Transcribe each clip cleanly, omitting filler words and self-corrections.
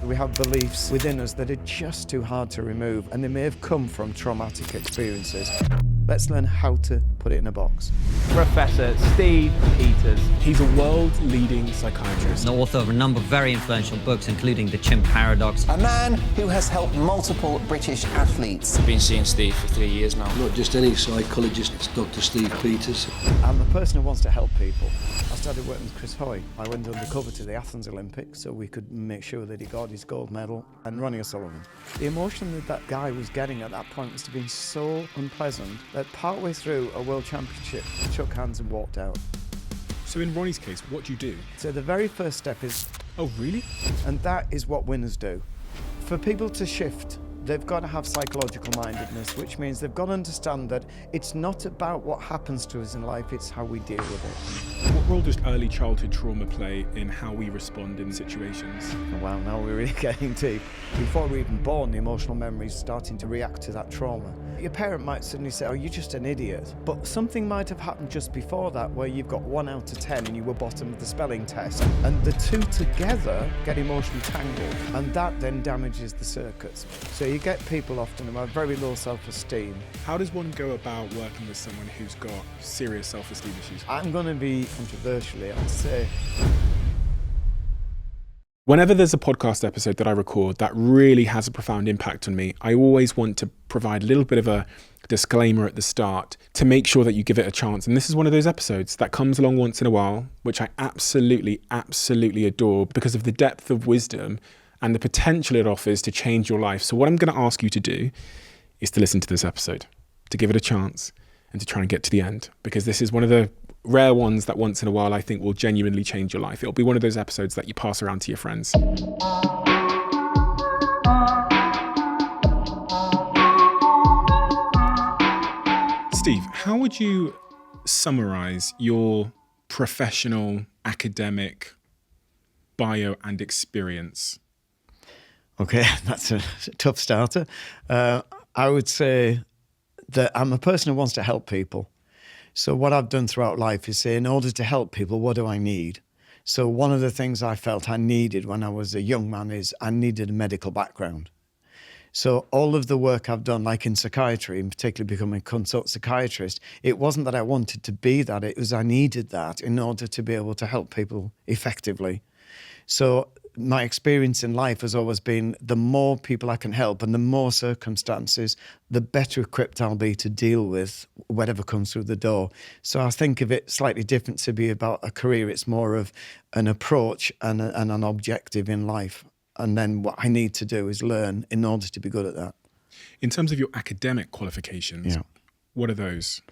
We have beliefs within us that are just too hard to remove, and they may have come from traumatic experiences. Let's learn how to put it in a box. Professor Steve Peters. He's a world-leading psychiatrist. The author of a number of very influential books, including The Chimp Paradox. A man who has helped multiple British athletes. I've been seeing Steve for 3 years now. Not just any psychologist, it's Dr. Steve Peters. I'm a person who wants to help people. I started working with Chris Hoy. I went undercover to the Athens Olympics so we could make sure that he got his gold medal, and Ronnie O'Sullivan. The emotion that that guy was getting at that point must have been so unpleasant that partway through a world championship, he shook hands and walked out. So in Ronnie's case, what do you do? So the very first step is, Oh, really? and that is what winners do. For people to shift, they've got to have psychological mindedness, which means they've got to understand that it's not about what happens to us in life, it's how we deal with it. What role does early childhood trauma play in how we respond in situations? Wow, now we're really getting deep. Before we're even born, the emotional memory is starting to react to that trauma. Your parent might suddenly say, oh, you're just an idiot. But something might have happened just before that where you've got 1 out of 10 and you were bottom of the spelling test. And the two together get emotionally tangled, and that then damages the circuits. So you get people often who have very low self-esteem. How does one go about working with someone who's got serious self-esteem issues? I'm going to be controversially, I'd say. Whenever there's a podcast episode that I record that really has a profound impact on me, I always want to provide a little bit of a disclaimer at the start to make sure that you give it a chance. And this is one of those episodes that comes along once in a while, which I absolutely, absolutely adore because of the depth of wisdom and the potential it offers to change your life. So what I'm going to ask you to do is to listen to this episode, to give it a chance and to try and get to the end, because this is one of the rare ones that once in a while I think will genuinely change your life. It'll be one of those episodes that you pass around to your friends. Steve, how would you summarize your professional, academic bio and experience? Okay, that's a tough starter. I would say that I'm a person who wants to help people. So what I've done throughout life is say, in order to help people, what do I need? So one of the things I felt I needed when I was a young man is I needed a medical background. So all of the work I've done, like in psychiatry, and particularly becoming a consult psychiatrist, it wasn't that I wanted to be that, it was I needed that in order to be able to help people effectively. So my experience in life has always been the more people I can help and the more circumstances, the better equipped I'll be to deal with whatever comes through the door. So I think of it slightly different to be about a career. It's more of an approach and an objective in life. And then what I need to do is learn in order to be good at that. In terms of your academic qualifications, what are those?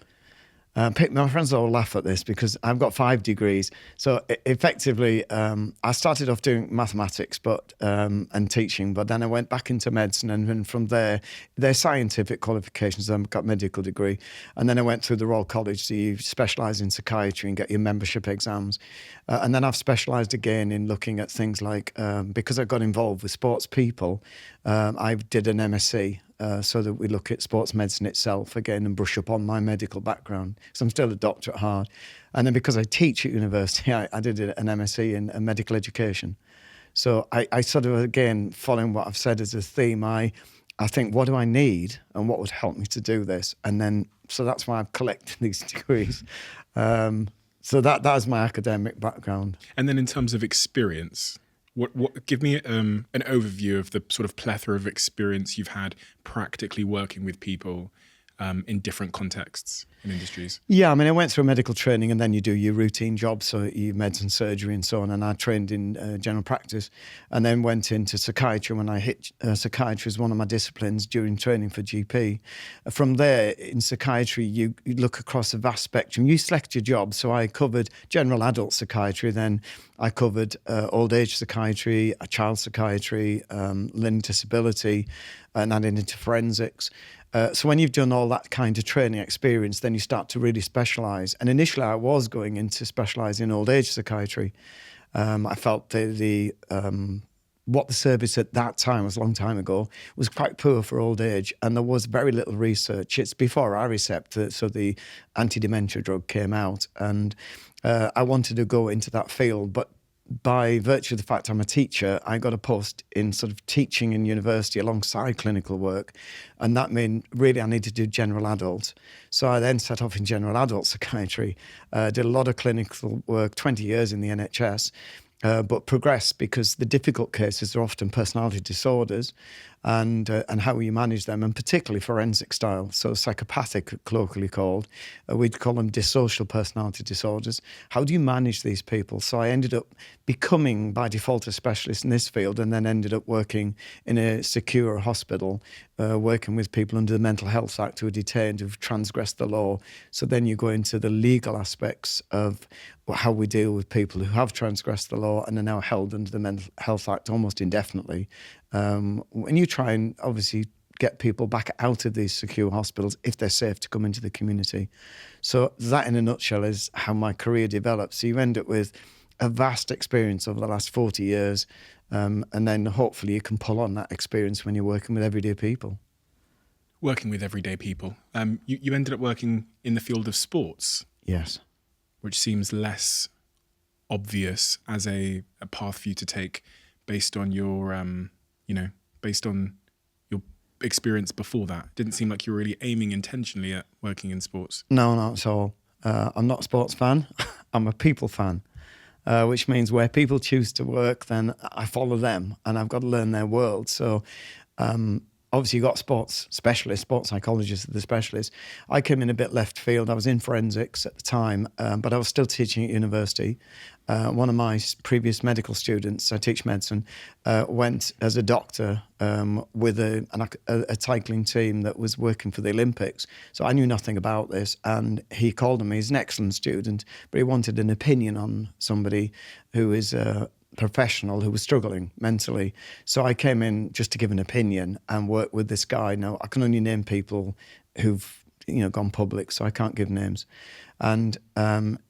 My friends all laugh at this because I've got 5 degrees. So effectively, I started off doing mathematics and teaching, but then I went back into medicine, and then from there, they're scientific qualifications. I've got a medical degree. And then I went through the Royal College, so you specialise in psychiatry and get your membership exams. And then I've specialised again in looking at things like, because I got involved with sports people, I did an MSc. So that we look at sports medicine itself again and brush up on my medical background. So I'm still a doctor at heart. And then because I teach at university, I did an MSc in medical education. So I sort of, again, following what I've said as a theme, I think, what do I need and what would help me to do this? And then, so that's why I've collected these degrees. So that is my academic background. And then in terms of experience, what give me an overview of the sort of plethora of experience you've had practically working with people in different contexts and industries? Yeah, I mean, I went through medical training and then you do your routine jobs, so your meds and surgery and so on, and I trained in general practice and then went into psychiatry when I hit psychiatry as one of my disciplines during training for GP. From there, in psychiatry, you look across a vast spectrum. You select your job, so I covered general adult psychiatry, then I covered old age psychiatry, child psychiatry, learning disability, and adding into forensics. So when you've done all that kind of training experience, then you start to really specialise. And initially I was going into specialise in old age psychiatry. I felt what the service at that time, was a long time ago, was quite poor for old age, and there was very little research. It's before Aricept, so the anti-dementia drug came out, and I wanted to go into that field, but by virtue of the fact I'm a teacher, I got a post in sort of teaching in university alongside clinical work. And that meant really I needed to do general adults. So I then set off in general adult psychiatry, did a lot of clinical work, 20 years in the NHS, but progressed because the difficult cases are often personality disorders and how you manage them, and particularly forensic style, so psychopathic, colloquially called. We'd call them dissocial personality disorders. How do you manage these people? So I ended up becoming, by default, a specialist in this field, and then ended up working in a secure hospital, working with people under the Mental Health Act who are detained, who've transgressed the law. So then you go into the legal aspects of how we deal with people who have transgressed the law and are now held under the Mental Health Act almost indefinitely. When you try and obviously get people back out of these secure hospitals if they're safe to come into the community. So that in a nutshell is how my career developed. So you end up with a vast experience over the last 40 years, and then hopefully you can pull on that experience when you're working with everyday people. Working with everyday people. You ended up working in the field of sports. Yes. Which seems less obvious as a path for you to take based on your, based on your experience before that. Didn't seem like you were really aiming intentionally at working in sports. No, not at all. I'm not a sports fan. I'm a people fan, which means where people choose to work, then I follow them and I've got to learn their world. So obviously you've got sports specialists, sports psychologists are the specialists. I came in a bit left field. I was in forensics at the time, but I was still teaching at university. One of my previous medical students, I teach medicine, went as a doctor with a cycling team that was working for the Olympics. So I knew nothing about this, and he called me. He's an excellent student, but he wanted an opinion on somebody who is professional who was struggling mentally. So I came in just to give an opinion and work with this guy. Now, I can only name people who've gone public, so I can't give names. And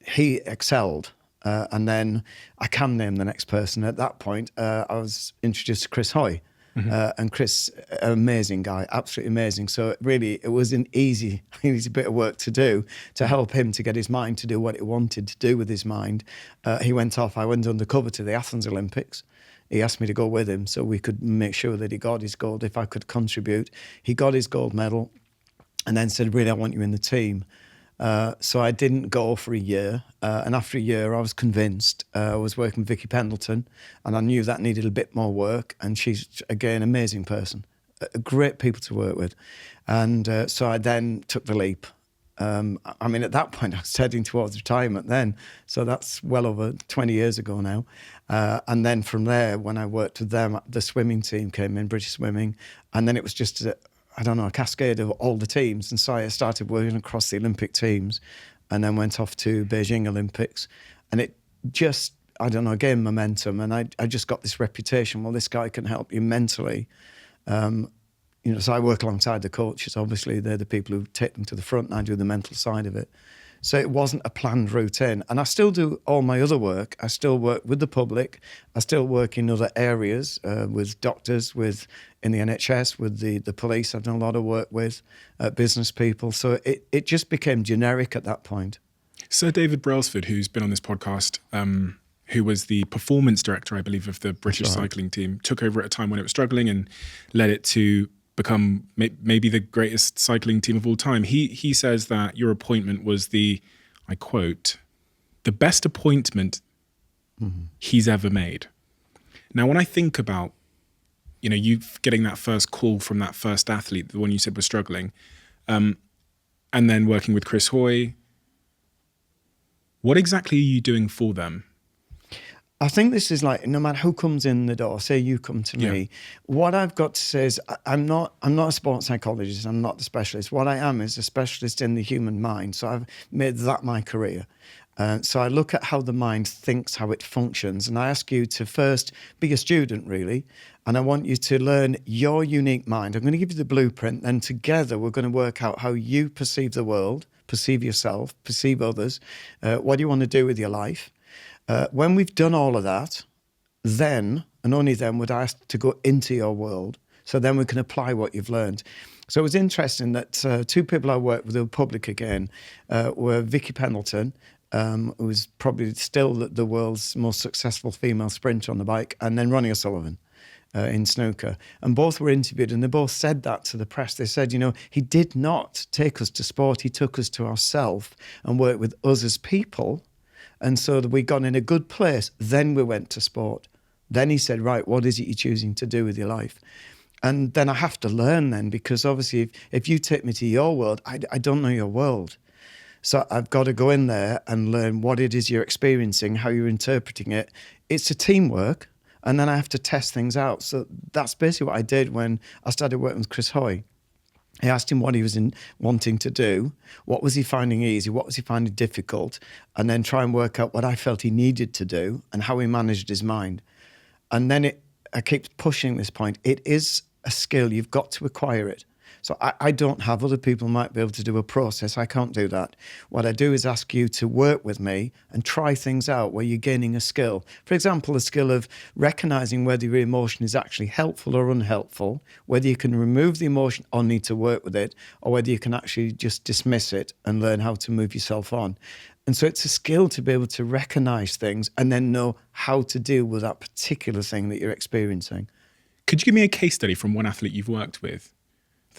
he excelled. And then I can name the next person. At that point, I was introduced to Chris Hoy. And Chris, an amazing guy, absolutely amazing. So really, it was an easy bit of work to do to help him to get his mind to do what he wanted to do with his mind. He went off. I went undercover to the Athens Olympics. He asked me to go with him so we could make sure that he got his gold if I could contribute. He got his gold medal and then said, really, I want you in the team. So I didn't go for a year. And after a year, I was convinced. I was working with Vicky Pendleton, and I knew that needed a bit more work. And she's, again, an amazing person, great people to work with. And so I then took the leap. I mean, at that point, I was heading towards retirement then. So that's well over 20 years ago now. And then from there, when I worked with them, the swimming team came in, British Swimming. And then it was just a cascade of all the teams. And so I started working across the Olympic teams and then went off to Beijing Olympics. And it just, gained momentum. And I just got this reputation, well, this guy can help you mentally. So I work alongside the coaches. Obviously, they're the people who take them to the front, and I do the mental side of it. So it wasn't a planned route in. And I still do all my other work. I still work with the public. I still work in other areas with doctors, in the NHS, with the police. I've done a lot of work with business people. So it just became generic at that point. Sir David Brailsford, who's been on this podcast, who was the performance director, I believe, of the British cycling team, took over at a time when it was struggling and led it to become maybe the greatest cycling team of all time. He says that your appointment was I quote, the best appointment he's ever made. Now, when I think about, you getting that first call from that first athlete, the one you said was struggling, and then working with Chris Hoy, what exactly are you doing for them? I think this is like, no matter who comes in the door, say you come to me, what I've got to say is I'm not a sports psychologist, I'm not the specialist. What I am is a specialist in the human mind. So I've made that my career. So I look at how the mind thinks, how it functions, and I ask you to first be a student, really, and I want you to learn your unique mind. I'm going to give you the blueprint, and together we're going to work out how you perceive the world, perceive yourself, perceive others, what do you want to do with your life. When we've done all of that, then, and only then, would I ask to go into your world, so then we can apply what you've learned. So it was interesting that two people I worked with who were public again were Vicky Pendleton, who was probably still the world's most successful female sprinter on the bike, and then Ronnie O'Sullivan in snooker. And both were interviewed, and they both said that to the press. They said, he did not take us to sport. He took us to ourselves and worked with us as people. And so that we got in a good place. Then we went to sport. Then he said, right, what is it you're choosing to do with your life? And then I have to learn then, because obviously if you take me to your world, I don't know your world. So I've got to go in there and learn what it is you're experiencing, how you're interpreting it. It's a teamwork, and then I have to test things out. So that's basically what I did when I started working with Chris Hoy. I asked him what he was wanting to do, what was he finding easy, what was he finding difficult, and then try and work out what I felt he needed to do and how he managed his mind. And then I keep pushing this point. It is a skill. You've got to acquire it. So I don't have, other people might be able to do a process. I can't do that. What I do is ask you to work with me and try things out where you're gaining a skill. For example, a skill of recognizing whether your emotion is actually helpful or unhelpful, whether you can remove the emotion or need to work with it, or whether you can actually just dismiss it and learn how to move yourself on. And so it's a skill to be able to recognize things and then know how to deal with that particular thing that you're experiencing. Could you give me a case study from one athlete you've worked with?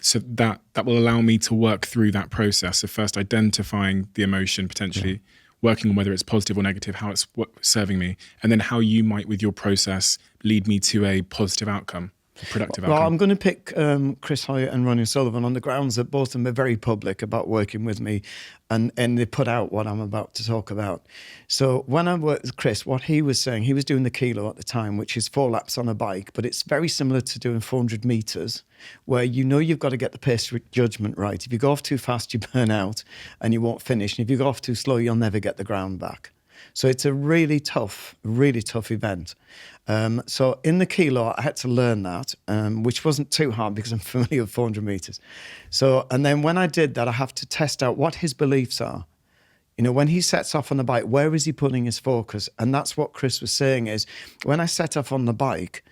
So that will allow me to work through that process of first identifying the emotion, potentially working on whether it's positive or negative, how it's serving me, and then how you might, with your process, lead me to a positive outcome, a productive outcome. Well, I'm going to pick Chris Hoy and Ronnie O'Sullivan on the grounds that both of them are very public about working with me, and they put out what I'm about to talk about. So when I worked with Chris, what he was saying, he was doing the kilo at the time, which is 4 laps on a bike, but it's very similar to doing 400 meters, where you've got to get the pace judgment right. If you go off too fast, you burn out and you won't finish. And if you go off too slow, you'll never get the ground back. So it's a really tough event. So in the kilo, I had to learn that, which wasn't too hard because I'm familiar with 400 meters. So, and then when I did that, I have to test out what his beliefs are. When he sets off on the bike, where is he putting his focus? And that's what Chris was saying is, when I set off on the bike,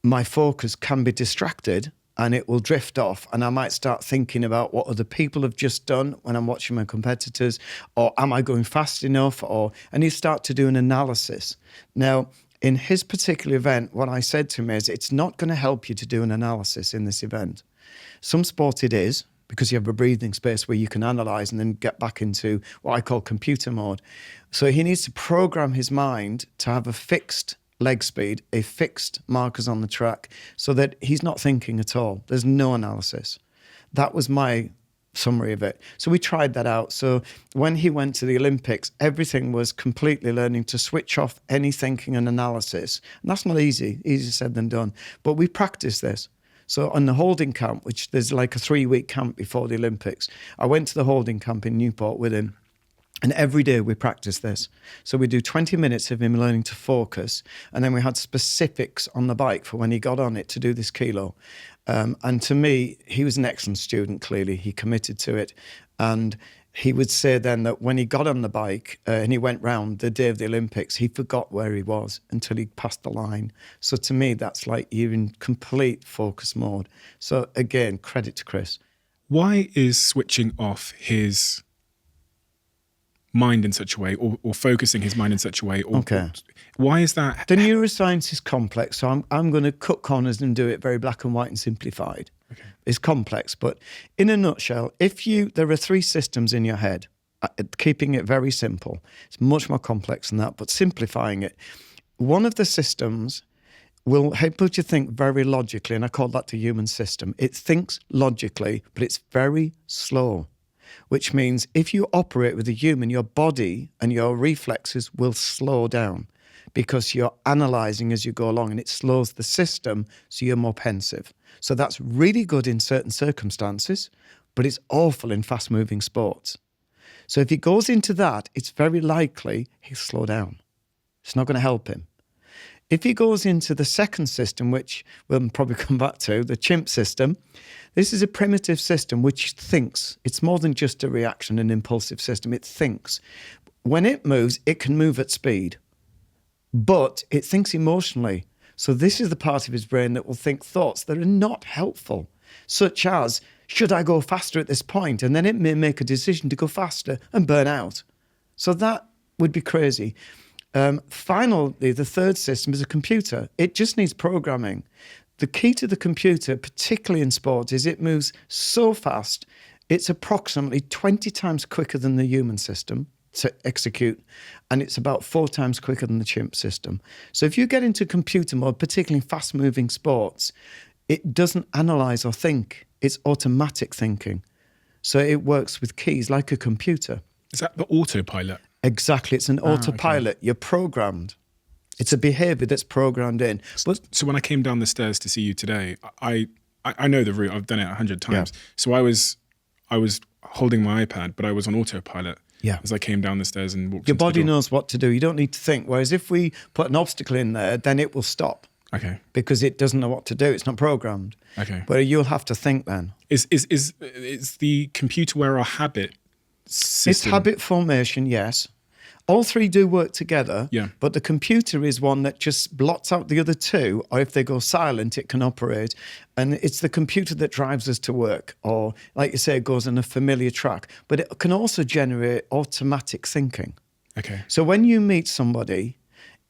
my focus can be distracted and it will drift off, and I might start thinking about what other people have just done when I'm watching my competitors, or am I going fast enough? And you start to do an analysis. Now, in his particular event, what I said to him is, it's not going to help you to do an analysis in this event. Some sport it is, because you have a breathing space where you can analyze and then get back into what I call computer mode. So he needs to program his mind to have a fixed leg speed, a fixed markers on the track, so that he's not thinking at all. There's no analysis. That was my summary of it. So we tried that out. So when he went to the Olympics, everything was completely learning to switch off any thinking and analysis. And that's not easy, easier said than done. But we practiced this. So on the holding camp, which there's like a 3-week camp before the Olympics, I went to the holding camp in Newport with him. And every day we practice this. So we do 20 minutes of him learning to focus. And then we had specifics on the bike for when he got on it to do this kilo. And to me, he was an excellent student, clearly. He committed to it. And he would say then that when he got on the bike and he went round the day of the Olympics, he forgot where he was until he passed the line. So to me, that's like you're in complete focus mode. So again, credit to Chris. Why is switching off his mind in such a way, or focusing his mind in such a way? Why is that? The neuroscience is complex, so I'm going to cut corners and do it very black and white and simplified. Okay. It's complex, but in a nutshell, there are 3 systems in your head, keeping it very simple. It's much more complex than that, but simplifying it. One of the systems will help you think very logically, and I call that the human system. It thinks logically, but it's very slow. Which means if you operate with a human, your body and your reflexes will slow down because you're analysing as you go along, and it slows the system, so you're more pensive. So that's really good in certain circumstances, but it's awful in fast-moving sports. So if he goes into that, it's very likely he'll slow down. It's not going to help him. If he goes into the second system, which we'll probably come back to, the Chimp system, this is a primitive system which thinks. It's more than just a reaction, an impulsive system. It thinks. When it moves, it can move at speed, but it thinks emotionally. So this is the part of his brain that will think thoughts that are not helpful, such as, should I go faster at this point? And then it may make a decision to go faster and burn out. So that would be crazy. Finally, the third system is a computer. It just needs programming. The key to the computer, particularly in sport, is it moves so fast. It's approximately 20 times quicker than the human system to execute, and it's about 4 times quicker than the chimp system. So if you get into computer mode, particularly in fast-moving sports, it doesn't analyze or think. It's automatic thinking. So it works with keys like a computer. Is that the autopilot? Exactly. It's an autopilot. Okay. You're programmed. It's a behavior that's programmed in. But So when I came down the stairs to see you today, I know the route. I've done it 100 times. Yeah. So I was holding my iPad, but I was on autopilot as I came down the stairs and walked. Your body knows what to do. You don't need to think. Whereas if we put an obstacle in there, then it will stop. Okay. Because it doesn't know what to do. It's not programmed. Okay. But you'll have to think then. Is the computer where our habit system? It's habit formation, yes. All three do work together, but the computer is one that just blots out the other two, or if they go silent, it can operate. And it's the computer that drives us to work, or like you say, it goes on a familiar track. But it can also generate automatic thinking. Okay. So when you meet somebody,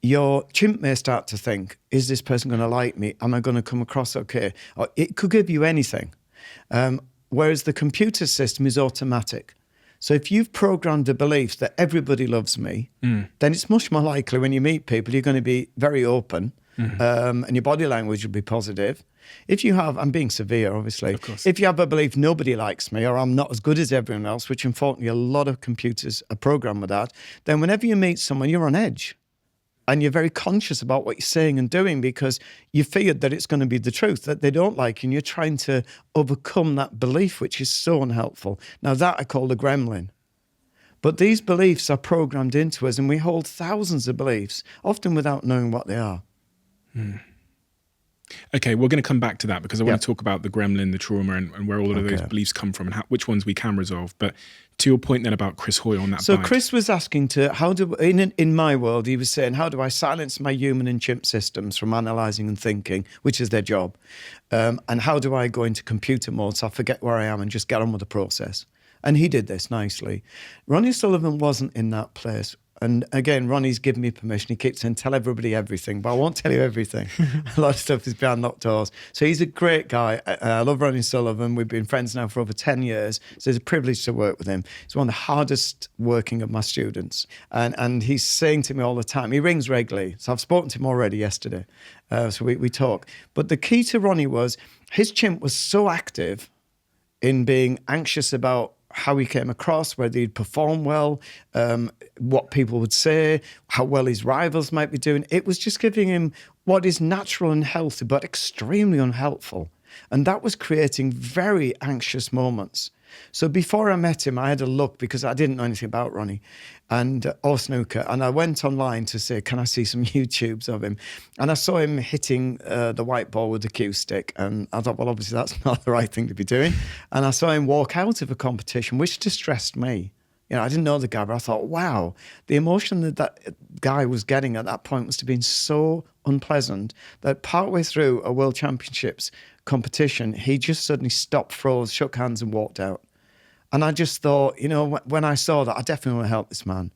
your chimp may start to think, is this person going to like me? Am I going to come across okay? Or it could give you anything. Whereas the computer system is automatic. So if you've programmed a belief that everybody loves me, then it's much more likely when you meet people, you're going to be very open and your body language will be positive. If you have, I'm being severe, obviously. Of course. If you have a belief nobody likes me or I'm not as good as everyone else, which unfortunately a lot of computers are programmed with that, then whenever you meet someone, you're on edge. And you're very conscious about what you're saying and doing because you feared that it's going to be the truth, that they don't like you, and you're trying to overcome that belief, which is so unhelpful. Now, that I call the gremlin. But these beliefs are programmed into us, and we hold thousands of beliefs, often without knowing what they are. Okay, we're going to come back to that because I want to talk about the gremlin, the trauma, and where all of those beliefs come from and which ones we can resolve. But to your point then about Chris Hoy on that So bike. Chris was asking in my world, he was saying, how do I silence my human and chimp systems from analysing and thinking, which is their job? And how do I go into computer mode so I forget where I am and just get on with the process? And he did this nicely. Ronnie Sullivan wasn't in that place. And again, Ronnie's given me permission. He keeps saying, tell everybody everything, but I won't tell you everything. A lot of stuff is behind locked doors. So he's a great guy. I love Ronnie Sullivan. We've been friends now for over 10 years. So it's a privilege to work with him. He's one of the hardest working of my students. And he's saying to me all the time, he rings regularly. So I've spoken to him already yesterday. So we talk. But the key to Ronnie was his chimp was so active in being anxious about how he came across, whether he'd perform well, what people would say, how well his rivals might be doing. It was just giving him what is natural and healthy, but extremely unhelpful. And that was creating very anxious moments. So before I met him, I had a look because I didn't know anything about Ronnie or snooker. And I went online to say, can I see some YouTubes of him? And I saw him hitting the white ball with the cue stick. And I thought, well, obviously that's not the right thing to be doing. And I saw him walk out of a competition, which distressed me. You know, I didn't know the guy, but I thought, wow, the emotion that guy was getting at that point must have been so unpleasant that partway through a World Championships competition, he just suddenly stopped, froze, shook hands and walked out. And I just thought, you know, when I saw that, I definitely want to help this man.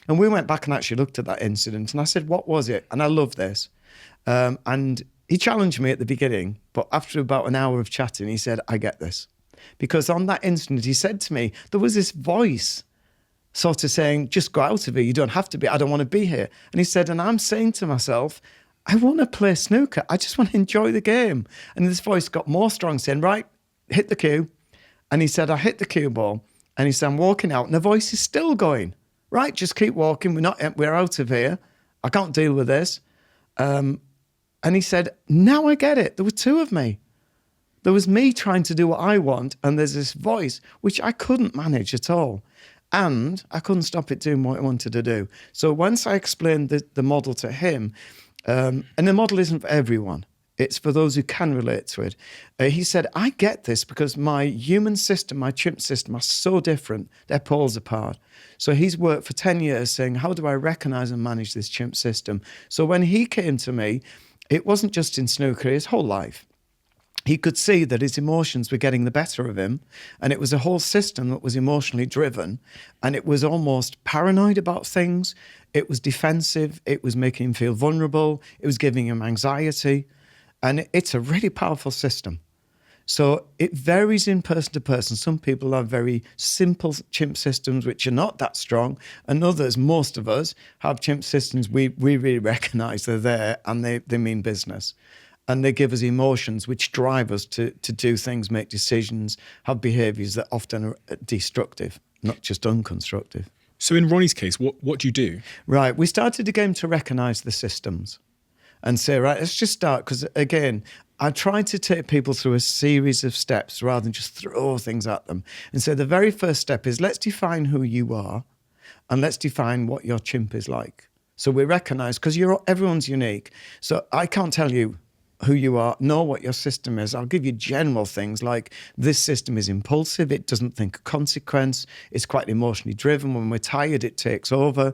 And we went back and actually looked at that incident and I said, what was it? And I love this. And he challenged me at the beginning, but after about an hour of chatting, he said, I get this. Because on that incident, he said to me, there was this voice sort of saying, just go out of here. You don't have to be. I don't want to be here. And he said, and I'm saying to myself, I want to play snooker. I just want to enjoy the game. And this voice got more strong, saying, right, hit the cue. And he said, I hit the cue ball. And he said, I'm walking out. And the voice is still going, right, just keep walking. We're out of here. I can't deal with this. And he said, now I get it. There were two of me. There was me trying to do what I want. And there's this voice, which I couldn't manage at all. And I couldn't stop it doing what I wanted to do. So once I explained the model to him, and the model isn't for everyone. It's for those who can relate to it. He said, I get this because my human system, my chimp system are so different. They're poles apart. So he's worked for 10 years saying, how do I recognize and manage this chimp system? So when he came to me, it wasn't just in snooker, his whole life. he could see that his emotions were getting the better of him, and it was a whole system that was emotionally driven, and it was almost paranoid about things. It was defensive. It was making him feel vulnerable. It was giving him anxiety, and it's a really powerful system. So it varies in person to person. Some people have very simple chimp systems which are not that strong, and others, most of us, have chimp systems we really recognise they're there and they mean business. And they give us emotions which drive us to do things, make decisions, have behaviours that often are destructive, not just unconstructive. So in Ronnie's case, what do you do? Right, we started again to recognise the systems and say, right, let's just start, because again, I try to take people through a series of steps rather than just throw things at them. And so the very first step is let's define who you are and let's define what your chimp is like. So we recognise, because everyone's unique. So I can't tell you who you are, know what your system is. I'll give you general things like this system is impulsive, it doesn't think of consequence, it's quite emotionally driven. When we're tired, it takes over.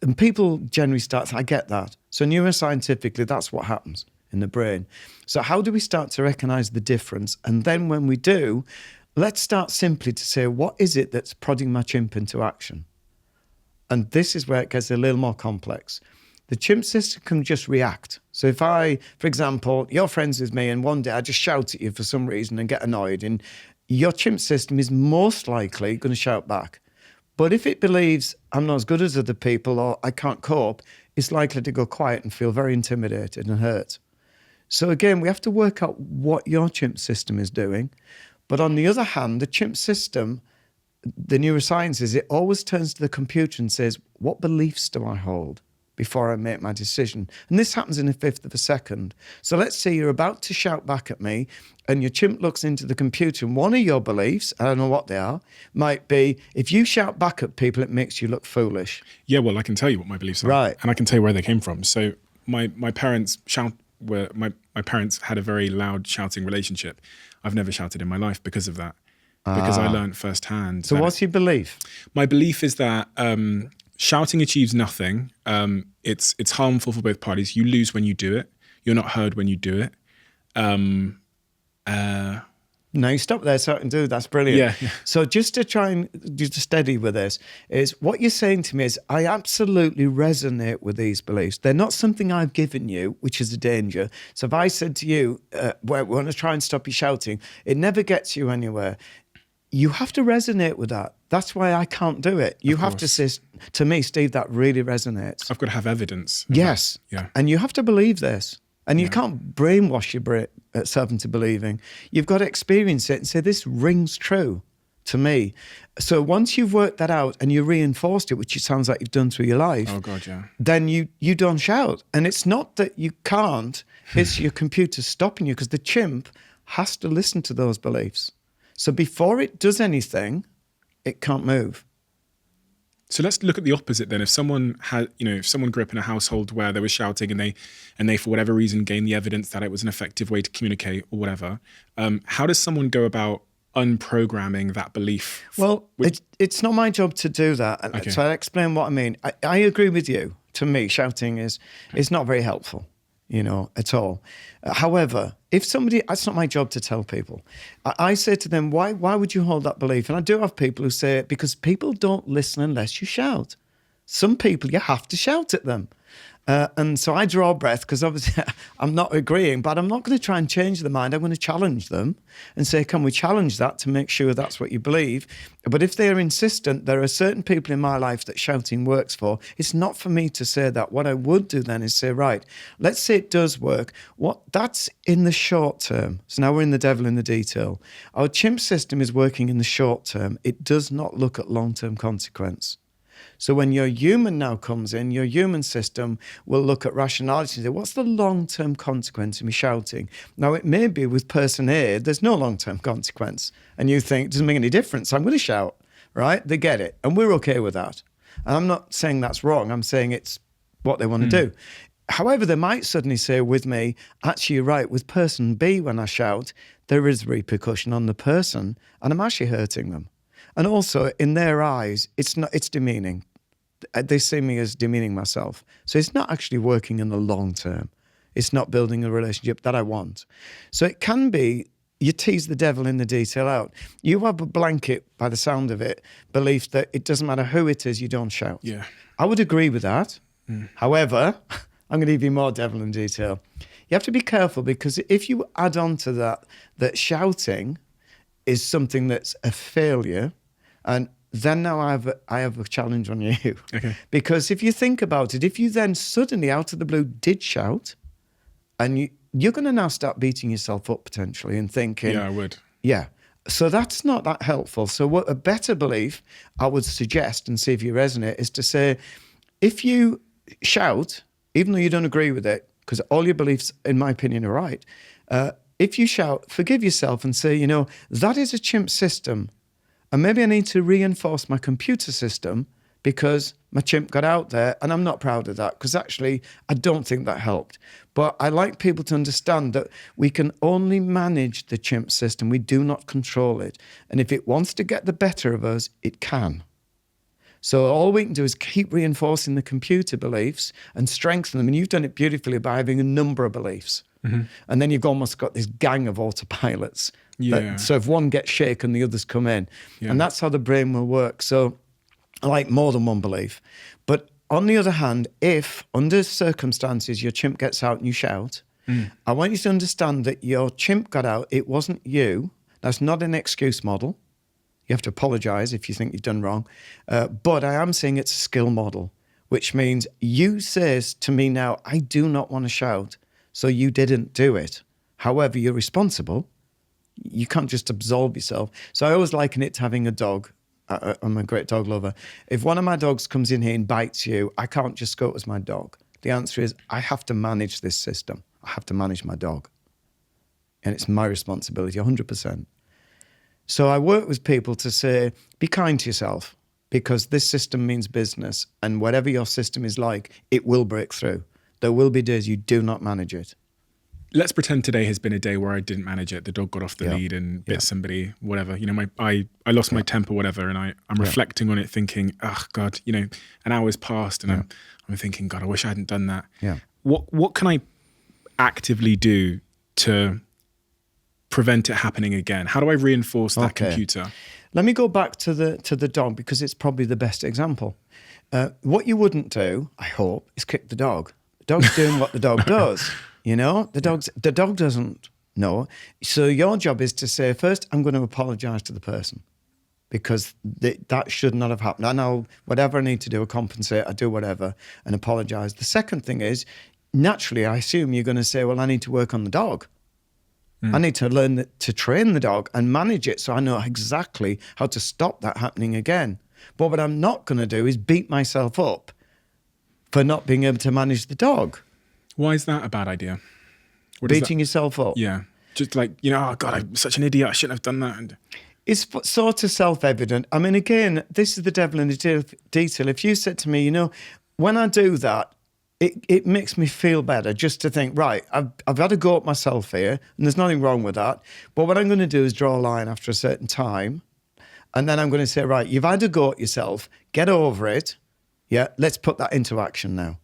And people generally start, I get that. So neuroscientifically, that's what happens in the brain. So how do we start to recognise the difference? And then when we do, let's start simply to say, what is it that's prodding my chimp into action? And this is where it gets a little more complex. The chimp system can just react. So if I, for example, you're friends with me and one day I just shout at you for some reason and get annoyed, and your chimp system is most likely going to shout back. But if it believes I'm not as good as other people or I can't cope, it's likely to go quiet and feel very intimidated and hurt. So again, we have to work out what your chimp system is doing. But on the other hand, the chimp system, the neuroscience is, it always turns to the computer and says, what beliefs do I hold before I make my decision? And this happens in a fifth of a second. So let's say you're about to shout back at me and your chimp looks into the computer, and one of your beliefs, I don't know what they are, might be, if you shout back at people, it makes you look foolish. Yeah, well, I can tell you what my beliefs are. Right. And I can tell you where they came from. So my parents my parents had a very loud shouting relationship. I've never shouted in my life because of that. Because I learned firsthand. So what's your belief? My belief is that shouting achieves nothing. It's harmful for both parties. You lose when you do it. You're not heard when you do it. No, you stop there so I can do. That's brilliant. Yeah. So just to try and just steady with this, is what you're saying to me is I absolutely resonate with these beliefs. They're not something I've given you, which is a danger. So if I said to you, we want to try and stop you shouting, it never gets you anywhere. You have to resonate with that. That's why I can't do it. You have to say to me, Steve, that really resonates. I've got to have evidence. Yes. Yeah. And you have to believe this. And you can't brainwash yourself into believing. You've got to experience it and say, this rings true to me. So once you've worked that out and you reinforced it, which it sounds like you've done through your life, Oh God, yeah. then you don't shout. And it's not that you can't, it's your computer stopping you, because the chimp has to listen to those beliefs. So before it does anything, it can't move. So let's look at the opposite then. If someone if someone grew up in a household where there was shouting and they for whatever reason gained the evidence that it was an effective way to communicate or whatever, how does someone go about unprogramming that belief? Well, it's not my job to do that. Okay. So I'll explain what I mean. I agree with you. To me, shouting is not very helpful, at all. However, if somebody, that's not my job to tell people. I say to them, why would you hold that belief? And I do have people who say, because people don't listen unless you shout. Some people, you have to shout at them. And so I draw breath, because obviously I'm not agreeing, but I'm not going to try and change their mind. I'm going to challenge them and say, can we challenge that to make sure that's what you believe? But if they're insistent, there are certain people in my life that shouting works for. It's not for me to say that. What I would do then is say, right, let's say it does work. That's in the short term. So now we're in the devil in the detail. Our chimp system is working in the short term. It does not look at long-term consequence. So when your human now comes in, your human system will look at rationality and say, what's the long-term consequence of me shouting? Now, it may be with person A, there's no long-term consequence. And you think, it doesn't make any difference, I'm going to shout, right? They get it. And we're okay with that. And I'm not saying that's wrong. I'm saying it's what they want to do. However, they might suddenly say with me, actually, you're right, with person B, when I shout, there is repercussion on the person, and I'm actually hurting them. And also, in their eyes, it's demeaning. They see me as demeaning myself. So it's not actually working in the long term. It's not building a relationship that I want. So it can be you tease the devil in the detail out. You have a blanket, by the sound of it, belief that it doesn't matter who it is, you don't shout. Yeah. I would agree with that. However, I'm going to give you more devil in detail. You have to be careful, because if you add on to that shouting is something that's a failure, and then now I have a challenge on you. Okay. Because if you think about it, if you then suddenly out of the blue did shout, and you're going to now start beating yourself up potentially and thinking, Yeah, I would. yeah. So that's not that helpful. So what a better belief I would suggest, and see if you resonate, is to say, if you shout, even though you don't agree with it, because all your beliefs, in my opinion, are right, if you shout, forgive yourself and say, that is a chimp system. And maybe I need to reinforce my computer system because my chimp got out there, and I'm not proud of that, because actually I don't think that helped. But I like people to understand that we can only manage the chimp system. We do not control it. And if it wants to get the better of us, it can. So all we can do is keep reinforcing the computer beliefs and strengthen them. And you've done it beautifully by having a number of beliefs. Mm-hmm. And then you've almost got this gang of autopilots. Yeah. So if one gets shaken, the others come in. Yeah. And that's how the brain will work. So I like more than one belief. But on the other hand, if under circumstances your chimp gets out and you shout, I want you to understand that your chimp got out, it wasn't you. That's not an excuse model. You have to apologize if you think you've done wrong. But I am saying it's a skill model, which means you says to me now, I do not want to shout, so you didn't do it. However, you're responsible. You can't just absolve yourself. So I always liken it to having a dog. I'm a great dog lover. If one of my dogs comes in here and bites you, I can't just go, it was my dog. The answer is, I have to manage this system. I have to manage my dog. And it's my responsibility, 100%. So I work with people to say, be kind to yourself, because this system means business, and whatever your system is like, it will break through. There will be days you do not manage it. Let's pretend today has been a day where I didn't manage it. The dog got off the lead and bit somebody, whatever. I lost my temper, whatever, and I'm reflecting on it, thinking, oh God, an hour's passed, and I'm thinking, God, I wish I hadn't done that. Yeah. What can I actively do to prevent it happening again? How do I reinforce that computer? Let me go back to the dog, because it's probably the best example. What you wouldn't do, I hope, is kick the dog. The dog's doing what the dog does. The dog doesn't know. So your job is to say, first, I'm going to apologize to the person, because that should not have happened. I know whatever I need to do, I compensate, I do whatever and apologize. The second thing is, naturally, I assume you're going to say, well, I need to work on the dog. I need to learn to train the dog and manage it so I know exactly how to stop that happening again. But what I'm not going to do is beat myself up for not being able to manage the dog. Why is that a bad idea? Beating yourself up? Yeah. Just like, oh God, I'm such an idiot, I shouldn't have done that. It's sort of self-evident. I mean, again, this is the devil in the detail. If you said to me, when I do that, it makes me feel better just to think, right, I've had to go at myself here, and there's nothing wrong with that. But what I'm going to do is draw a line after a certain time, and then I'm going to say, right, you've had to go at yourself, get over it. Yeah, let's put that into action now.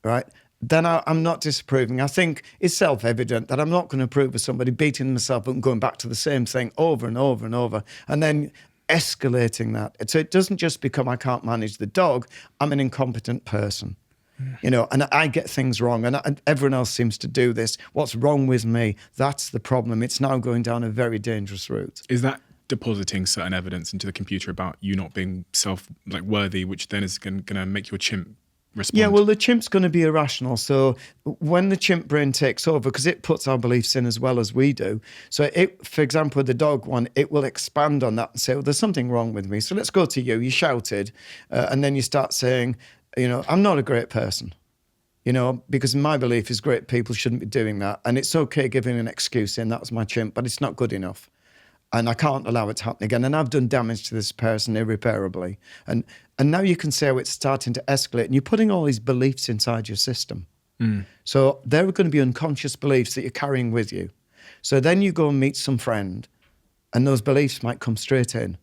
Right? Then I'm not disapproving. I think it's self-evident that I'm not going to approve of somebody beating themselves up and going back to the same thing over and over and over, and then escalating that. So it doesn't just become, I can't manage the dog, I'm an incompetent person. And I get things wrong, and everyone else seems to do this. What's wrong with me? That's the problem. It's now going down a very dangerous route. Is that depositing certain evidence into the computer about you not being worthy, which then is going to make your chimp respond? Yeah, well, the chimp's going to be irrational. So when the chimp brain takes over, because it puts our beliefs in as well as we do. So for example, with the dog one, it will expand on that and say, well, there's something wrong with me. So let's go to you. You shouted, and then you start saying, I'm not a great person, because my belief is great people shouldn't be doing that. And it's okay giving an excuse in, that was my chimp, but it's not good enough. And I can't allow it to happen again. And I've done damage to this person irreparably. And now you can say, it's starting to escalate, and you're putting all these beliefs inside your system. So there are going to be unconscious beliefs that you're carrying with you. So then you go and meet some friend, and those beliefs might come straight in.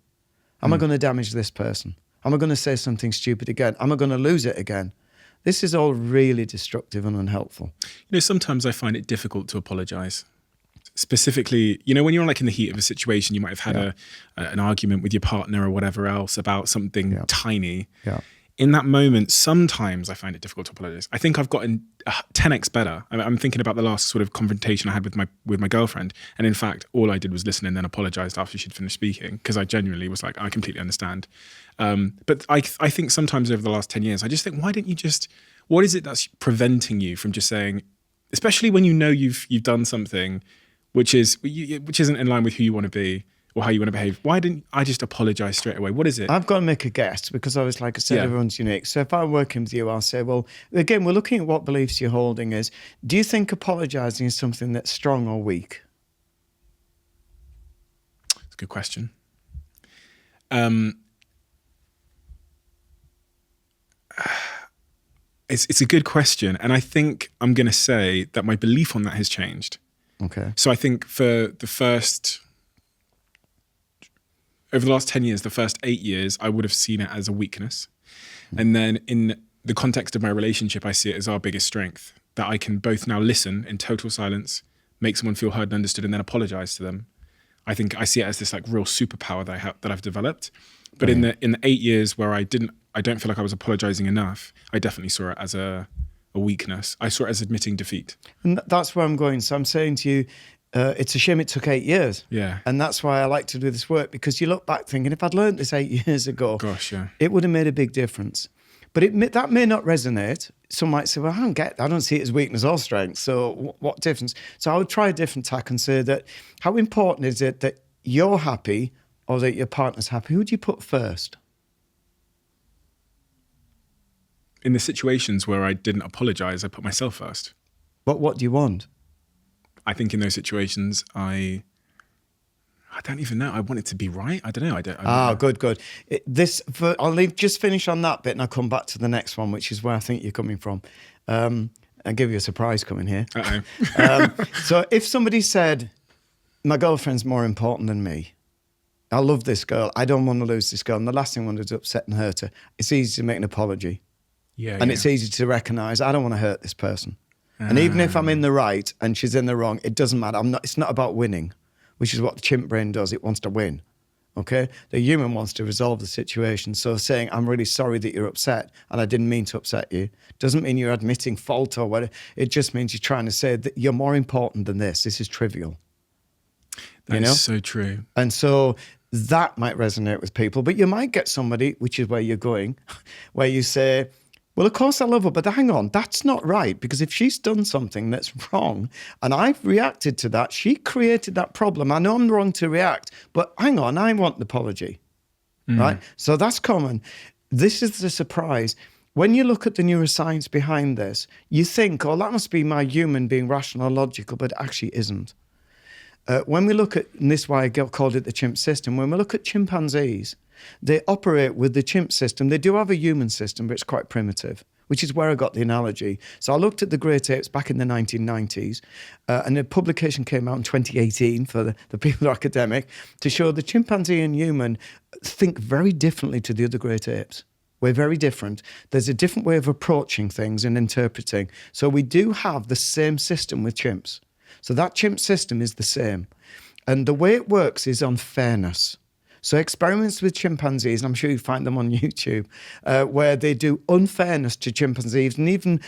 Am I going to damage this person? Am I going to say something stupid again? Am I going to lose it again? This is all really destructive and unhelpful. Sometimes I find it difficult to apologize. Specifically, when you're like in the heat of a situation, you might have had an argument with your partner or whatever else about something tiny. Yeah. In that moment, sometimes I find it difficult to apologize. I think I've gotten 10x better. I'm thinking about the last sort of confrontation I had with my girlfriend. And in fact, all I did was listen and then apologized after she'd finished speaking, because I genuinely was like, I completely understand. But I think sometimes over the last 10 years, I just think, why didn't you what is it that's preventing you from just saying, especially when you've done something which isn't in line with who you want to be or how you want to behave? Why didn't I just apologize straight away? What is it? I've got to make a guess, because like I said, everyone's unique. So if I'm working with you, I'll say, well, again, we're looking at what beliefs you're holding is. Do you think apologizing is something that's strong or weak? It's a good question. It's a good question. And I think I'm going to say that my belief on that has changed. Okay. So I think for over the last 10 years, the first 8 years, I would have seen it as a weakness. And then in the context of my relationship, I see it as our biggest strength, that I can both now listen in total silence, make someone feel heard and understood, and then apologize to them. I think I see it as this like real superpower that I've developed. But in the 8 years where I don't feel like I was apologizing enough, I definitely saw it as a weakness. I saw it as admitting defeat. And that's where I'm going. So I'm saying to you, it's a shame it took 8 years. Yeah. And that's why I like to do this work, because you look back thinking, if I'd learned this 8 years ago, yeah, it would have made a big difference. But that may not resonate. Some might say, well, I don't see it as weakness or strength. So what difference? So I would try a different tack and say that, how important is it that you're happy or that your partner's happy? Who do you put first? In the situations where I didn't apologize, I put myself first. But what do you want? I think in those situations, I don't even know. I want it to be right. I don't know. I don't know. Good. I'll just finish on that bit and I'll come back to the next one, which is where I think you're coming from. I'll give you a surprise coming here. So if somebody said, my girlfriend's more important than me, I love this girl, I don't want to lose this girl, and the last thing I want to do is upset and hurt her, it's easy to make an apology. It's easy to recognise, I don't want to hurt this person. And even if I'm in the right and she's in the wrong, it doesn't matter. It's not about winning, which is what the chimp brain does. It wants to win, okay? The human wants to resolve the situation. So saying, I'm really sorry that you're upset and I didn't mean to upset you, doesn't mean you're admitting fault or whatever. It just means you're trying to say that you're more important than this. This is trivial. That is so true. And so that might resonate with people. But you might get somebody, which is where you're going, where you say, well, of course I love her, but hang on, that's not right, because if she's done something that's wrong and I've reacted to that, she created that problem. I know I'm wrong to react, but hang on, I want an apology, right? So that's common. This is the surprise. When you look at the neuroscience behind this, you think, oh, that must be my human being rational or logical, but it actually isn't. When we look at, and this is why I called it the chimp system, when we look at chimpanzees, they operate with the chimp system. They do have a human system, but it's quite primitive, which is where I got the analogy. So I looked at the great apes back in the 1990s, and a publication came out in 2018 for the people who are academic, to show the chimpanzee and human think very differently to the other great apes. We're very different. There's a different way of approaching things and interpreting. So we do have the same system with chimps. So that chimp system is the same. And the way it works is on fairness. So experiments with chimpanzees, and I'm sure you find them on YouTube, where they do unfairness to chimpanzees, and even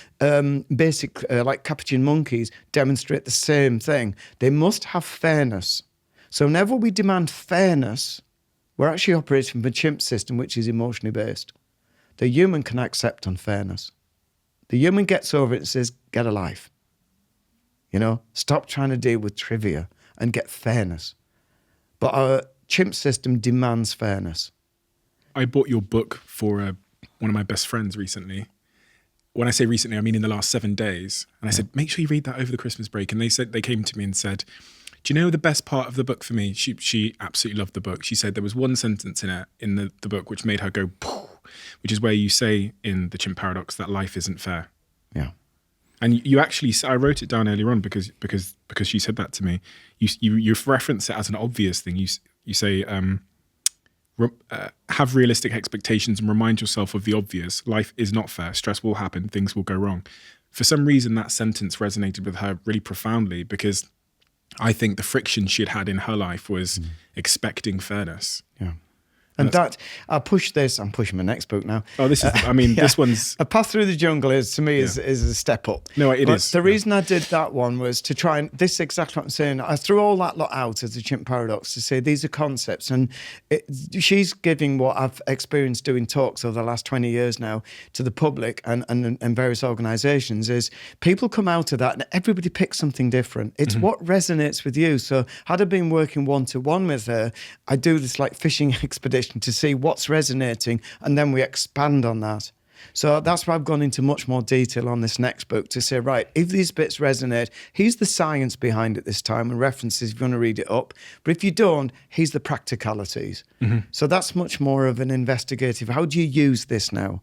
basic, like capuchin monkeys, demonstrate the same thing. They must have fairness. So whenever we demand fairness, we're actually operating from a chimp system, which is emotionally based. The human can accept unfairness. The human gets over it and says, get a life. Stop trying to deal with trivia and get fairness. But our chimp system demands fairness. I bought your book for one of my best friends recently. When I say recently, I mean in the last 7 days. And I said, make sure you read that over the Christmas break. And they came to me and said, do you know the best part of the book for me? She absolutely loved the book. She said there was one sentence in it, in the book, which made her go, poof, which is where you say in the Chimp Paradox that life isn't fair. Yeah. And you actually, I wrote it down earlier on because she said that to me. You reference it as an obvious thing. You say, have realistic expectations and remind yourself of the obvious. Life is not fair. Stress will happen. Things will go wrong. For some reason, that sentence resonated with her really profoundly, because I think the friction she had in her life was expecting fairness. Yeah. And that, I'm pushing my next book now. Oh, this is, this one's... A Path Through the Jungle is a step up. No, it is. The reason I did that one was to try and, this is exactly what I'm saying. I threw all that lot out as the Chimp Paradox to say these are concepts. And she's giving what I've experienced doing talks over the last 20 years now to the public and various organisations, is people come out of that and everybody picks something different. It's what resonates with you. So had I been working one-to-one with her, I do this like fishing expedition to see what's resonating, and then we expand on that. So that's why I've gone into much more detail on this next book to say, right, if these bits resonate, here's the science behind it this time and references if you want to read it up. But if you don't, here's the practicalities. So that's much more of an investigative, how do you use this now?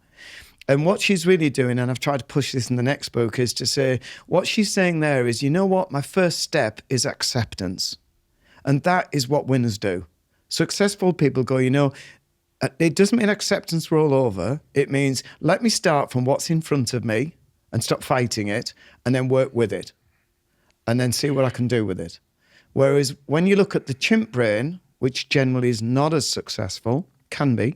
And what she's really doing, and I've tried to push this in the next book, is to say, what she's saying there is, you know what, my first step is acceptance. And that is what winners do. Successful people go, you know, it doesn't mean acceptance roll over. It means let me start from what's in front of me and stop fighting it, and then work with it and then see what I can do with it. Whereas when you look at the chimp brain, which generally is not as successful, can be,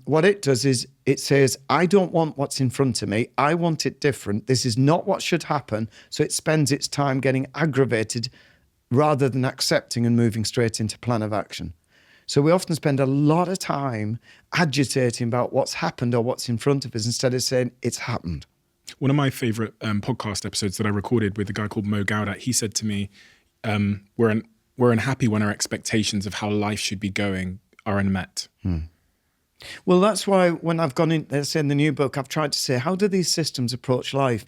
what it does is it says, I don't want what's in front of me. I want it different. This is not what should happen. So it spends its time getting aggravated rather than accepting and moving straight into plan of action. So we often spend a lot of time agitating about what's happened or what's in front of us instead of saying it's happened. One of my favourite podcast episodes that I recorded with a guy called Mo Gaudat, he said to me, we're unhappy when our expectations of how life should be going are unmet. Well, that's why when I've gone in, let's say in the new book, I've tried to say, how do these systems approach life?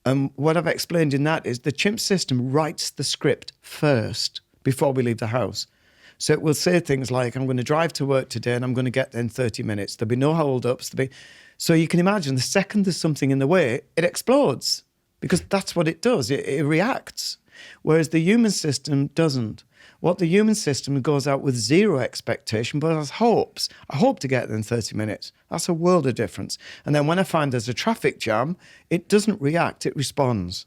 What I've explained in that is the chimp system writes the script first before we leave the house. So it will say things like, I'm going to drive to work today and I'm going to get there in 30 minutes. There'll be no hold-ups. So you can imagine the second there's something in the way, it explodes because that's what it does. It reacts. Whereas the human system doesn't. What the human system goes out with zero expectation, but has hopes. I hope to get there in 30 minutes. That's a world of difference. And then when I find there's a traffic jam, it doesn't react, it responds.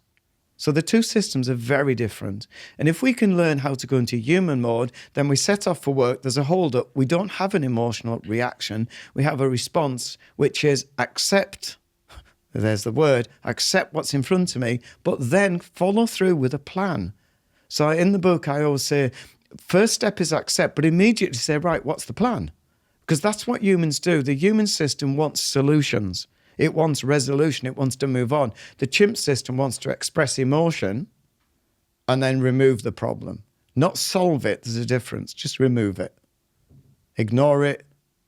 So the two systems are very different. And if we can learn how to go into human mode, then we set off for work, there's a hold up, we don't have an emotional reaction, we have a response, which is accept, there's the word, accept what's in front of me, but then follow through with a plan. So in the book, I always say, first step is accept, but immediately say, right, what's the plan? Because that's what humans do. The human system wants solutions. It wants resolution. It wants to move on. The chimp system wants to express emotion and then remove the problem. Not solve it. There's a difference. Just remove it. Ignore it.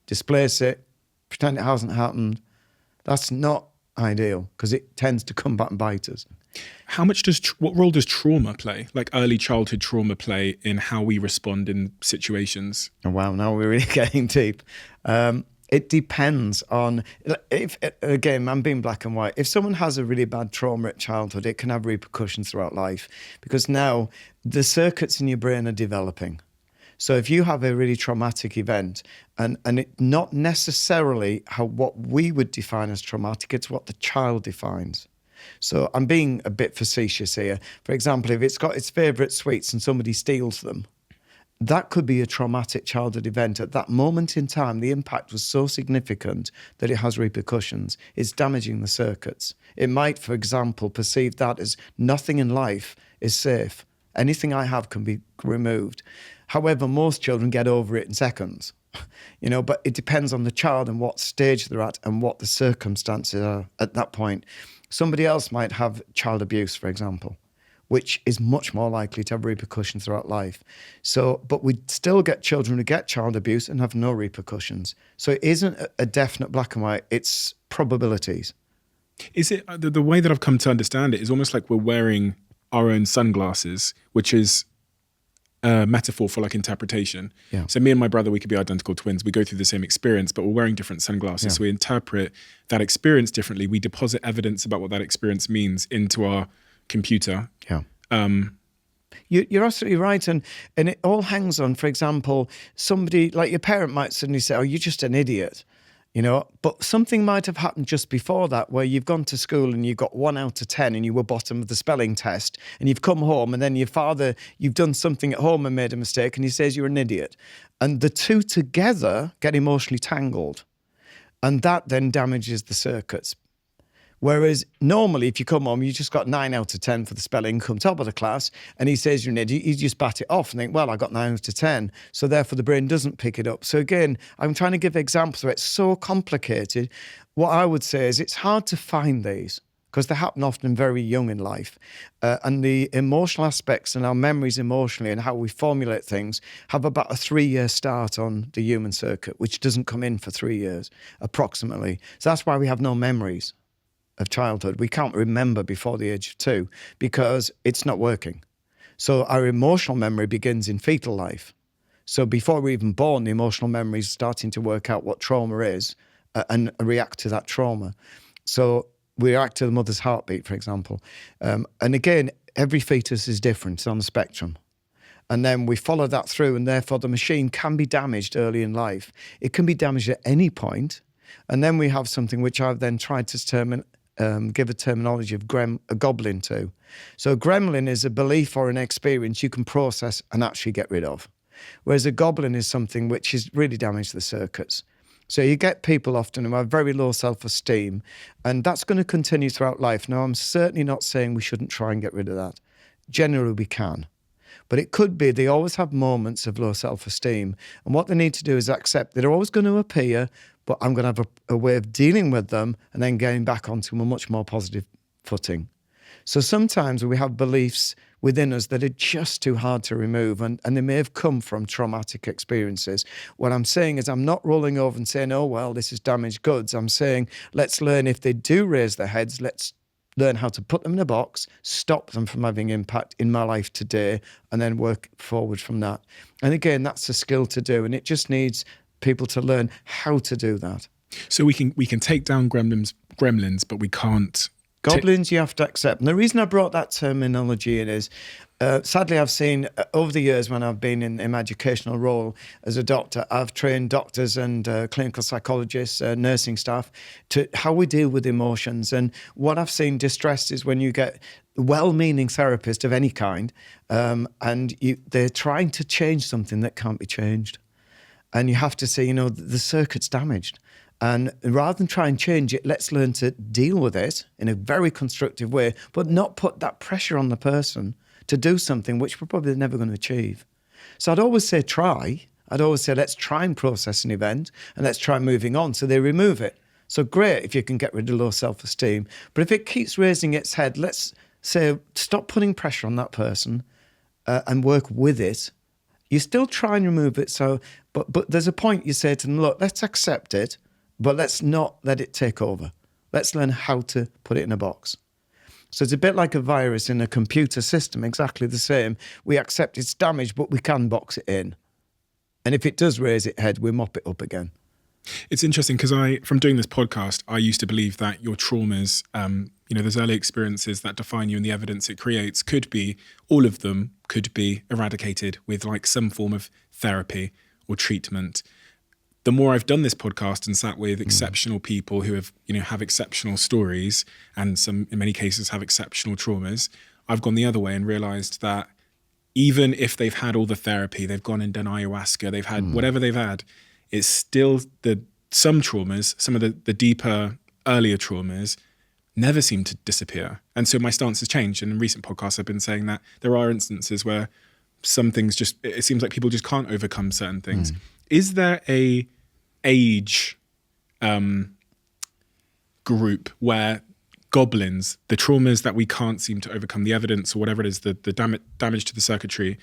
Displace it. Pretend it hasn't happened. That's not ideal because it tends to come back and bite us. What role does trauma play, like early childhood trauma play in how we respond in situations? Oh, wow, now we're really getting deep. It depends on, again, I'm being black and white. If someone has a really bad trauma at childhood, it can have repercussions throughout life because now the circuits in your brain are developing. So if you have a really traumatic event, and it not necessarily what we would define as traumatic, it's what the child defines. So I'm being a bit facetious here. For example, if it's got its favourite sweets and somebody steals them, that could be a traumatic childhood event. At that moment in time, the impact was so significant that it has repercussions. It's damaging the circuits. It might, for example, perceive that as nothing in life is safe. Anything I have can be removed. However, most children get over it in seconds. But it depends on the child and what stage they're at and what the circumstances are at that point. Somebody else might have child abuse, for example, which is much more likely to have repercussions throughout life. But we still get children who get child abuse and have no repercussions. So it isn't a definite black and white, it's probabilities. Is it, the way that I've come to understand it is almost like we're wearing our own sunglasses, which is a metaphor for like interpretation. Yeah. So me and my brother, we could be identical twins. We go through the same experience, but we're wearing different sunglasses. Yeah. So we interpret that experience differently. We deposit evidence about what that experience means into our computer. Yeah. You're absolutely right. And it all hangs on, for example, somebody like your parent might suddenly say, oh, you're just an idiot, but something might have happened just before that where you've gone to school and you got 1 out of 10 and you were bottom of the spelling test, and you've come home and then your father, you've done something at home and made a mistake and he says you're an idiot. And the two together get emotionally tangled. And that then damages the circuits. Whereas normally, if you come home, you just got 9 out of 10 for the spelling, come top of the class, and he says you're an idiot, you just bat it off and think, well, I got 9 out of 10. So therefore, the brain doesn't pick it up. So again, I'm trying to give examples where it's so complicated. What I would say is it's hard to find these because they happen often very young in life. And the emotional aspects and our memories emotionally and how we formulate things have about a 3-year start on the human circuit, which doesn't come in for 3 years, approximately. So that's why we have no memories of childhood. We can't remember before the age of 2 because it's not working. So our emotional memory begins in fetal life. So before we're even born, the emotional memory is starting to work out what trauma is and react to that trauma. So we react to the mother's heartbeat, for example. And again, every fetus is different. It's on the spectrum. And then we follow that through, and therefore the machine can be damaged early in life. It can be damaged at any point. And then we have something which I've then tried to determine, give a terminology of a goblin to. So a gremlin is a belief or an experience you can process and actually get rid of. Whereas a goblin is something which is really damaged the circuits. So you get people often who have very low self-esteem, and that's going to continue throughout life. Now, I'm certainly not saying we shouldn't try and get rid of that. Generally, we can. But it could be they always have moments of low self-esteem. And what they need to do is accept they're always going to appear, but I'm going to have a way of dealing with them and then getting back onto a much more positive footing. So sometimes we have beliefs within us that are just too hard to remove, and they may have come from traumatic experiences. What I'm saying is I'm not rolling over and saying, oh, well, this is damaged goods. I'm saying let's learn if they do raise their heads, let's learn how to put them in a box, stop them from having impact in my life today, and then work forward from that. And again, that's a skill to do, and it just needs people to learn how to do that. So we can take down gremlins, but we can't. Goblins you have to accept. And the reason I brought that terminology in is, sadly, I've seen over the years when I've been in my educational role as a doctor, I've trained doctors and clinical psychologists, nursing staff, to how we deal with emotions. And what I've seen distressed is when you get well-meaning therapist of any kind, and they're trying to change something that can't be changed. And you have to say, the circuit's damaged. And rather than try and change it, let's learn to deal with it in a very constructive way, but not put that pressure on the person to do something which we're probably never going to achieve. So I'd always say try. I'd always say let's try and process an event and let's try moving on. So they remove it. So great if you can get rid of low self-esteem. But if it keeps raising its head, let's say stop putting pressure on that person and work with it. You still try and remove it. So, but there's a point you say to them, look, let's accept it, but let's not let it take over. Let's learn how to put it in a box. So it's a bit like a virus in a computer system, exactly the same. We accept it's damaged, but we can box it in. And if it does raise its head, we mop it up again. It's interesting because from doing this podcast, I used to believe that your traumas, those early experiences that define you and the evidence it creates all of them could be eradicated with like some form of therapy or treatment. The more I've done this podcast and sat with exceptional people who have exceptional stories and some, in many cases, have exceptional traumas, I've gone the other way and realized that even if they've had all the therapy, they've gone and done ayahuasca, they've had whatever they've had, it's still some traumas, some of the deeper, earlier traumas never seem to disappear. And so my stance has changed. And in recent podcasts, I've been saying that there are instances where some things it seems like people just can't overcome certain things. Is there a age group where goblins, the traumas that we can't seem to overcome, the evidence or whatever it is, the damage to the circuitry,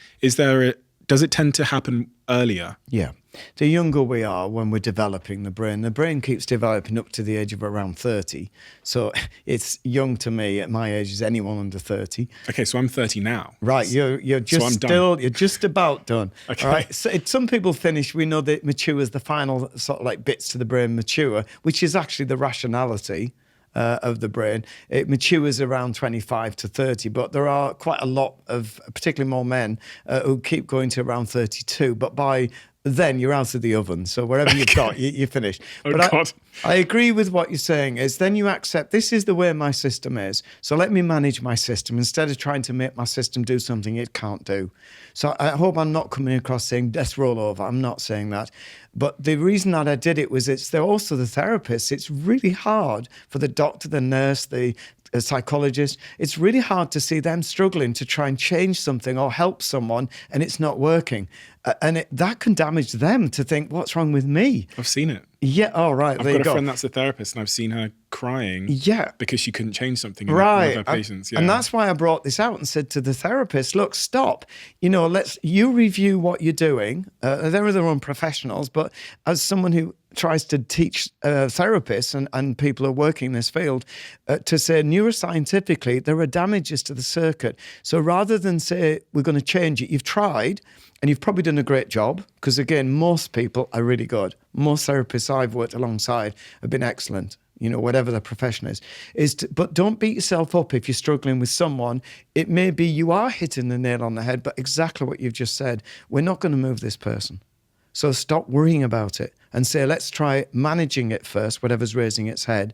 does it tend to happen earlier? Yeah. The younger we are when we're developing the brain keeps developing up to the age of around 30. So it's young to me at my age as anyone under 30. Okay, so I'm 30 now. Right, you're just about done. Okay. All right. So some people finish, we know that mature is the final sort of like bits to the brain mature, which is actually the rationality. of the brain. It matures around 25 to 30, but there are quite a lot of, particularly more men, who keep going to around 32. But by then you're out of the oven. So wherever you've got, you're finished. God. I agree with what you're saying is then you accept this is the way my system is. So let me manage my system instead of trying to make my system do something it can't do. So I hope I'm not coming across saying let's roll over. I'm not saying that. But the reason that I did it was they're also the therapists. It's really hard for the doctor, the nurse, the psychologist. It's really hard to see them struggling to try and change something or help someone and it's not working. That can damage them to think, what's wrong with me? I've seen it. Yeah. Oh, right. I've got a friend that's a therapist and I've seen her crying because she couldn't change something in one of her patients. Yeah. And that's why I brought this out and said to the therapist, look, stop. You review what you're doing. They're their own professionals, but as someone who tries to teach therapists and people who are working in this field to say neuroscientifically, there are damages to the circuit. So rather than say, we're going to change it, you've tried and you've probably done a great job because, again, most people are really good. Most therapists I've worked alongside have been excellent, whatever their profession is. But don't beat yourself up if you're struggling with someone. It may be you are hitting the nail on the head, but exactly what you've just said, we're not going to move this person. So stop worrying about it and say, let's try managing it first, whatever's raising its head.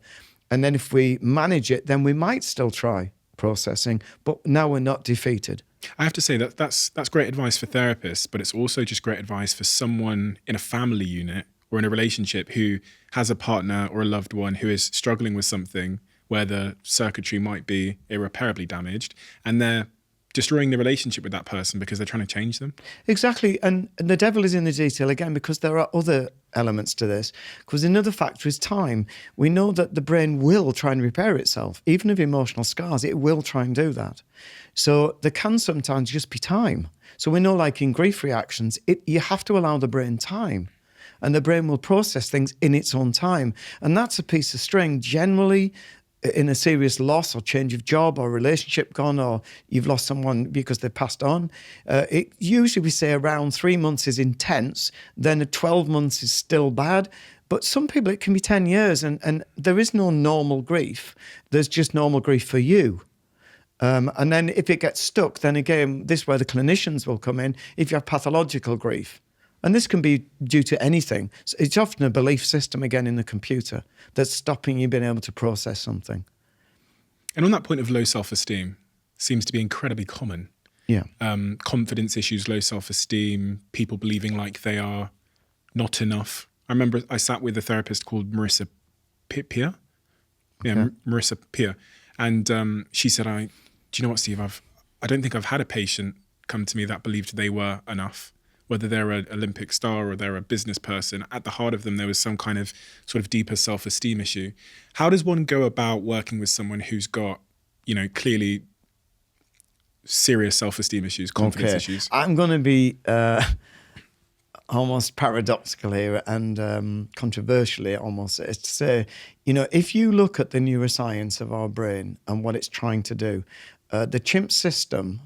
And then if we manage it, then we might still try processing, but now we're not defeated. I have to say that's great advice for therapists, but it's also just great advice for someone in a family unit or in a relationship who has a partner or a loved one who is struggling with something where the circuitry might be irreparably damaged and they're destroying the relationship with that person because they're trying to change them. Exactly. And the devil is in the detail again, because there are other elements to this. Because another factor is time. We know that the brain will try and repair itself. Even of emotional scars, it will try and do that. So there can sometimes just be time. So we know, like in grief reactions, you have to allow the brain time. And the brain will process things in its own time. And that's a piece of string. Generally, in a serious loss or change of job or relationship gone, or you've lost someone because they passed on, usually we say around 3 months is intense, then 12 months is still bad. But some people, it can be 10 years, and there is no normal grief. There's just normal grief for you. And then if it gets stuck, then again, this is where the clinicians will come in, if you have pathological grief. And this can be due to anything. So it's often a belief system, again, in the computer that's stopping you being able to process something. And on that point of low self-esteem, seems to be incredibly common. Yeah. Confidence issues, low self-esteem, people believing like they are not enough. I remember I sat with a therapist called Marissa Peer. Yeah, Marissa Peer. And she said, do you know what, Steve? I don't think I've had a patient come to me that believed they were enough. Whether they're an Olympic star or they're a business person, at the heart of them, there was some kind of sort of deeper self-esteem issue. How does one go about working with someone who's got, clearly serious self-esteem issues, confidence issues? I'm going to be almost paradoxical here and controversially almost, is to say, if you look at the neuroscience of our brain and what it's trying to do, the chimp system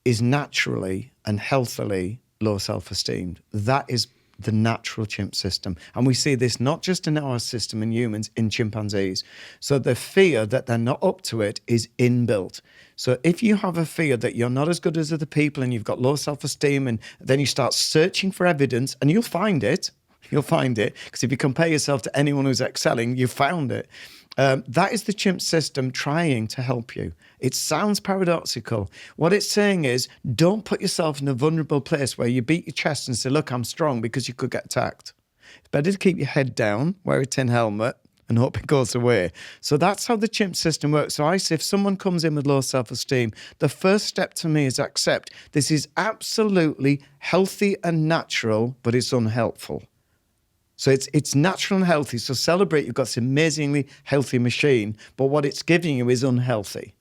is naturally and healthily low self-esteem. That is the natural chimp system. And we see this not just in our system in humans, in chimpanzees. So the fear that they're not up to it is inbuilt. So if you have a fear that you're not as good as other people and you've got low self-esteem, and then you start searching for evidence, and you'll find it, because if you compare yourself to anyone who's excelling, you found it. That is the chimp system trying to help you. It sounds paradoxical. What it's saying is, don't put yourself in a vulnerable place where you beat your chest and say, look, I'm strong, because you could get attacked. It's better to keep your head down, wear a tin helmet, and hope it goes away. So that's how the chimp system works. So I say, if someone comes in with low self-esteem, the first step to me is accept this is absolutely healthy and natural, but it's unhelpful. So it's natural and healthy. So celebrate, you've got this amazingly healthy machine, but what it's giving you is unhealthy.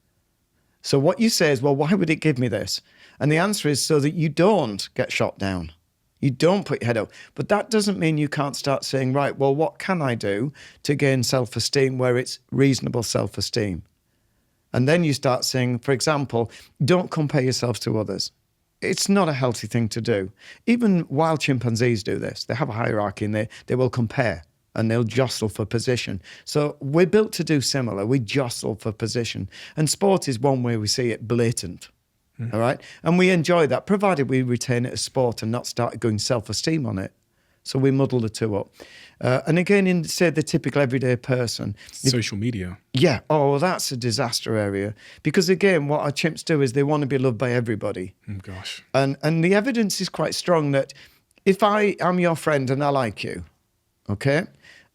So what you say is, well, why would it give me this? And the answer is so that you don't get shot down. You don't put your head up. But that doesn't mean you can't start saying, right, well, what can I do to gain self-esteem where it's reasonable self-esteem? And then you start saying, for example, don't compare yourself to others. It's not a healthy thing to do. Even wild chimpanzees do this. They have a hierarchy and they will compare. and they'll jostle for position. So we're built to do similar. We jostle for position. And sport is one way we see it blatant. All right? And we enjoy that, provided we retain it as sport and not start going self-esteem on it. So we muddle the two up. And again, in, say, the typical everyday person. Social media. Yeah. Oh, well, that's a disaster area. Because again, what our chimps do is they want to be loved by everybody. Oh, gosh. And the evidence is quite strong that if I am your friend and I like you, okay,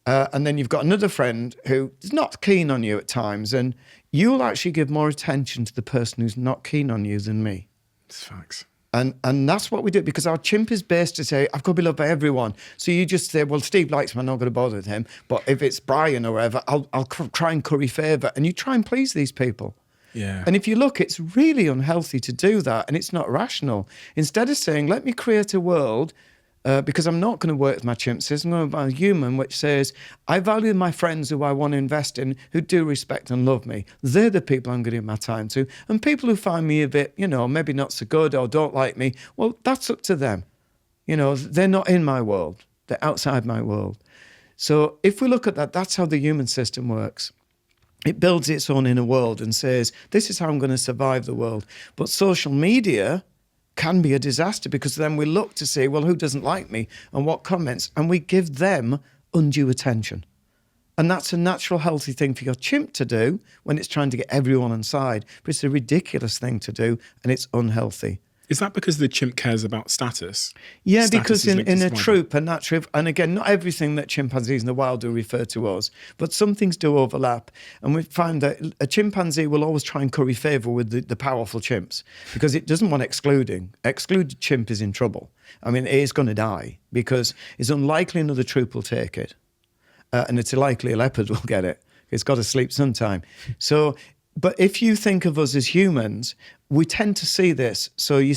and then you've got another friend who is not keen on you at times, and you'll actually give more attention to the person who's not keen on you than me. It's facts. And that's what we do, because our chimp is based to say, I've got to be loved by everyone. So you just say, well, Steve likes me, I'm not going to bother with him. But if it's Brian or whatever, I'll try and curry favour. And you try and please these people. Yeah. And if you look, it's really unhealthy to do that, and it's not rational. Instead of saying, let me create a world, because I'm not going to work with my chimps, I'm going to be a human which says, I value my friends who I want to invest in, who do respect and love me. They're the people I'm going to give my time to. And people who find me a bit, maybe not so good or don't like me, well, that's up to them. They're not in my world. They're outside my world. So if we look at that, that's how the human system works. It builds its own inner world and says, this is how I'm going to survive the world. But social media can be a disaster, because then we look to see, well, who doesn't like me and what comments, and we give them undue attention. And that's a natural, healthy thing for your chimp to do when it's trying to get everyone on side. But it's a ridiculous thing to do, and it's unhealthy. Is that because the chimp cares about status? Yeah, Status because is in linked to a survival. troop, and again, not everything that chimpanzees in the wild do refer to us, but some things do overlap. And we find that a chimpanzee will always try and curry favour with the powerful chimps, because it doesn't want excluding. Excluded chimp is in trouble. I mean, it is going to die, because it's unlikely another troop will take it. And it's likely a leopard will get it. It's got to sleep sometime. So, but if you think of us as humans, we tend to see this. So you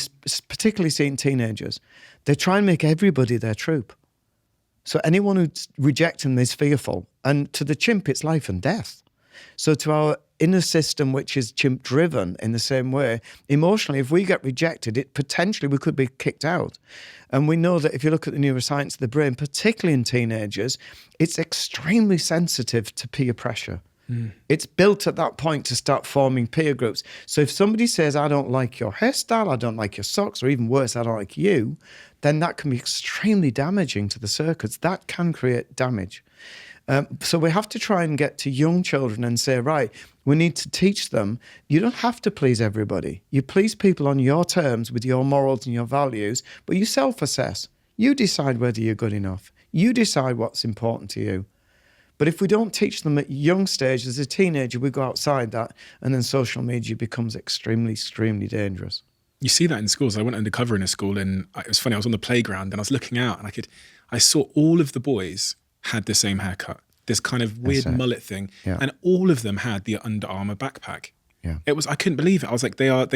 particularly see in teenagers, they try and make everybody their troop. So anyone who's rejecting them is fearful. And to the chimp, it's life and death. So to our inner system, which is chimp driven in the same way, emotionally, if we get rejected, we could be kicked out. And we know that if you look at the neuroscience of the brain, particularly in teenagers, it's extremely sensitive to peer pressure. It's built at that point to start forming peer groups. So if somebody says, I don't like your hairstyle, I don't like your socks, or even worse, I don't like you, then that can be extremely damaging to the circuits. That can create damage. So we have to try and get to young children and say, right, we need to teach them, you don't have to please everybody. You please people on your terms with your morals and your values, but you self-assess. You decide whether you're good enough. You decide what's important to you. But if we don't teach them at young stage, as a teenager, we go outside that, and then social media becomes extremely, extremely dangerous. You see that in schools. I went undercover in a school, and it was funny. I was on the playground and I was looking out, and I saw all of the boys had the same haircut, this kind of weird mullet thing, and all of them had the Under Armour backpack. Yeah, I couldn't believe it. I was like, they're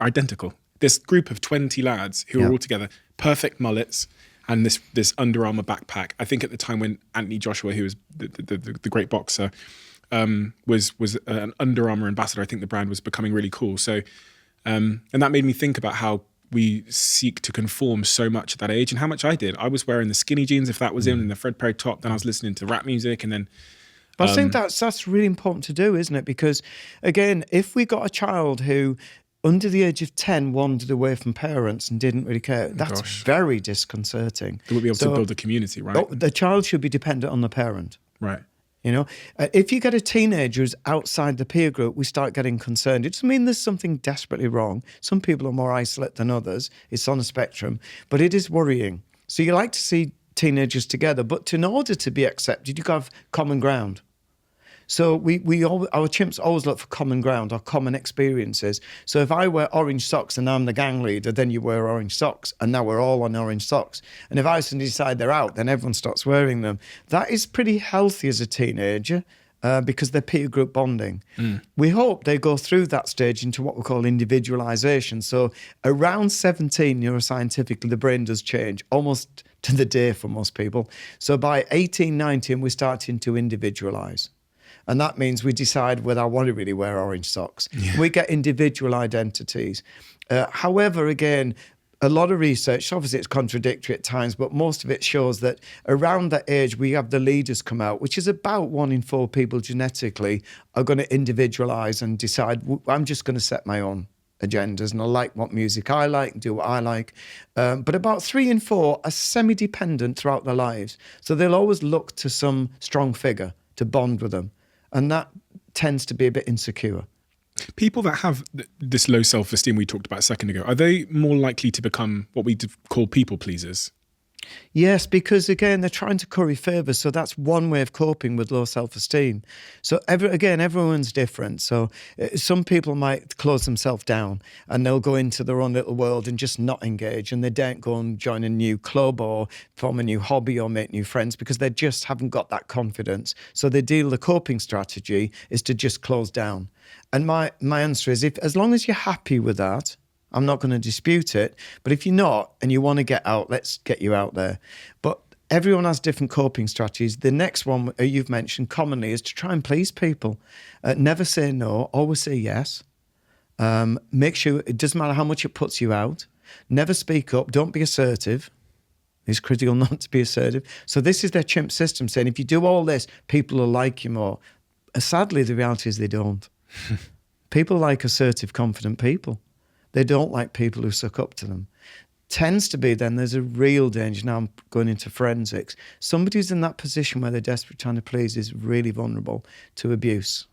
identical. This group of 20 lads who are all together, perfect mullets, and this Under Armour backpack. I think at the time when Anthony Joshua, who was the great boxer, was an Under Armour ambassador, I think the brand was becoming really cool. So, and that made me think about how we seek to conform so much at that age, and how much I did. I was wearing the skinny jeans, if that was in, and the Fred Perry top. Then I was listening to rap music, and then. But I think that's really important to do, isn't it? Because again, if we got a child who, under the age of 10, wandered away from parents and didn't really care, that's very disconcerting. They would be able to build a community, right? The child should be dependent on the parent. Right. If you get a teenager who's outside the peer group, we start getting concerned. It doesn't mean there's something desperately wrong. Some people are more isolate than others. It's on a spectrum, but it is worrying. So you like to see teenagers together, but in order to be accepted, you've got to have common ground. So our chimps always look for common ground or common experiences. So if I wear orange socks and I'm the gang leader, then you wear orange socks, and now we're all on orange socks. And if I suddenly decide they're out, then everyone starts wearing them. That is pretty healthy as a teenager because they're peer group bonding. We hope they go through that stage into what we call individualization. So around 17, neuroscientifically, the brain does change almost to the day for most people. So by 18, 19, we're starting to individualize. And that means we decide whether I want to really wear orange socks. Yeah. We get individual identities. However, again, a lot of research, obviously it's contradictory at times, but most of it shows that around that age we have the leaders come out, which is about 1 in 4 people genetically are going to individualize and decide, I'm just going to set my own agendas and I like what music I like and do what I like. But about 3 in 4 are semi-dependent throughout their lives. So they'll always look to some strong figure to bond with them. And that tends to be a bit insecure. People that have this low self-esteem we talked about a second ago, are they more likely to become what we call people pleasers? Yes, because again, they're trying to curry favour. So that's one way of coping with low self-esteem. So everyone's different. So some people might close themselves down and they'll go into their own little world and just not engage. And they don't go and join a new club or form a new hobby or make new friends because they just haven't got that confidence. So the coping strategy is to just close down. And my answer is, as long as you're happy with that, I'm not going to dispute it. But if you're not and you want to get out, let's get you out there. But everyone has different coping strategies. The next one you've mentioned commonly is to try and please people. Never say no, always say yes. Make sure it doesn't matter how much it puts you out. Never speak up. Don't be assertive. It's critical not to be assertive. So this is their chimp system saying, if you do all this, people will like you more. Sadly, the reality is they don't. People like assertive, confident people. They don't like people who suck up to them. Tends to be then there's a real danger. Now I'm going into forensics. Somebody who's in that position where they're desperate trying to please is really vulnerable to abuse.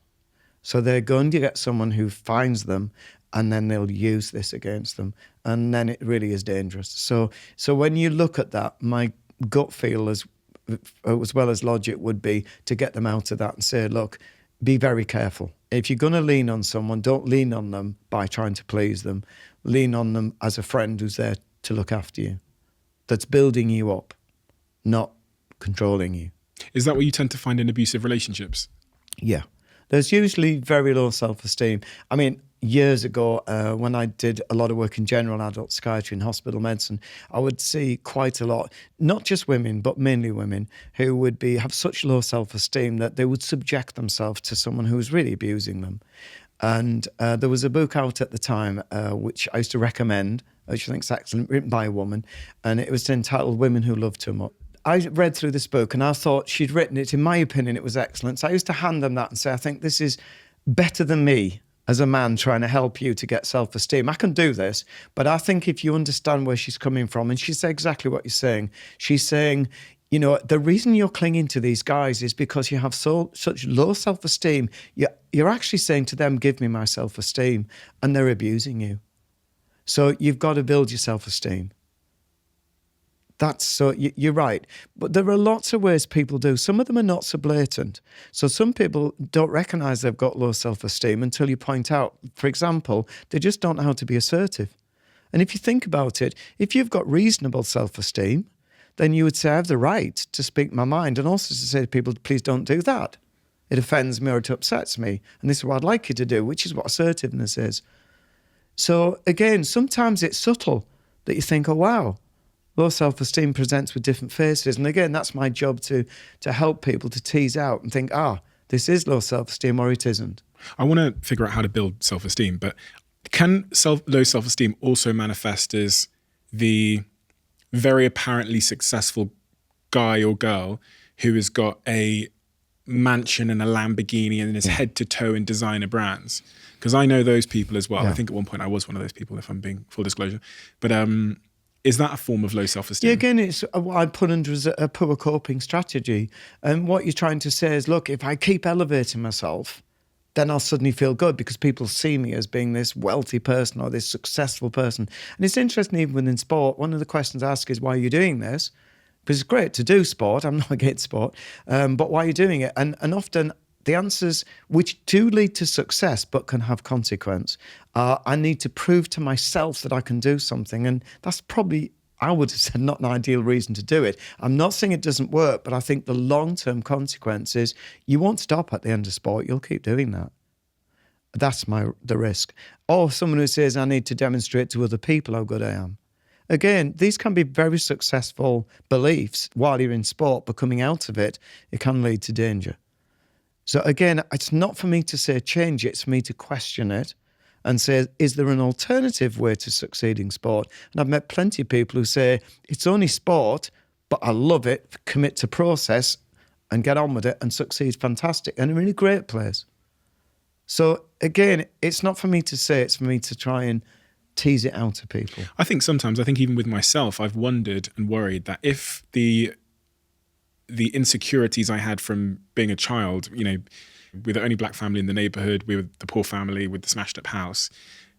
So they're going to get someone who finds them and then they'll use this against them. And then it really is dangerous. So when you look at that, my gut feel as well as logic would be to get them out of that and say, look, be very careful. If you're going to lean on someone, don't lean on them by trying to please them. Lean on them as a friend who's there to look after you, that's building you up, not controlling you. Is that what you tend to find in abusive relationships? Yeah. There's usually very low self-esteem. I mean, years ago, when I did a lot of work in general adult psychiatry and hospital medicine, I would see quite a lot, not just women, but mainly women, who would have such low self-esteem that they would subject themselves to someone who was really abusing them. And there was a book out at the time, which I used to recommend, which I think is excellent, written by a woman, and it was entitled Women Who Love Too Much. I read through this book and I thought she'd written it, in my opinion, it was excellent. So I used to hand them that and say, I think this is better than me as a man trying to help you to get self-esteem. I can do this, but I think if you understand where she's coming from, and she said exactly what you're saying. She's saying, you know, the reason you're clinging to these guys is because you have such low self-esteem. You're actually saying to them, give me my self-esteem, and they're abusing you. So you've got to build your self-esteem. You're right. But there are lots of ways people do. Some of them are not so blatant. So some people don't recognize they've got low self-esteem until you point out, for example, they just don't know how to be assertive. And if you think about it, if you've got reasonable self-esteem, then you would say, I have the right to speak my mind, and also to say to people, please don't do that. It offends me or it upsets me. And this is what I'd like you to do, which is what assertiveness is. So again, sometimes it's subtle that you think, oh, wow, low self-esteem presents with different faces. And again, that's my job to help people to tease out and think, this is low self-esteem or it isn't. I want to figure out how to build self-esteem, but can low self-esteem also manifest as the very apparently successful guy or girl who has got a mansion and a Lamborghini and is head to toe in designer brands? Because I know those people as well. Yeah. I think at one point I was one of those people, if I'm being full disclosure. But is that a form of low self-esteem? Yeah, again, it's what I put under as a poor coping strategy. And what you're trying to say is, look, if I keep elevating myself, then I'll suddenly feel good because people see me as being this wealthy person or this successful person. And it's interesting, even within sport, one of the questions I ask is, why are you doing this? Because it's great to do sport. I'm not against sport. But why are you doing it? And often the answers, which do lead to success but can have consequence, I need to prove to myself that I can do something. And that's probably, I would have said, not an ideal reason to do it. I'm not saying it doesn't work, but I think the long-term consequence is you won't stop at the end of sport. You'll keep doing that. That's the risk. Or someone who says, I need to demonstrate to other people how good I am. Again, these can be very successful beliefs while you're in sport, but coming out of it, it can lead to danger. So again, it's not for me to say change it, it's for me to question it and say, is there an alternative way to succeeding sport? And I've met plenty of people who say, it's only sport, but I love it, commit to process and get on with it and succeed fantastic and in a great place. So again, it's not for me to say, it's for me to try and tease it out of people. I think sometimes, even with myself, I've wondered and worried that if the insecurities I had from being a child, you know, we're the only black family in the neighborhood, we were the poor family with the smashed up house,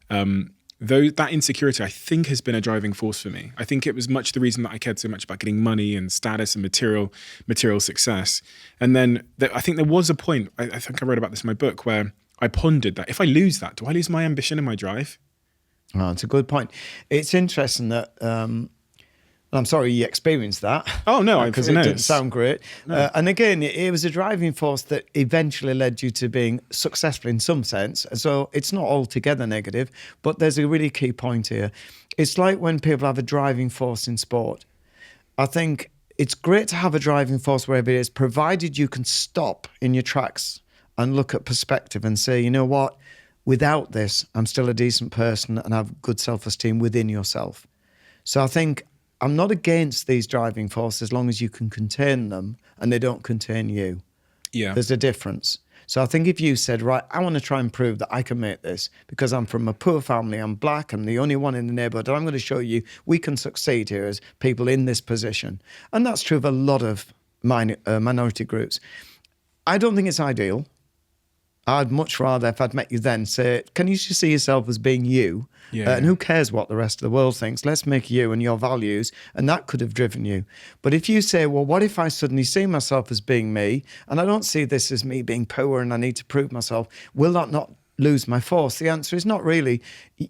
that insecurity, I think, has been a driving force for me. I think it was much the reason that I cared so much about getting money and status and material success. And then I think there was a point, I think I wrote about this in my book, where I pondered that if I lose that, do I lose my ambition and my drive? Oh, it's a good point. It's interesting that, I'm sorry you experienced that. Oh, no. Because it didn't sound great. No. And again, it was a driving force that eventually led you to being successful in some sense. So it's not altogether negative, but there's a really key point here. It's like when people have a driving force in sport. I think it's great to have a driving force wherever it is, provided you can stop in your tracks and look at perspective and say, you know what, without this, I'm still a decent person and have good self-esteem within yourself. So I think I'm not against these driving forces as long as you can contain them and they don't contain you. Yeah. There's a difference. So I think if you said, right, I want to try and prove that I can make this because I'm from a poor family, I'm black, I'm the only one in the neighborhood, and I'm going to show you we can succeed here as people in this position. And that's true of a lot of minority groups. I don't think it's ideal. I'd much rather, if I'd met you then, say, can you just see yourself as being you? And who cares what the rest of the world thinks? Let's make you and your values. And that could have driven you. But if you say, well, what if I suddenly see myself as being me, and I don't see this as me being poor and I need to prove myself, will that not lose my force? The answer is not really.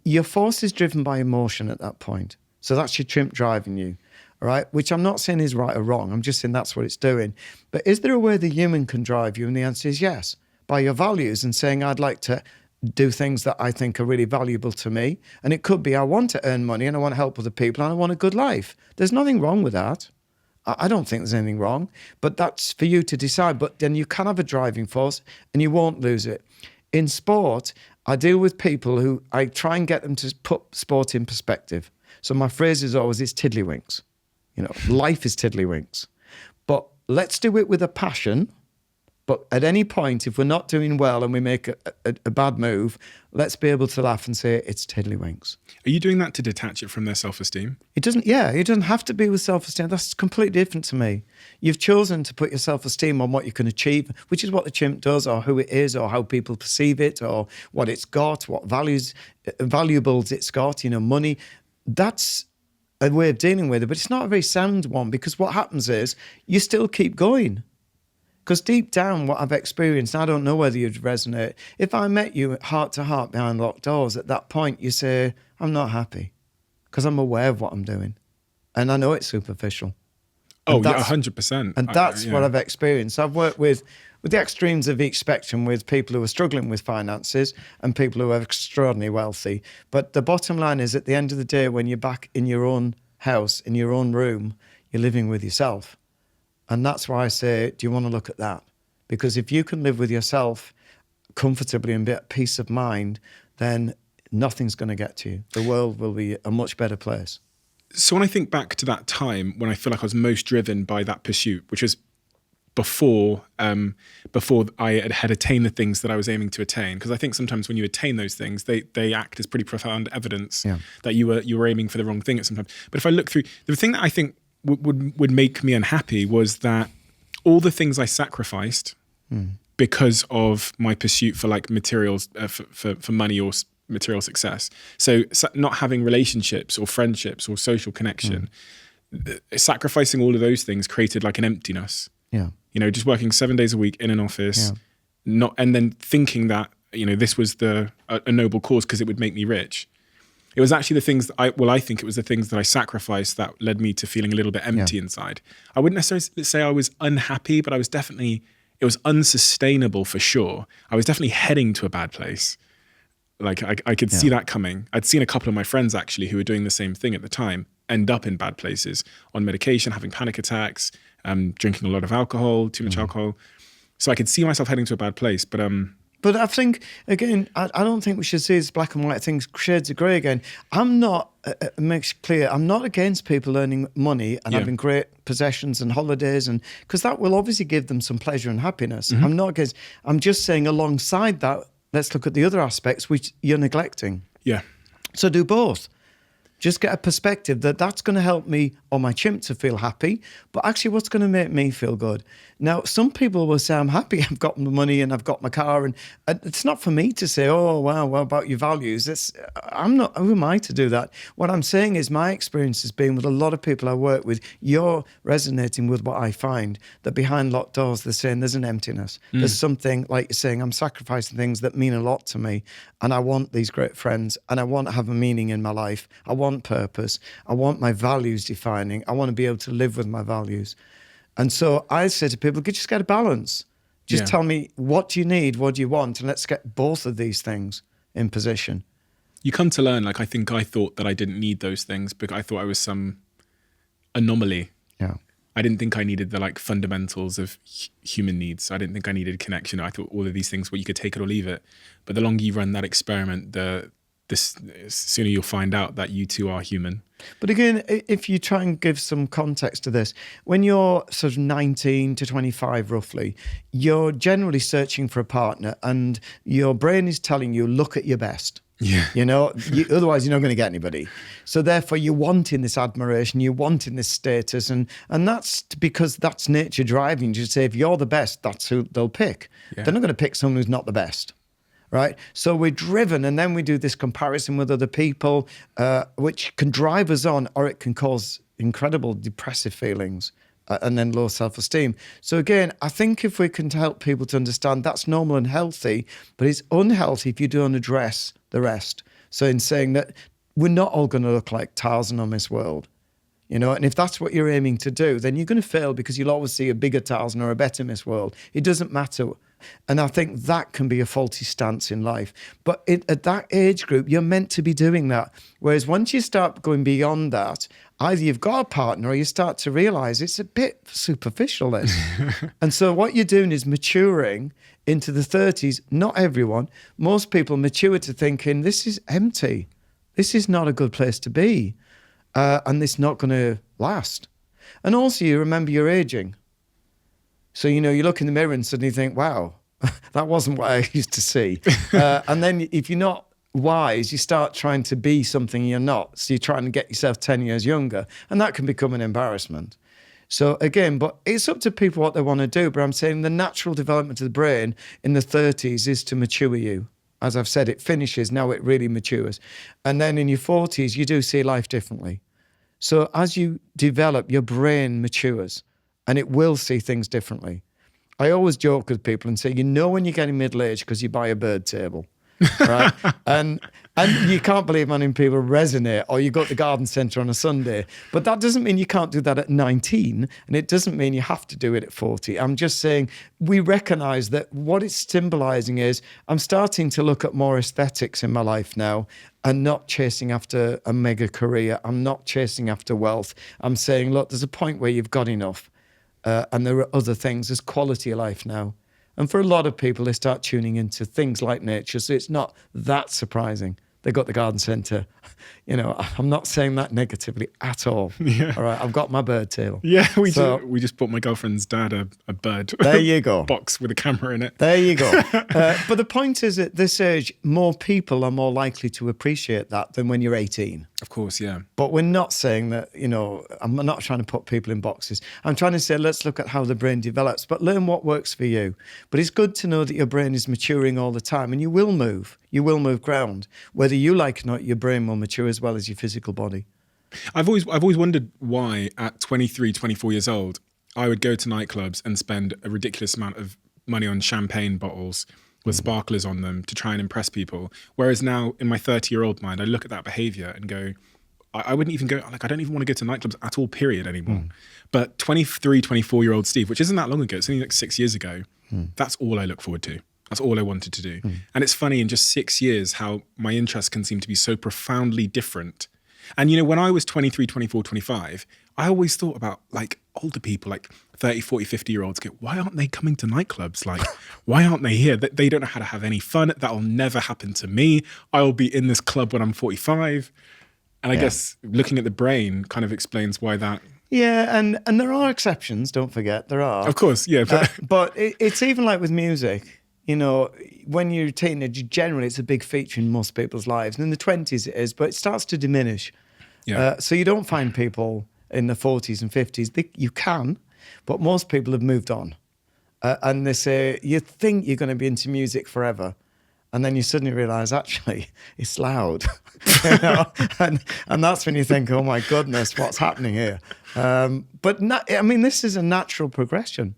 Your force is driven by emotion at that point. So that's your chimp driving you. All right, which I'm not saying is right or wrong. I'm just saying that's what it's doing. But is there a way the human can drive you? And the answer is yes. By your values and saying, I'd like to do things that I think are really valuable to me. And it could be, I want to earn money and I want to help other people and I want a good life. There's nothing wrong with that. I don't think there's anything wrong, but that's for you to decide. But then you can have a driving force and you won't lose it. In sport, I deal with people who I try and get them to put sport in perspective. So my phrase is always, it's tiddlywinks. You know, life is tiddlywinks. But let's do it with a passion. But at any point, if we're not doing well and we make a bad move, let's be able to laugh and say it's tiddlywinks. Are you doing that to detach it from their self-esteem? It doesn't have to be with self-esteem. That's completely different to me. You've chosen to put your self-esteem on what you can achieve, which is what the chimp does, or who it is, or how people perceive it, or what it's got, what valuables it's got, you know, money. That's a way of dealing with it, but it's not a very sound one, because what happens is you still keep going. Because deep down, what I've experienced, and I don't know whether you'd resonate, if I met you heart to heart behind locked doors, at that point you say, I'm not happy, because I'm aware of what I'm doing. And I know it's superficial. Oh, yeah, 100%. And that's what I've experienced. I've worked with the extremes of each spectrum, with people who are struggling with finances and people who are extraordinarily wealthy. But the bottom line is, at the end of the day, when you're back in your own house, in your own room, you're living with yourself. And that's why I say, do you want to look at that? Because if you can live with yourself comfortably and be at peace of mind, then nothing's going to get to you. The world will be a much better place. So when I think back to that time when I feel like I was most driven by that pursuit, which was before I had attained the things that I was aiming to attain, because I think sometimes when you attain those things, they act as pretty profound evidence that you were aiming for the wrong thing at some time. But if I look through, the thing that I think would make me unhappy was that all the things I sacrificed because of my pursuit for like materials, for money or material success. So not having relationships or friendships or social connection, sacrificing all of those things created like an emptiness. Yeah. You know, just working 7 days a week in an office, and then thinking that, you know, this was a noble cause because it would make me rich. It was actually the things that I think it was the things that I sacrificed that led me to feeling a little bit empty inside. I wouldn't necessarily say I was unhappy, but it was unsustainable for sure. I was definitely heading to a bad place. Like I could see that coming. I'd seen a couple of my friends actually who were doing the same thing at the time end up in bad places, on medication, having panic attacks, drinking a lot of alcohol, too much alcohol. So I could see myself heading to a bad place. But But I think, again, I don't think we should see this black and white things, shades of grey again. I'm not, it makes it clear, I'm not against people earning money and having great possessions and holidays, and because that will obviously give them some pleasure and happiness. I'm not against, I'm just saying alongside that, let's look at the other aspects which you're neglecting. Yeah. So do both. Just get a perspective that that's going to help me or my chimp to feel happy, but actually what's going to make me feel good? Now, some people will say, I'm happy, I've got the money and I've got my car, and it's not for me to say, oh, wow, what about your values? I'm not, who am I to do that? What I'm saying is my experience has been with a lot of people I work with, you're resonating with what I find, that behind locked doors, they're saying there's an emptiness. There's something, like you're saying, I'm sacrificing things that mean a lot to me, and I want these great friends, and I want to have a meaning in my life. I want purpose. I want my values defining. I want to be able to live with my values. And so I say to people, just get a balance. Just tell me, what do you need? What do you want? And let's get both of these things in position. You come to learn, like, I think I thought that I didn't need those things because I thought I was some anomaly. Yeah. I didn't think I needed the like fundamentals of human needs. I didn't think I needed connection. I thought all of these things, well, you could take it or leave it. But the longer you run that experiment, the sooner you'll find out that you too are human. But again, if you try and give some context to this, when you're sort of 19 to 25 roughly, you're generally searching for a partner and your brain is telling you, look at your best. Yeah. You know, otherwise you're not going to get anybody. So therefore you're wanting this admiration, you're wanting this status, and that's because that's nature driving you to say, if you're the best, that's who they'll pick. Yeah. They're not going to pick someone who's not the best. Right? So we're driven, and then we do this comparison with other people, which can drive us on, or it can cause incredible depressive feelings and then low self-esteem. So again, I think if we can help people to understand that's normal and healthy, but it's unhealthy if you don't address the rest. So in saying that we're not all going to look like Tarzan on Miss World, you know, and if that's what you're aiming to do, then you're going to fail because you'll always see a bigger Tarzan or a better Miss World. It doesn't matter. And I think that can be a faulty stance in life. But at that age group, you're meant to be doing that. Whereas once you start going beyond that, either you've got a partner or you start to realize it's a bit superficial, this. And so what you're doing is maturing into the 30s. Not everyone. Most people mature to thinking, this is empty. This is not a good place to be. And it's not going to last. And also you remember you're aging. So, you know, you look in the mirror and suddenly think, wow, that wasn't what I used to see. And then if you're not wise, you start trying to be something you're not. So you're trying to get yourself 10 years younger, and that can become an embarrassment. So again, but it's up to people what they want to do. But I'm saying the natural development of the brain in the 30s is to mature you. As I've said, it finishes, now it really matures. And then in your 40s, you do see life differently. So as you develop, your brain matures. And it will see things differently. I always joke with people and say, you know when you're getting middle-aged because you buy a bird table, right? and you can't believe how many people resonate, or you go to the garden centre on a Sunday. But that doesn't mean you can't do that at 19, and it doesn't mean you have to do it at 40. I'm just saying we recognise that what it's symbolising is I'm starting to look at more aesthetics in my life now and not chasing after a mega career. I'm not chasing after wealth. I'm saying, look, there's a point where you've got enough. And there are other things. There's quality of life now. And for a lot of people, they start tuning into things like nature. So it's not that surprising. They got the garden centre. You know, I'm not saying that negatively at all. Yeah. All right, I've got my bird table. Yeah, we just bought my girlfriend's dad a bird. There you go. Box with a camera in it. There you go. But the point is, at this age, more people are more likely to appreciate that than when you're 18. Of course, yeah. But we're not saying that, you know, I'm not trying to put people in boxes. I'm trying to say, let's look at how the brain develops, but learn what works for you. But it's good to know that your brain is maturing all the time, and you will move. You will move ground. Whether you like it or not, your brain will mature as well as your physical body. I've always wondered why at 23, 24 years old, I would go to nightclubs and spend a ridiculous amount of money on champagne bottles with sparklers on them to try and impress people. Whereas now in my 30-year-old mind, I look at that behavior and go, I wouldn't even go, like, I don't even want to go to nightclubs at all, period, anymore. But 23, 24-year-old Steve, which isn't that long ago, it's only like 6 years ago, that's all I look forward to. That's all I wanted to do. And it's funny in just 6 years how my interests can seem to be so profoundly different. And, you know, when I was 23, 24, 25, I always thought about like older people, like 30, 40, 50-year-olds go, why aren't they coming to nightclubs? Like, why aren't they here? They don't know how to have any fun. That'll never happen to me. I'll be in this club when I'm 45. And I guess looking at the brain kind of explains why that. Yeah, and there are exceptions, don't forget, there are. Of course, yeah. But it's even like with music, you know, when you're a teenager, generally it's a big feature in most people's lives. And in the 20s it is, but it starts to diminish. Yeah. So you don't find people in the 40s and 50s. You can, but most people have moved on. And they say, you think you're going to be into music forever. And then you suddenly realise, actually, it's loud. You know? and that's when you think, oh my goodness, what's happening here? But I mean, this is a natural progression.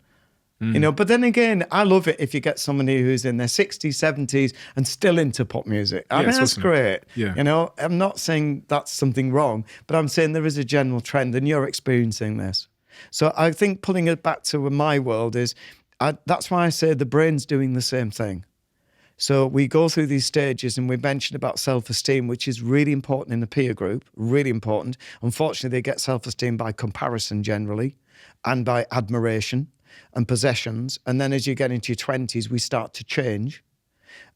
You know, but then again, I love it if you get somebody who's in their 60s, 70s and still into pop music. I mean, that's awesome. great. Yeah. You know, I'm not saying that's something wrong, but I'm saying there is a general trend and you're experiencing this. So I think pulling it back to my world is, that's why I say the brain's doing the same thing. So we go through these stages and we mentioned about self-esteem, which is really important in the peer group, really important. Unfortunately, they get self-esteem by comparison generally and by admiration and possessions. And then as you get into your 20s, we start to change.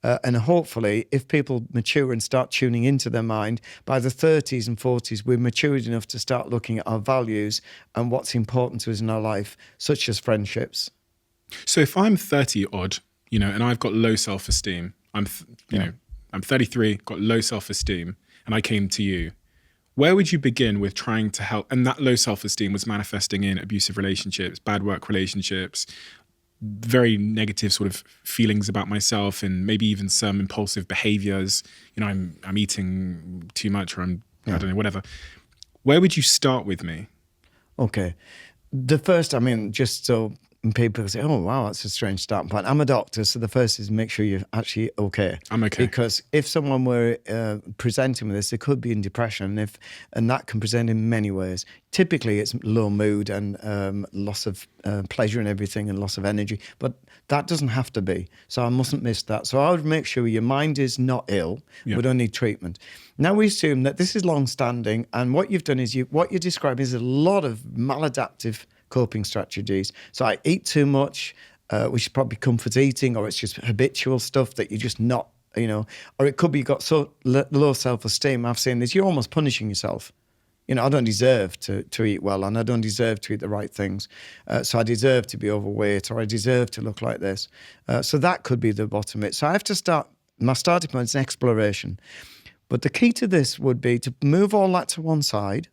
And hopefully, if people mature and start tuning into their mind, by the 30s and 40s, we're matured enough to start looking at our values and what's important to us in our life, such as friendships. So if I'm 30 odd, you know, and I've got low self-esteem, I'm 33, got low self-esteem, and I came to you, where would you begin with trying to help? And that low self-esteem was manifesting in abusive relationships, bad work relationships, very negative sort of feelings about myself, and maybe even some impulsive behaviors. You know, I'm eating too much, or I don't know, whatever. Where would you start with me? Okay. The first, I mean, just so people say, oh, wow, that's a strange starting point. I'm a doctor, so the first is make sure you're actually okay. I'm okay. Because if someone were presenting with this, they could be in depression, and that can present in many ways. Typically, it's low mood and loss of pleasure and everything and loss of energy, but that doesn't have to be. So I mustn't miss that. So I would make sure your mind is not ill, we don't need treatment. Now we assume that this is long-standing, and what you've done is what you're describing is a lot of maladaptive coping strategies. So I eat too much, which is probably comfort eating, or it's just habitual stuff that you're just not, you know, or it could be you've got so low self-esteem. I've seen this, you're almost punishing yourself. You know, I don't deserve to eat well, and I don't deserve to eat the right things. So I deserve to be overweight, or I deserve to look like this. So that could be the bottom of it. So I have to start, my starting point is exploration. But the key to this would be to move all that to one side.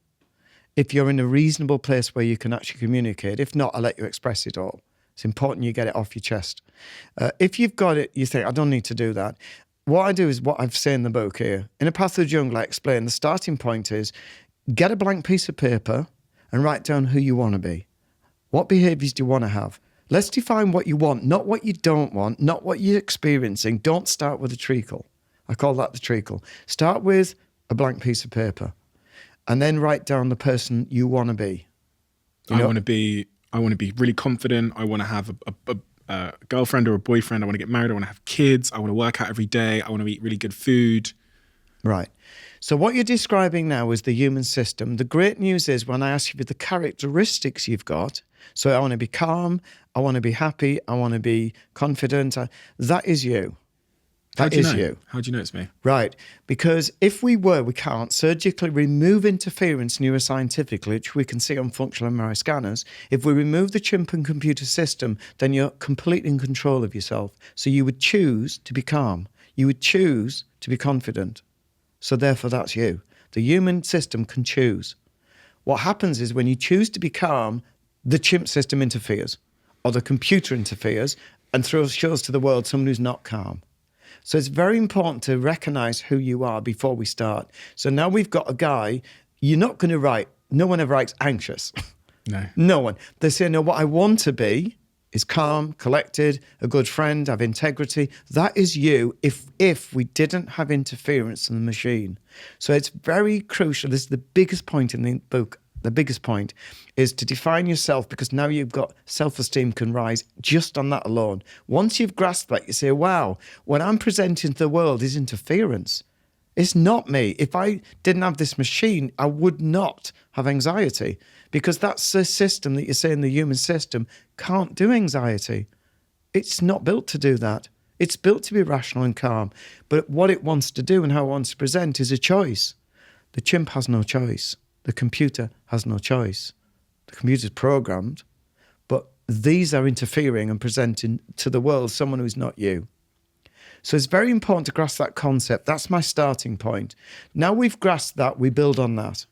If you're in a reasonable place where you can actually communicate. If not, I'll let you express it all. It's important you get it off your chest. If you've got it, you think, I don't need to do that. What I do is what I've said in the book here. In A Path to the Jungle, I explain the starting point is get a blank piece of paper and write down who you want to be. What behaviours do you want to have? Let's define what you want, not what you don't want, not what you're experiencing. Don't start with a treacle. I call that the treacle. Start with a blank piece of paper. And then write down the person you want to be. I want to be really confident. I want to have a girlfriend or a boyfriend. I want to get married. I want to have kids. I want to work out every day. I want to eat really good food. Right. So what you're describing now is the human system. The great news is when I ask you for the characteristics you've got, so I want to be calm, I want to be happy, I want to be confident, that is you. That is you. How do you know it's me? Right. Because if we can't surgically remove interference neuroscientifically, which we can see on functional MRI scanners. If we remove the chimp and computer system, then you're completely in control of yourself. So you would choose to be calm. You would choose to be confident. So therefore, that's you. The human system can choose. What happens is when you choose to be calm, the chimp system interferes, or the computer interferes and shows to the world someone who's not calm. So it's very important to recognize who you are before we start. So now we've got a guy, you're not going to write, no one ever writes anxious. No. No one. They say, no, what I want to be is calm, collected, a good friend, have integrity. That is you if we didn't have interference in the machine. So it's very crucial. This is the biggest point in the book. The biggest point is to define yourself, because now you've got self-esteem can rise just on that alone. Once you've grasped that, you say, wow, what I'm presenting to the world is interference. It's not me. If I didn't have this machine, I would not have anxiety, because that's the system that you're saying, the human system can't do anxiety. It's not built to do that. It's built to be rational and calm. But what it wants to do and how it wants to present is a choice. The chimp has no choice. The computer has no choice. The computer's programmed, but these are interfering and presenting to the world someone who's not you. So it's very important to grasp that concept. That's my starting point. Now we've grasped that, we build on that.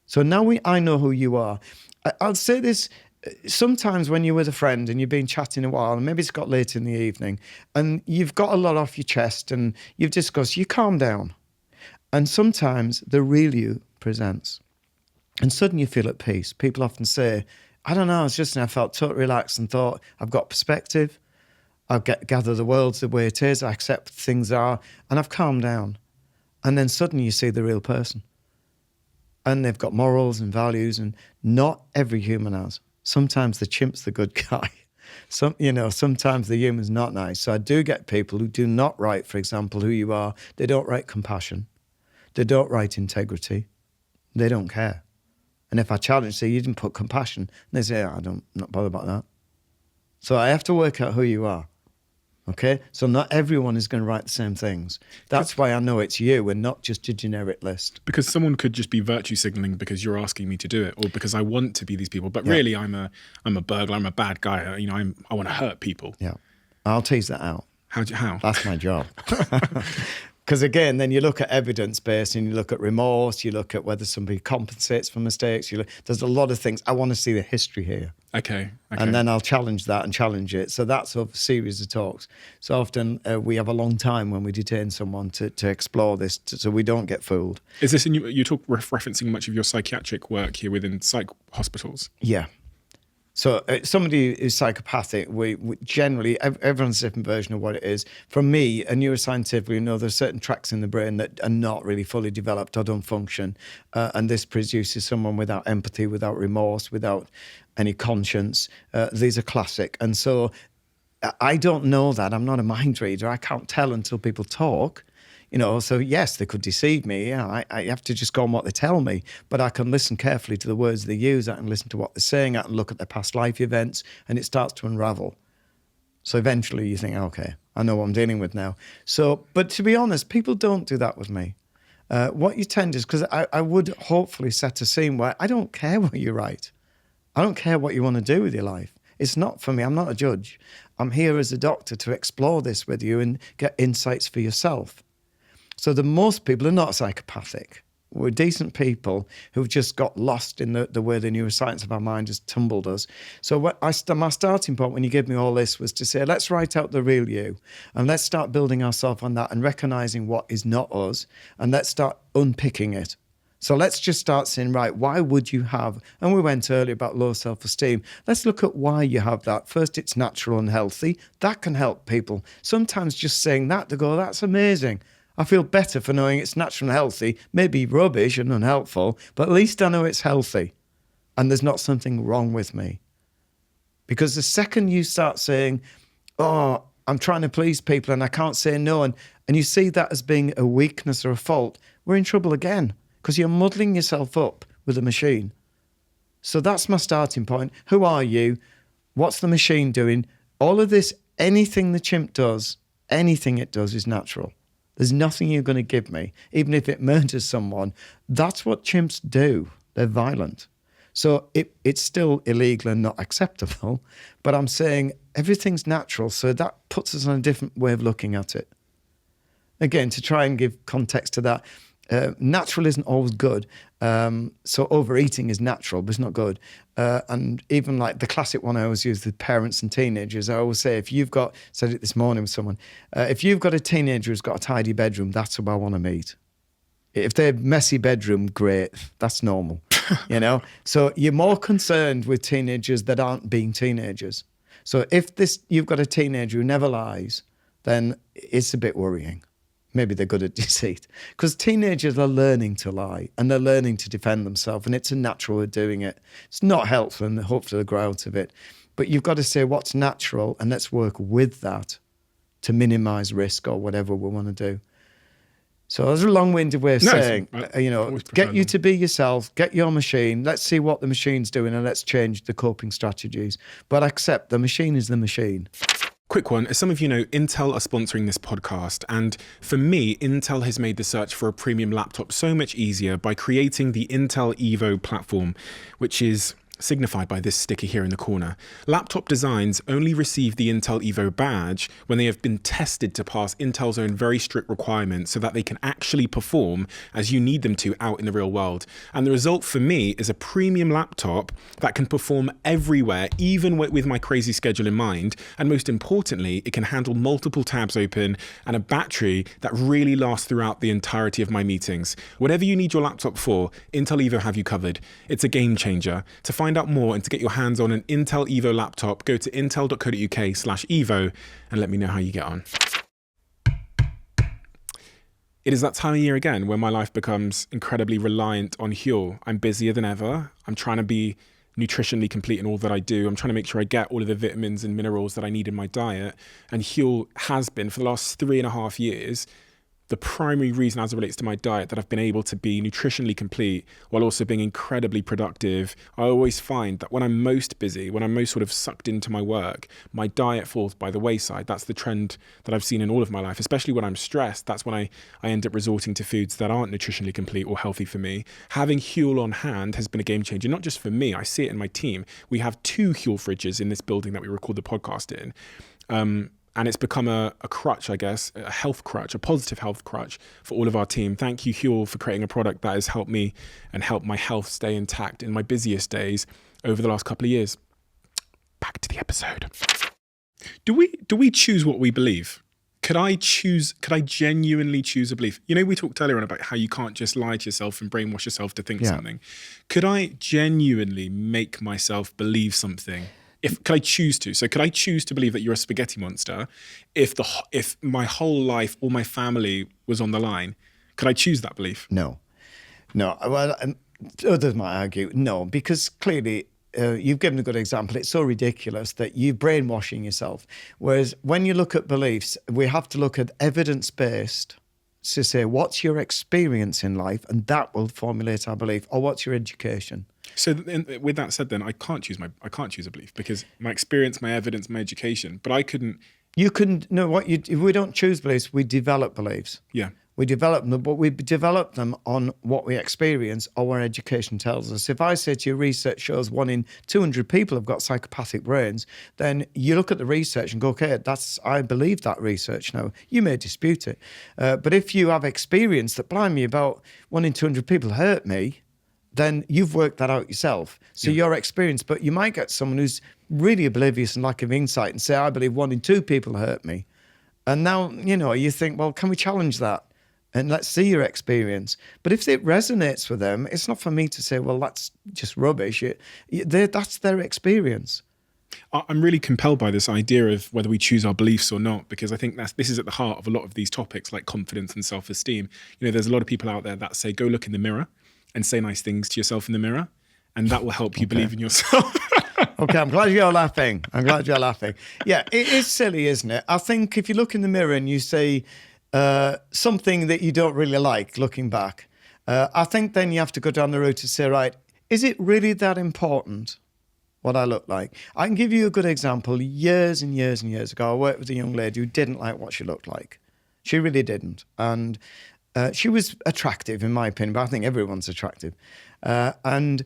So now I know who you are. I'll say this, sometimes when you're with a friend and you've been chatting a while, and maybe it's got late in the evening, and you've got a lot off your chest and you've discussed, you calm down. And sometimes the real you presents. And suddenly you feel at peace. People often say, I don't know, I felt totally relaxed and thought, I've got perspective. I've gather the world the way it is. I accept things are, and I've calmed down. And then suddenly you see the real person. And they've got morals and values, and not every human has. Sometimes the chimp's the good guy. Sometimes the human's not nice. So I do get people who do not write, for example, who you are. They don't write compassion. They don't write integrity. They don't care. And if I challenge, say, you didn't put compassion, and they say, I'm not bothered about that. So I have to work out who you are. Okay? So not everyone is going to write the same things. That's why I know it's you and not just a generic list. Because someone could just be virtue signaling because you're asking me to do it, or because I want to be these people. But really, I'm a burglar. I'm a bad guy. I want to hurt people. Yeah. I'll tease that out. How? That's my job. Because again, then you look at evidence-based and you look at remorse, you look at whether somebody compensates for mistakes. There's a lot of things. I want to see the history here. Okay. And then I'll challenge that and challenge it. So that's a series of talks. So often we have a long time when we detain someone to explore this, so we don't get fooled. Is this you talk referencing much of your psychiatric work here within psych hospitals? Yeah. So somebody who's psychopathic, we generally, everyone's a different version of what it is. For me, a neuroscientific, we know there's certain tracks in the brain that are not really fully developed or don't function. And this produces someone without empathy, without remorse, without any conscience. These are classic. And so I don't know that. I'm not a mind reader. I can't tell until people talk. So yes, they could deceive me. I have to just go on what they tell me, but I can listen carefully to the words they use. I can listen to what they're saying. I can look at their past life events, and it starts to unravel. So eventually you think, okay, I know what I'm dealing with now. So, but to be honest, people don't do that with me. What you tend is, because I would hopefully set a scene where I don't care what you write. I don't care what you want to do with your life. It's not for me. I'm not a judge. I'm here as a doctor to explore this with you and get insights for yourself. So most people are not psychopathic. We're decent people who've just got lost in the way the neuroscience of our mind has tumbled us. So my starting point when you gave me all this was to say, let's write out the real you, and let's start building ourselves on that and recognizing what is not us, and let's start unpicking it. So let's just start saying, right, why would you have, and we went earlier about low self-esteem. Let's look at why you have that. First, it's natural and healthy. That can help people. Sometimes just saying that, they go, that's amazing. I feel better for knowing it's natural and healthy, maybe rubbish and unhelpful, but at least I know it's healthy and there's not something wrong with me. Because the second you start saying, oh, I'm trying to please people and I can't say no, and you see that as being a weakness or a fault, we're in trouble again, because you're muddling yourself up with a machine. So that's my starting point. Who are you? What's the machine doing? All of this, anything the chimp does, anything it does is natural. There's nothing you're going to give me, even if it murders someone. That's what chimps do. They're violent. So it's still illegal and not acceptable, but I'm saying everything's natural, so that puts us on a different way of looking at it. Again, to try and give context to that, natural isn't always good. So overeating is natural, but it's not good. And even like the classic one I always use with parents and teenagers, I always say, said it this morning with someone, if you've got a teenager who's got a tidy bedroom, that's who I want to meet. If they're messy bedroom, great, that's normal, So you're more concerned with teenagers that aren't being teenagers. So if you've got a teenager who never lies, then it's a bit worrying. Maybe they're good at deceit, because teenagers are learning to lie and they're learning to defend themselves, and it's a natural way of doing it. It's not helpful, and hopefully they'll grow out of it. But you've got to say what's natural, and let's work with that to minimize risk or whatever we want to do. So that's a long-winded way of No, saying, always preferred get you long. to be yourself, get your machine, let's see what the machine's doing and let's change the coping strategies. But accept the machine is the machine. Quick one. As some of you know, Intel are sponsoring this podcast. And for me, Intel has made the search for a premium laptop so much easier by creating the Intel Evo platform, which is signified by this sticker here in the corner. Laptop designs only receive the Intel Evo badge when they have been tested to pass Intel's own very strict requirements so that they can actually perform as you need them to out in the real world. And the result for me is a premium laptop that can perform everywhere, even with my crazy schedule in mind. And most importantly, it can handle multiple tabs open and a battery that really lasts throughout the entirety of my meetings. Whatever you need your laptop for, Intel Evo have you covered. It's a game changer. To find out more and to get your hands on an Intel Evo laptop, go to intel.co.uk/Evo and let me know how you get on. It is that time of year again where my life becomes incredibly reliant on Huel. I'm busier than ever. I'm trying to be nutritionally complete in all that I do. I'm trying to make sure I get all of the vitamins and minerals that I need in my diet. And Huel has been, for the last 3.5 years, the primary reason as it relates to my diet that I've been able to be nutritionally complete while also being incredibly productive. I always find that when I'm most busy, when I'm most sort of sucked into my work, my diet falls by the wayside. That's the trend that I've seen in all of my life, especially when I'm stressed. That's when I end up resorting to foods that aren't nutritionally complete or healthy for me. Having Huel on hand has been a game changer, not just for me. I see it in my team. We have 2 Huel fridges in this building that we record the podcast in. And it's become a crutch, I guess, a health crutch, a positive health crutch for all of our team. Thank you, Huel, for creating a product that has helped me and helped my health stay intact in my busiest days over the last couple of years. Back to the episode. Do we choose what we believe? Could I genuinely choose a belief? You know, we talked earlier on about how you can't just lie to yourself and brainwash yourself to think something. Could I genuinely make myself believe something? Could I choose to? So could I choose to believe that you're a spaghetti monster if my whole life, all my family was on the line? Could I choose that belief? No. Well, others might argue no, because clearly you've given a good example. It's so ridiculous that you're brainwashing yourself. Whereas when you look at beliefs, we have to look at evidence-based to say, what's your experience in life? And that will formulate our belief. Or what's your education? So with that said, then I can't choose a belief because my experience, my evidence, my education. But I couldn't. You couldn't. No, we don't choose beliefs. We develop beliefs. Yeah. We develop them, but we develop them on what we experience or what education tells us. If I say to you, research shows 1 in 200 people have got psychopathic brains, then you look at the research and go, okay, I believe that research now. You may dispute it. But if you have experience that, blimey, about 1 in 200 people hurt me, then you've worked that out yourself. So your experience, but you might get someone who's really oblivious and lack of insight and say, I believe 1 in 2 people hurt me. And now, you think, well, can we challenge that? And let's see your experience. But if it resonates with them, it's not for me to say, well, that's just rubbish. That's their experience. I'm really compelled by this idea of whether we choose our beliefs or not, because I think this is at the heart of a lot of these topics like confidence and self-esteem. There's a lot of people out there that say, go look in the mirror and say nice things to yourself in the mirror, and that will help you believe in yourself. Okay, I'm glad you're laughing. Yeah, it is silly, isn't it? I think if you look in the mirror and you say something that you don't really like looking back, I think then you have to go down the road to say, right, is it really that important what I look like? I can give you a good example. Years and years and years ago, I worked with a young lady who didn't like what she looked like. She really didn't. And she was attractive, in my opinion, but I think everyone's attractive. And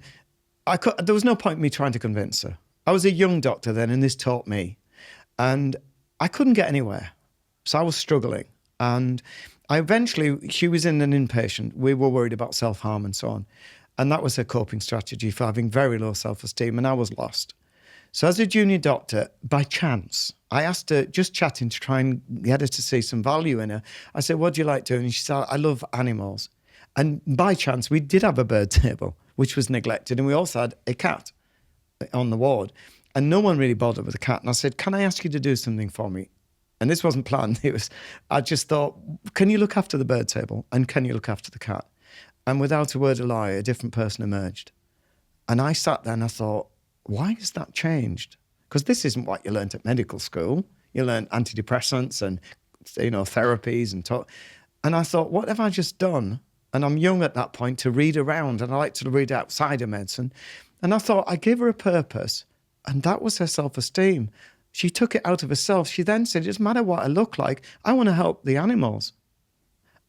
there was no point in me trying to convince her. I was a young doctor then, and this taught me. And I couldn't get anywhere. So I was struggling. And she was in an inpatient. We were worried about self-harm and so on. And that was her coping strategy for having very low self-esteem. And I was lost. So as a junior doctor, by chance, I asked her, just chatting to try and get her to see some value in her. I said, what do you like doing? And she said, I love animals. And by chance, we did have a bird table, which was neglected. And we also had a cat on the ward. And no one really bothered with the cat. And I said, can I ask you to do something for me? And this wasn't planned. I just thought, can you look after the bird table? And can you look after the cat? And without a word of lie, a different person emerged. And I sat there and I thought, why has that changed? Because this isn't what you learned at medical school. You learn antidepressants and therapies and talk. And I thought, what have I just done? And I'm young at that point to read around, and I like to read outside of medicine. And I thought, I gave her a purpose, and that was her self-esteem. She took it out of herself. She then said, it doesn't matter what I look like, I want to help the animals.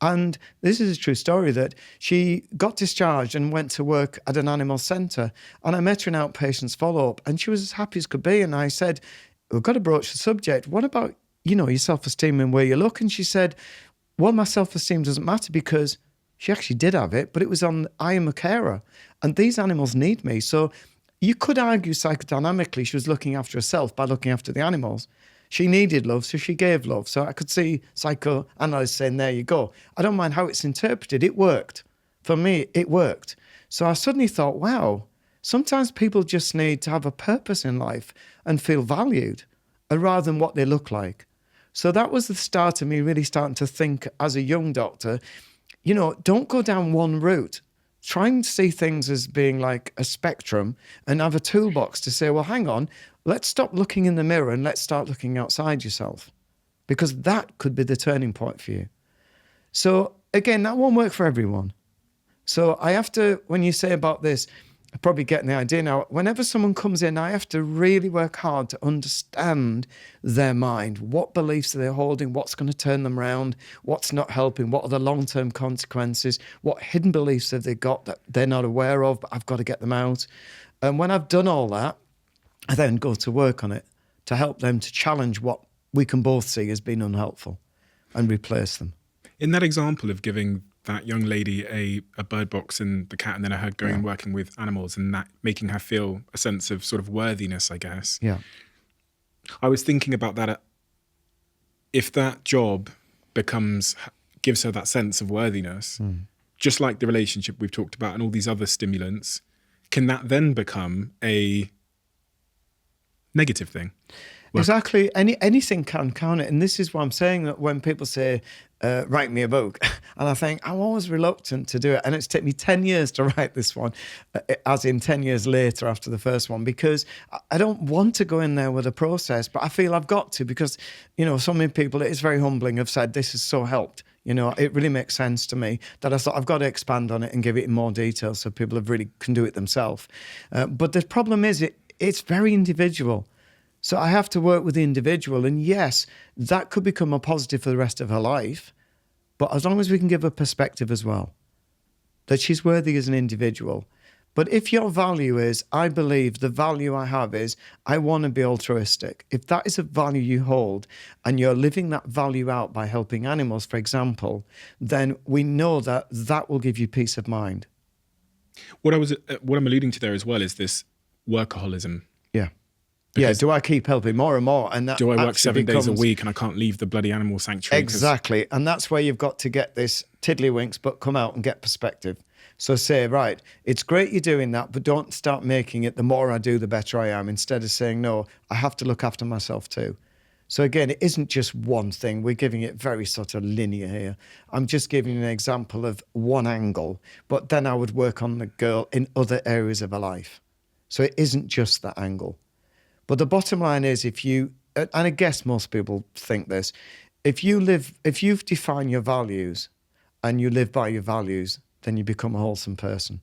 And this is a true story, that she got discharged and went to work at an animal centre. And I met her in outpatients follow-up, and she was as happy as could be. And I said, we've got to broach the subject. What about, your self-esteem and where you look? And she said, well, my self-esteem doesn't matter, because she actually did have it, but it was on, I am a carer, and these animals need me. So you could argue psychodynamically she was looking after herself by looking after the animals. She needed love, so she gave love. So I could see psychoanalysts saying, there you go. I don't mind how it's interpreted. It worked. For me, it worked. So I suddenly thought, wow, sometimes people just need to have a purpose in life and feel valued, rather than what they look like. So that was the start of me really starting to think as a young doctor, don't go down one route. Try and see things as being like a spectrum and have a toolbox to say, well, hang on, let's stop looking in the mirror and let's start looking outside yourself, because that could be the turning point for you. So again, that won't work for everyone. So I have to, when you say about this, probably getting the idea now, whenever someone comes in, I have to really work hard to understand their mind. What beliefs are they holding? What's going to turn them around? What's not helping? What are the long-term consequences? What hidden beliefs have they got that they're not aware of, but I've got to get them out? And when I've done all that, I then go to work on it to help them to challenge what we can both see as being unhelpful and replace them. In that example of giving that young lady a bird box and the cat, and then her going and working with animals, and that making her feel a sense of sort of worthiness, I guess. Yeah. I was thinking about that. If that job gives her that sense of worthiness, just like the relationship we've talked about and all these other stimulants, can that then become a negative thing? Exactly. Anything can, can't it? And this is what I'm saying, that when people say, write me a book, and I think I'm always reluctant to do it. And it's taken me 10 years to write this one, as in 10 years later after the first one, because I don't want to go in there with a process, but I feel I've got to, because, so many people, it's very humbling, have said, this has so helped. It really makes sense to me that I thought I've got to expand on it and give it in more detail so people can do it themselves. But the problem is it's very individual. So I have to work with the individual. And yes, that could become a positive for the rest of her life. But as long as we can give her perspective as well, that she's worthy as an individual. But if your value is, I believe the value I have is, I want to be altruistic. If that is a value you hold and you're living that value out by helping animals, for example, then we know that that will give you peace of mind. What I'm alluding to there as well is this workaholism. Yeah. Because do I keep helping more and more? And that do I work 7 days a week and I can't leave the bloody animal sanctuary? Exactly. And that's where you've got to get this tiddlywinks, but come out and get perspective. So say, right, it's great you're doing that, but don't start making it the more I do, the better I am. Instead of saying, no, I have to look after myself too. So again, it isn't just one thing. We're giving it very sort of linear here. I'm just giving you an example of one angle, but then I would work on the girl in other areas of her life. So it isn't just that angle. But the bottom line is, and I guess most people think this, if you've defined your values and you live by your values, then you become a wholesome person.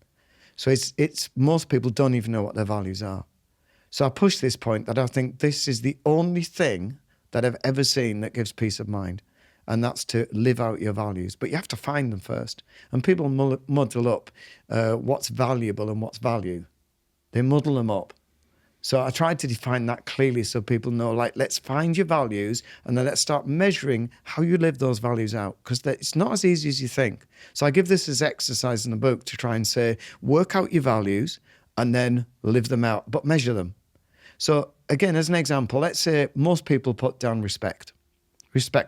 So it's most people don't even know what their values are. So I push this point that I think this is the only thing that I've ever seen that gives peace of mind, and that's to live out your values. But you have to find them first. And people muddle up what's valuable and what's value. They muddle them up. So I tried to define that clearly so people know, let's find your values and then let's start measuring how you live those values out, because it's not as easy as you think. So I give this as exercise in the book to try and say, work out your values and then live them out, but measure them. So again, as an example, let's say most people put down respect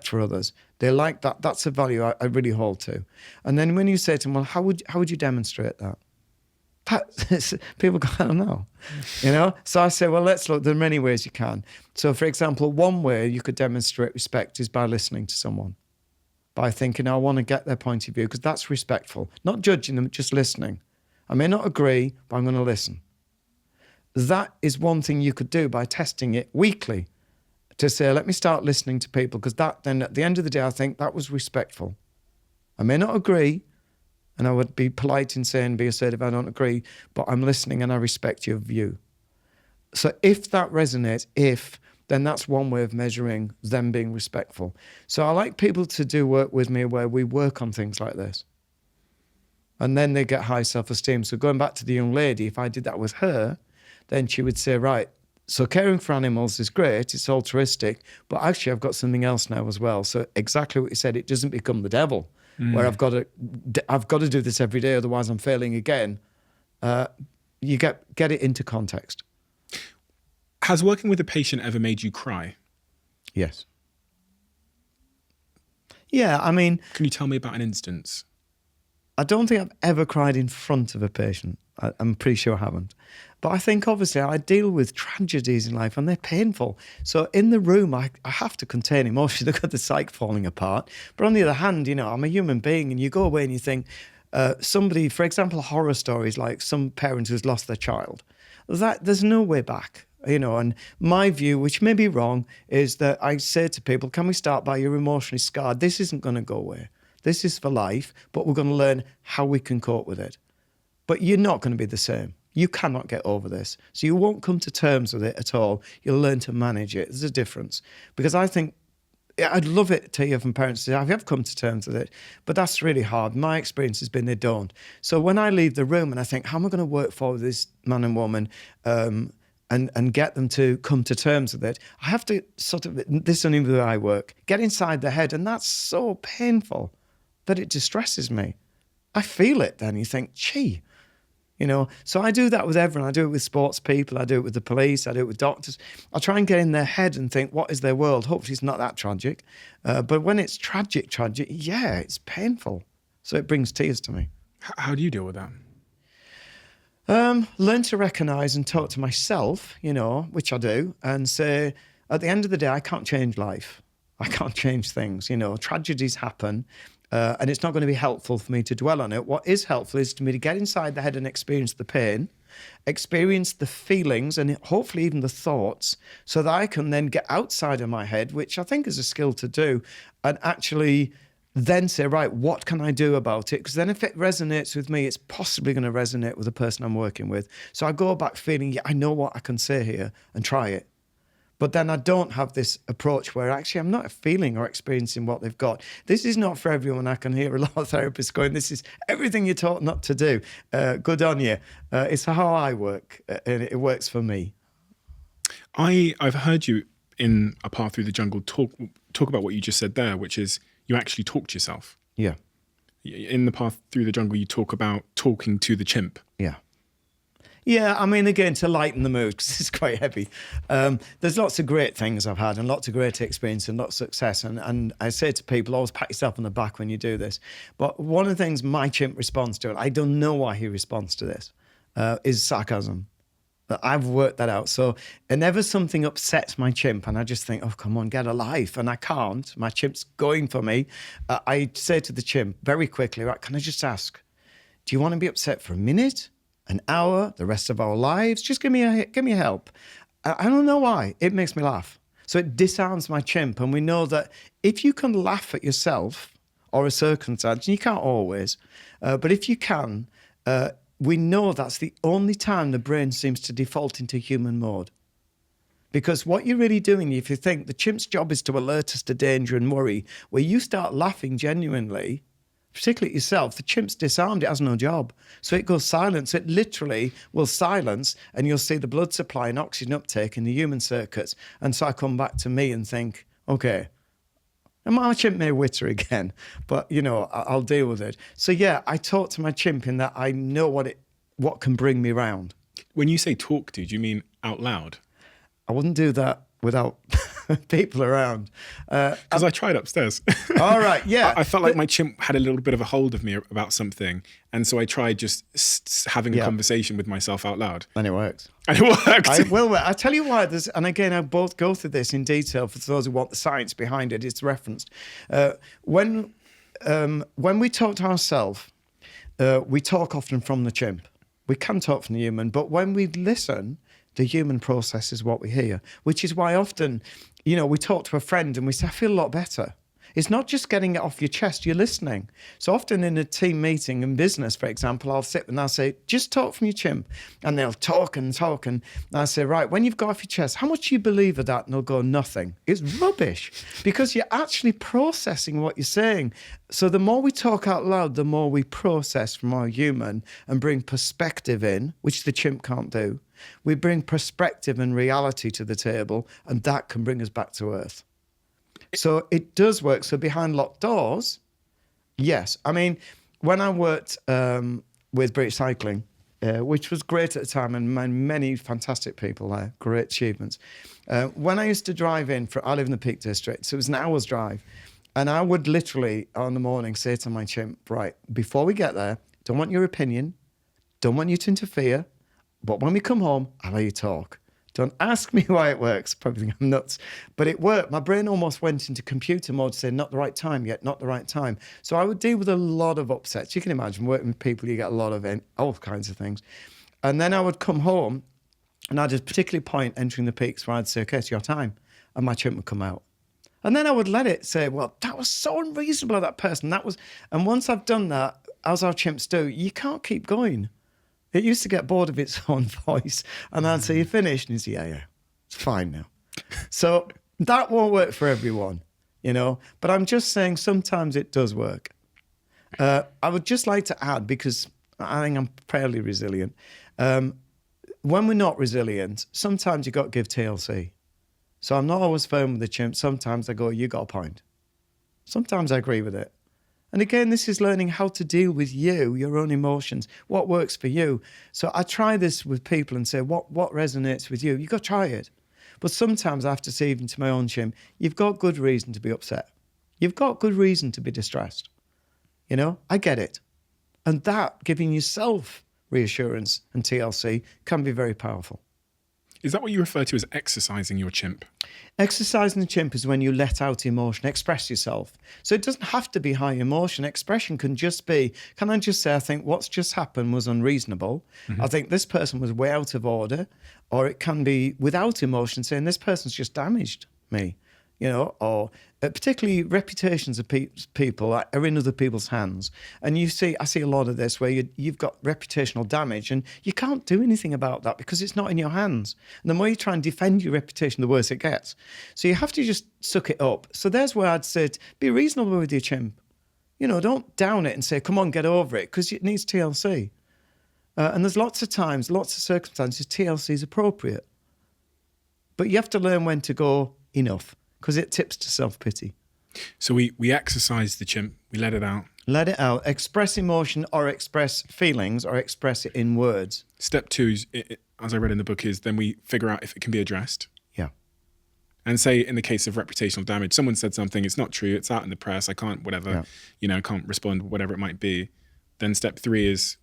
for others. They like that. That's a value I really hold to. And then when you say to them, well, how would you demonstrate that? People go, I don't know, So I say, well, let's look. There are many ways you can. So, for example, one way you could demonstrate respect is by listening to someone, by thinking, I want to get their point of view, because that's respectful. Not judging them, just listening. I may not agree, but I'm going to listen. That is one thing you could do by testing it weekly, to say, let me start listening to people, because that then at the end of the day, I think that was respectful. I may not agree, and I would be polite in saying, be assertive, I don't agree, but I'm listening and I respect your view. So if that resonates, then that's one way of measuring them being respectful. So I like people to do work with me where we work on things like this. And then they get high self-esteem. So going back to the young lady, if I did that with her, then she would say, right, so caring for animals is great, it's altruistic, but actually I've got something else now as well. So exactly what you said, it doesn't become the devil, where I've got to do this every day, otherwise I'm failing again. You get it into context. Has working with a patient ever made you cry? Yes. Yeah, I mean, Can you tell me about an instance? I don't think I've ever cried in front of a patient. I'm pretty sure I haven't. But I think obviously I deal with tragedies in life and they're painful. So in the room, I have to contain emotion. Look at the psyche falling apart. But on the other hand, I'm a human being, and you go away and you think, somebody, for example, horror stories like some parent who's lost their child, there's no way back. And my view, which may be wrong, is that I say to people, can we start by you're emotionally scarred? This isn't going to go away. This is for life, but we're going to learn how we can cope with it. But you're not going to be the same. You cannot get over this. So you won't come to terms with it at all. You'll learn to manage it. There's a difference. Because I think, I'd love it to hear from parents say, I have come to terms with it, but that's really hard. My experience has been they don't. So when I leave the room and I think, how am I going to work forward with this man and woman and get them to come to terms with it, I have to this is only the way I work, get inside their head, and that's so painful that it distresses me. I feel it then. You think, gee, so I do that with everyone. I do it with sports people. I do it with the police. I do it with doctors. I try and get in their head and think, what is their world? Hopefully it's not that tragic. But when it's tragic, yeah, it's painful. So it brings tears to me. How do you deal with that? Learn to recognise and talk to myself, which I do, and say, at the end of the day, I can't change life. I can't change things. Tragedies happen. And it's not going to be helpful for me to dwell on it. What is helpful is to me to get inside the head and experience the pain, experience the feelings, and hopefully even the thoughts, so that I can then get outside of my head, which I think is a skill to do, and actually then say, right, what can I do about it? Because then if it resonates with me, it's possibly going to resonate with the person I'm working with. So I go back feeling, yeah, I know what I can say here, and try it. But then I don't have this approach where actually I'm not feeling or experiencing what they've got. This is not for everyone. I can hear a lot of therapists going, this is everything you're taught not to do. Good on you. It's how I work, and it works for me. I've heard you in A Path Through the Jungle talk about what you just said there, which is you actually talk to yourself. Yeah. In The Path Through the Jungle, you talk about talking to the chimp. Yeah. Yeah, I mean, again, to lighten the mood, because it's quite heavy. There's lots of great things I've had and lots of great experience and lots of success. And I say to people, always pat yourself on the back when you do this. But one of the things my chimp responds to, and I don't know why he responds to this, is sarcasm. I've worked that out. So whenever something upsets my chimp and I just think, oh, come on, get a life, and I can't, my chimp's going for me, I say to the chimp very quickly, right, can I just ask, do you want to be upset for a minute? An hour, the rest of our lives? Just give me a help. I don't know why. It makes me laugh. So it disarms my chimp. And we know that if you can laugh at yourself or a circumstance, and you can't always, but if you can, we know that's the only time the brain seems to default into human mode. Because what you're really doing, if you think the chimp's job is to alert us to danger and worry, where you start laughing genuinely, particularly yourself, the chimp's disarmed, it has no job. So it goes silent. So it literally will silence, and you'll see the blood supply and oxygen uptake in the human circuits. And so I come back to me and think, okay, and my chimp may witter again, but, I'll deal with it. So, yeah, I talk to my chimp in that I know what can bring me round. When you say talk to, do you mean out loud? I wouldn't do that without people around. Because I tried upstairs. All right, yeah. I felt like my chimp had a little bit of a hold of me about something. And so I tried just having a conversation with myself out loud. And it worked. And it worked. I tell you why, and again, I both go through this in detail for those who want the science behind it. It's referenced. When we talk to ourselves, we talk often from the chimp. We can talk from the human, but when we listen, the human process is what we hear, which is why often, we talk to a friend and we say, I feel a lot better. It's not just getting it off your chest, you're listening. So often in a team meeting in business, for example, I'll sit and I'll say, just talk from your chimp. And they'll talk and talk. And I say, right, when you've got off your chest, how much do you believe of that? And they'll go, nothing. It's rubbish because you're actually processing what you're saying. So the more we talk out loud, the more we process from our human and bring perspective in, which the chimp can't do. We bring perspective and reality to the table, and that can bring us back to earth. So it does work. So behind locked doors, yes. I mean, when I worked with British Cycling, which was great at the time, and many fantastic people there, great achievements. When I used to drive in, I live in the Peak District, so it was an hour's drive. And I would literally, on the morning, say to my chimp, right, before we get there, don't want your opinion, don't want you to interfere, but when we come home, I'll let you talk. Don't ask me why it works. Probably think I'm nuts. But it worked. My brain almost went into computer mode to say, not the right time yet, not the right time. So I would deal with a lot of upsets. You can imagine working with people, you get a lot of all kinds of things. And then I would come home and I'd just particularly point entering the peaks where I'd say, okay, it's your time. And my chimp would come out. And then I would let it say, well, that was so unreasonable of that person. And once I've done that, as our chimps do, you can't keep going. It used to get bored of its own voice. And I'd say, you finished? And he'd say, yeah, it's fine now. So that won't work for everyone, you know. But I'm just saying sometimes it does work. I would just like to add, because I think I'm fairly resilient. When we're not resilient, sometimes you've got to give TLC. So I'm not always firm with the chimp. Sometimes I go, you got a point. Sometimes I agree with it. And again, this is learning how to deal with you, your own emotions, what works for you. So I try this with people and say, what resonates with you? You've got to try it. But sometimes I have to say, even to my own chimp, you've got good reason to be upset. You've got good reason to be distressed. You know, I get it. And that, giving yourself reassurance and TLC, can be very powerful. Is that what you refer to as exercising your chimp? Exercising the chimp is when you let out emotion, express yourself. So it doesn't have to be high emotion. Expression can just be, can I just say, I think what's just happened was unreasonable. I think this person was way out of order. Or it can be without emotion, saying this person's just damaged me. You know, or particularly reputations of people are in other people's hands. And I see a lot of this where you've got reputational damage and you can't do anything about that because it's not in your hands. And the more you try and defend your reputation, the worse it gets. So you have to just suck it up. So there's where I'd say, be reasonable with your chimp. You know, don't down it and say, come on, get over it, because it needs TLC. And there's lots of times, lots of circumstances, TLC is appropriate. But you have to learn when to go enough, because it tips to self-pity. So we exercise the chimp, we let it out. Let it out. Express emotion or express feelings or express it in words. Step 2, as I read in the book, is then we figure out if it can be addressed. Yeah. And say in the case of reputational damage, someone said something, it's not true, it's out in the press, I can't, whatever, I can't respond, whatever it might be. Then step 3 is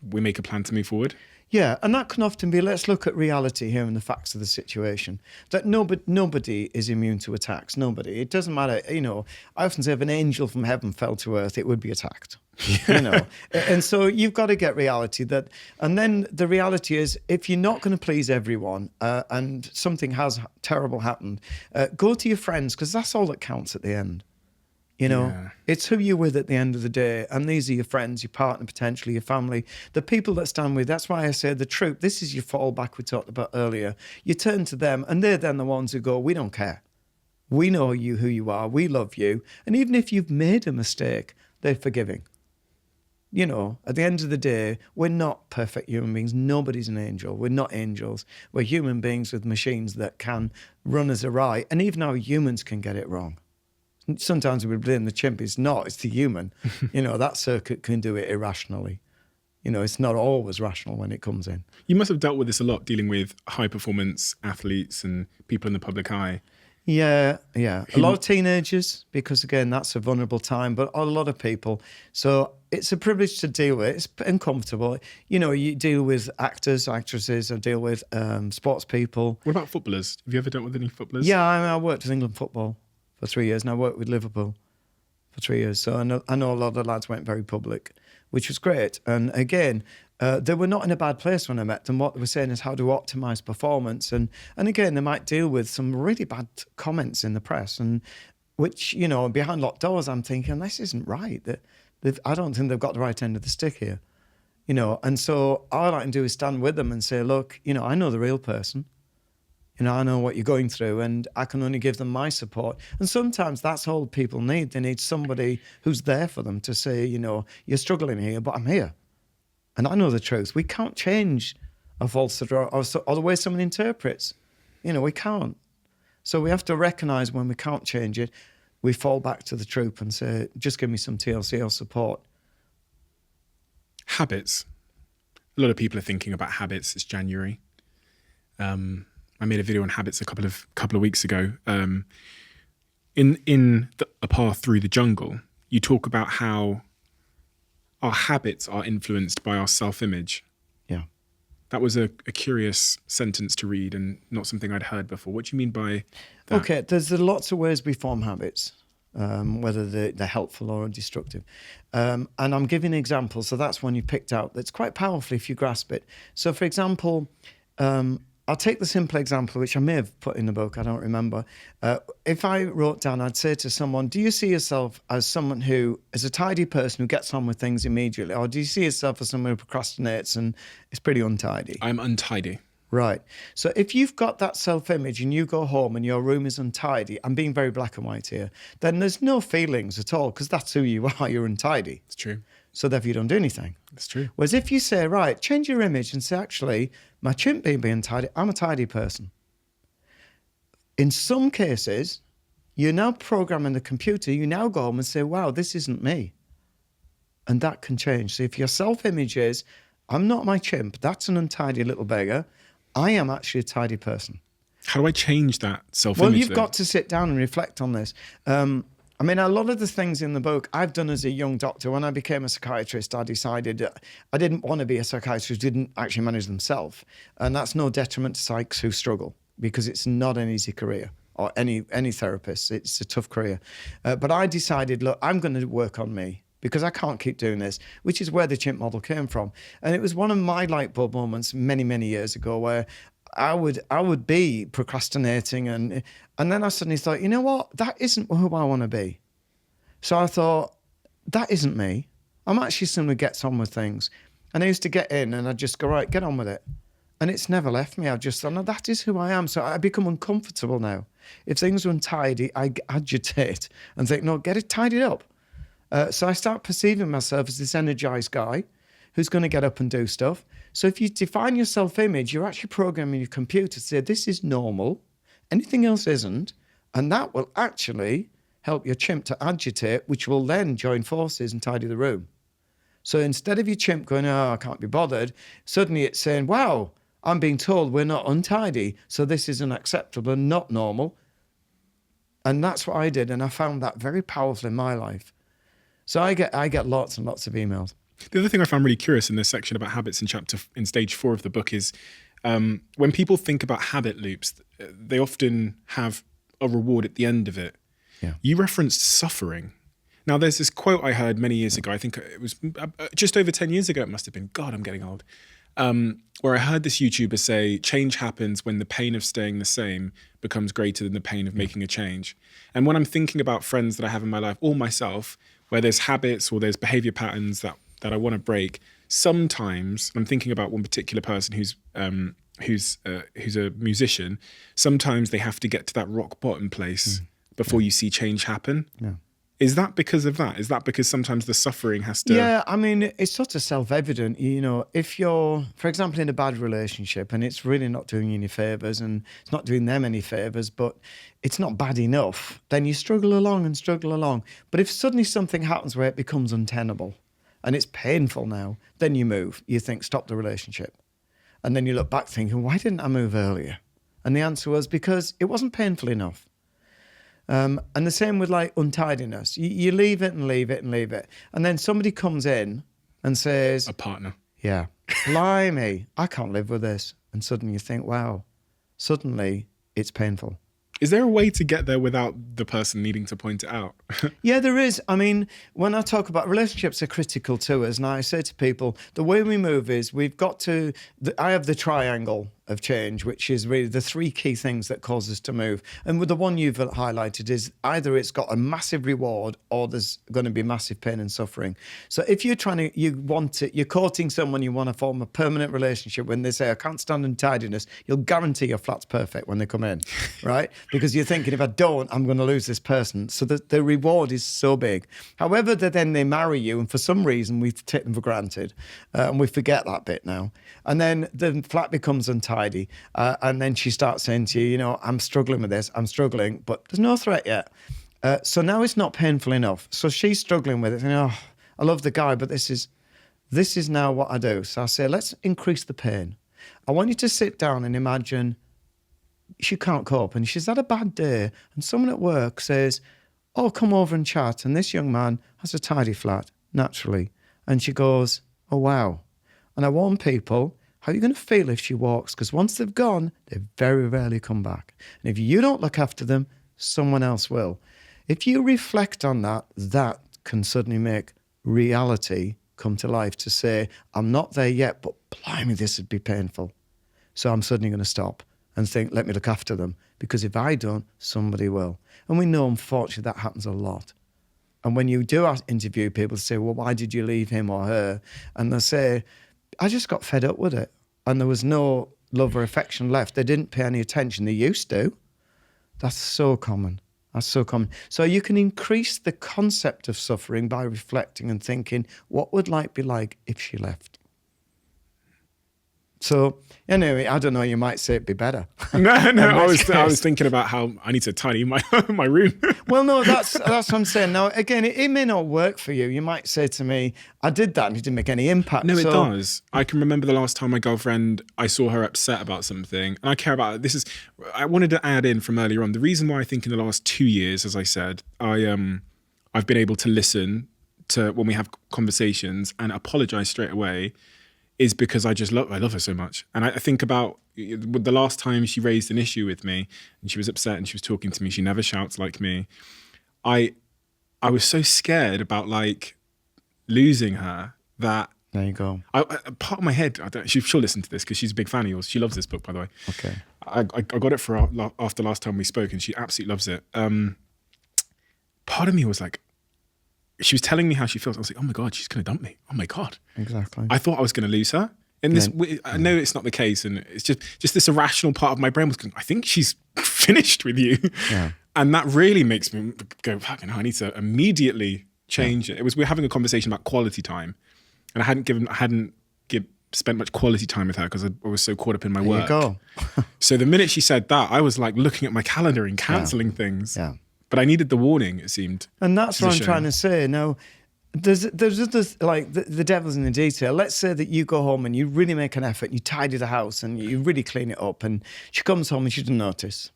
we make a plan to move forward. Yeah, and that can often be, let's look at reality here and the facts of the situation. That nobody is immune to attacks, nobody. It doesn't matter, I often say if an angel from heaven fell to earth, it would be attacked, And so you've got to get reality and then the reality is, if you're not going to please everyone and something has terrible happened, go to your friends, because that's all that counts at the end. It's who you're with at the end of the day. And these are your friends, your partner, potentially your family, the people that stand with. That's why I say the troop, this is your fallback we talked about earlier. You turn to them and they're then the ones who go, we don't care. We know who you are. We love you. And even if you've made a mistake, they're forgiving. At the end of the day, we're not perfect human beings. Nobody's an angel. We're not angels. We're human beings with machines that can run us awry. And even our humans can get it wrong. Sometimes we blame the chimp. It's not. It's the human. That circuit can do it irrationally. It's not always rational when it comes in. You must have dealt with this a lot, dealing with high-performance athletes and people in the public eye. Yeah. A lot of teenagers, because, again, that's a vulnerable time, but a lot of people. So it's a privilege to deal with. It's uncomfortable. You deal with actors, actresses. I deal with sports people. What about footballers? Have you ever dealt with any footballers? Yeah, I worked with England football for 3 years, and I worked with Liverpool for 3 years. So I know a lot of the lads went very public, which was great. And again, they were not in a bad place when I met them. What they were saying is how to optimise performance. And again, they might deal with some really bad comments in the press. And which, behind locked doors, I'm thinking, this isn't right. I don't think they've got the right end of the stick here, And so all I like to do is stand with them and say, look, I know the real person. I know what you're going through, and I can only give them my support. And sometimes that's all people need. They need somebody who's there for them to say, you're struggling here, but I'm here. And I know the truth. We can't change a falsehood or the way someone interprets. We can't. So we have to recognise when we can't change it, we fall back to the truth and say, just give me some TLC or support. Habits. A lot of people are thinking about habits. It's January. I made a video on habits a couple of weeks ago. In A Path Through the Jungle, you talk about how our habits are influenced by our self-image. Yeah. That was a curious sentence to read and not something I'd heard before. What do you mean by that? Okay, there's lots of ways we form habits, whether they're helpful or destructive. And I'm giving examples, so that's one you picked out that's quite powerful if you grasp it. So, for example, I'll take the simple example, which I may have put in the book, I don't remember. If I wrote down, I'd say to someone, do you see yourself as someone who is a tidy person who gets on with things immediately? Or do you see yourself as someone who procrastinates and is pretty untidy? I'm untidy. Right. So if you've got that self-image and you go home and your room is untidy, I'm being very black and white here, then there's no feelings at all because that's who you are, you're untidy. It's true. So therefore you don't do anything. It's true. Whereas if you say, right, change your image and say, actually, my chimp being tidy, I'm a tidy person. In some cases, you're now programming the computer, you now go home and say, wow, this isn't me. And that can change. So if your self-image is, I'm not my chimp, that's an untidy little beggar, I am actually a tidy person. How do I change that self-image? Well, you've got to sit down and reflect on this. A lot of the things in the book I've done as a young doctor. When I became a psychiatrist, I decided I didn't want to be a psychiatrist who didn't actually manage themselves. And that's no detriment to psychs who struggle, because it's not an easy career, or any therapist. It's a tough career. But I decided, look, I'm going to work on me because I can't keep doing this, which is where the chimp model came from. And it was one of my light bulb moments many, many years ago where I would be procrastinating and then I suddenly thought, you know what? That isn't who I want to be. So I thought, that isn't me. I'm actually someone who gets on with things. And I used to get in and I'd just go, right, get on with it. And it's never left me. I've just thought, no, that is who I am. So I become uncomfortable now. If things are untidy, I agitate and think, no, get it tidied up. So I start perceiving myself as this energized guy who's going to get up and do stuff. So if you define your self-image, you're actually programming your computer to say, this is normal, anything else isn't, and that will actually help your chimp to agitate, which will then join forces and tidy the room. So instead of your chimp going, oh, I can't be bothered, suddenly it's saying, wow, I'm being told we're not untidy, so this is unacceptable and not normal. And that's what I did, and I found that very powerful in my life. So I get lots and lots of emails. The other thing I found really curious in this section about habits in stage 4 of the book is when people think about habit loops, they often have a reward at the end of it. Yeah. You referenced suffering. Now, there's this quote I heard many years ago. I think it was just over 10 years ago. It must have been. God, I'm getting old. Where I heard this YouTuber say, change happens when the pain of staying the same becomes greater than the pain of making a change. And when I'm thinking about friends that I have in my life or myself, where there's habits or there's behavior patterns that I want to break, sometimes I'm thinking about one particular person who's a musician. Sometimes they have to get to that rock bottom place before you see change happen. Yeah. Is that because of that? Is that because sometimes the suffering has to... Yeah, I mean, it's sort of self-evident. You know, if you're, for example, in a bad relationship and it's really not doing you any favours and it's not doing them any favours, but it's not bad enough, then you struggle along and struggle along. But if suddenly something happens where it becomes untenable and it's painful now, then you move. You think, stop the relationship. And then you look back thinking, why didn't I move earlier? And the answer was because it wasn't painful enough. And the same with like untidiness. You leave it and leave it and leave it. And then somebody comes in and says... A partner. Yeah. Blimey, I can't live with this. And suddenly you think, wow, suddenly it's painful. Is there a way to get there without the person needing to point it out? Yeah, there is. I mean, when I talk about relationships are critical to us, and I say to people, the way we move is we've got to... I have the triangle of change, which is really the 3 key things that cause us to move. And with the one you've highlighted is either it's got a massive reward or there's going to be massive pain and suffering. So if you're you're courting someone you want to form a permanent relationship, when they say, I can't stand untidiness, you'll guarantee your flat's perfect when they come in, right? Because you're thinking, if I don't, I'm going to lose this person. So the reward is so big. However, then they marry you, and for some reason we take them for granted, and we forget that bit now. And then the flat becomes untidy, and then she starts saying to you, I'm struggling with this, I'm struggling, but there's no threat yet. So now it's not painful enough. So she's struggling with it, and I love the guy, but this is now what I do. So I say, let's increase the pain. I want you to sit down and imagine she can't cope, and she's had a bad day, and someone at work says, oh, come over and chat. And this young man has a tidy flat, naturally. And she goes, oh, wow. And I warn people, how are you going to feel if she walks? Because once they've gone, they very rarely come back. And if you don't look after them, someone else will. If you reflect on that, that can suddenly make reality come to life to say, I'm not there yet, but blimey, this would be painful. So I'm suddenly going to stop and think, let me look after them. Because if I don't, somebody will. And we know, unfortunately, that happens a lot. And when you do interview people, say, well, why did you leave him or her? And they say, I just got fed up with it. And there was no love or affection left. They didn't pay any attention. They used to. That's so common. That's so common. So you can increase the concept of suffering by reflecting and thinking, what would life be like if she left? So anyway, I don't know, you might say it'd be better. No, I was thinking about how I need to tidy my room. Well, no, that's what I'm saying. Now, again, it may not work for you. You might say to me, I did that and it didn't make any impact. No, it does. I can remember the last time my girlfriend, I saw her upset about something, and I care about it. I wanted to add in from earlier on, the reason why I think in the last 2 years, as I said, I've been able to listen to when we have conversations and apologize straight away, is because I love her so much. And I think about the last time she raised an issue with me and she was upset and she was talking to me, she never shouts like me. I was so scared about losing her that... There you go. Part of my head, she'll listen to this because she's a big fan of yours. She loves this book, by the way. Okay. I got it for after last time we spoke and she absolutely loves it. Part of me was like, she was telling me how she feels. I was like, oh my God, she's going to dump me. Oh my God. Exactly. I thought I was going to lose her. And I know it's not the case. And it's just this irrational part of my brain was going, I think she's finished with you. Yeah. And that really makes me go, fucking hell, I need to immediately change it. We were having a conversation about quality time. And I hadn't spent much quality time with her because I was so caught up in my work. There you go. So the minute she said that, I was like looking at my calendar and cancelling things. Yeah. But I needed the warning, it seemed. And that's what I'm trying to say. Now, there's the devil's in the detail. Let's say that you go home and you really make an effort, you tidy the house and you really clean it up, and she comes home and she doesn't notice.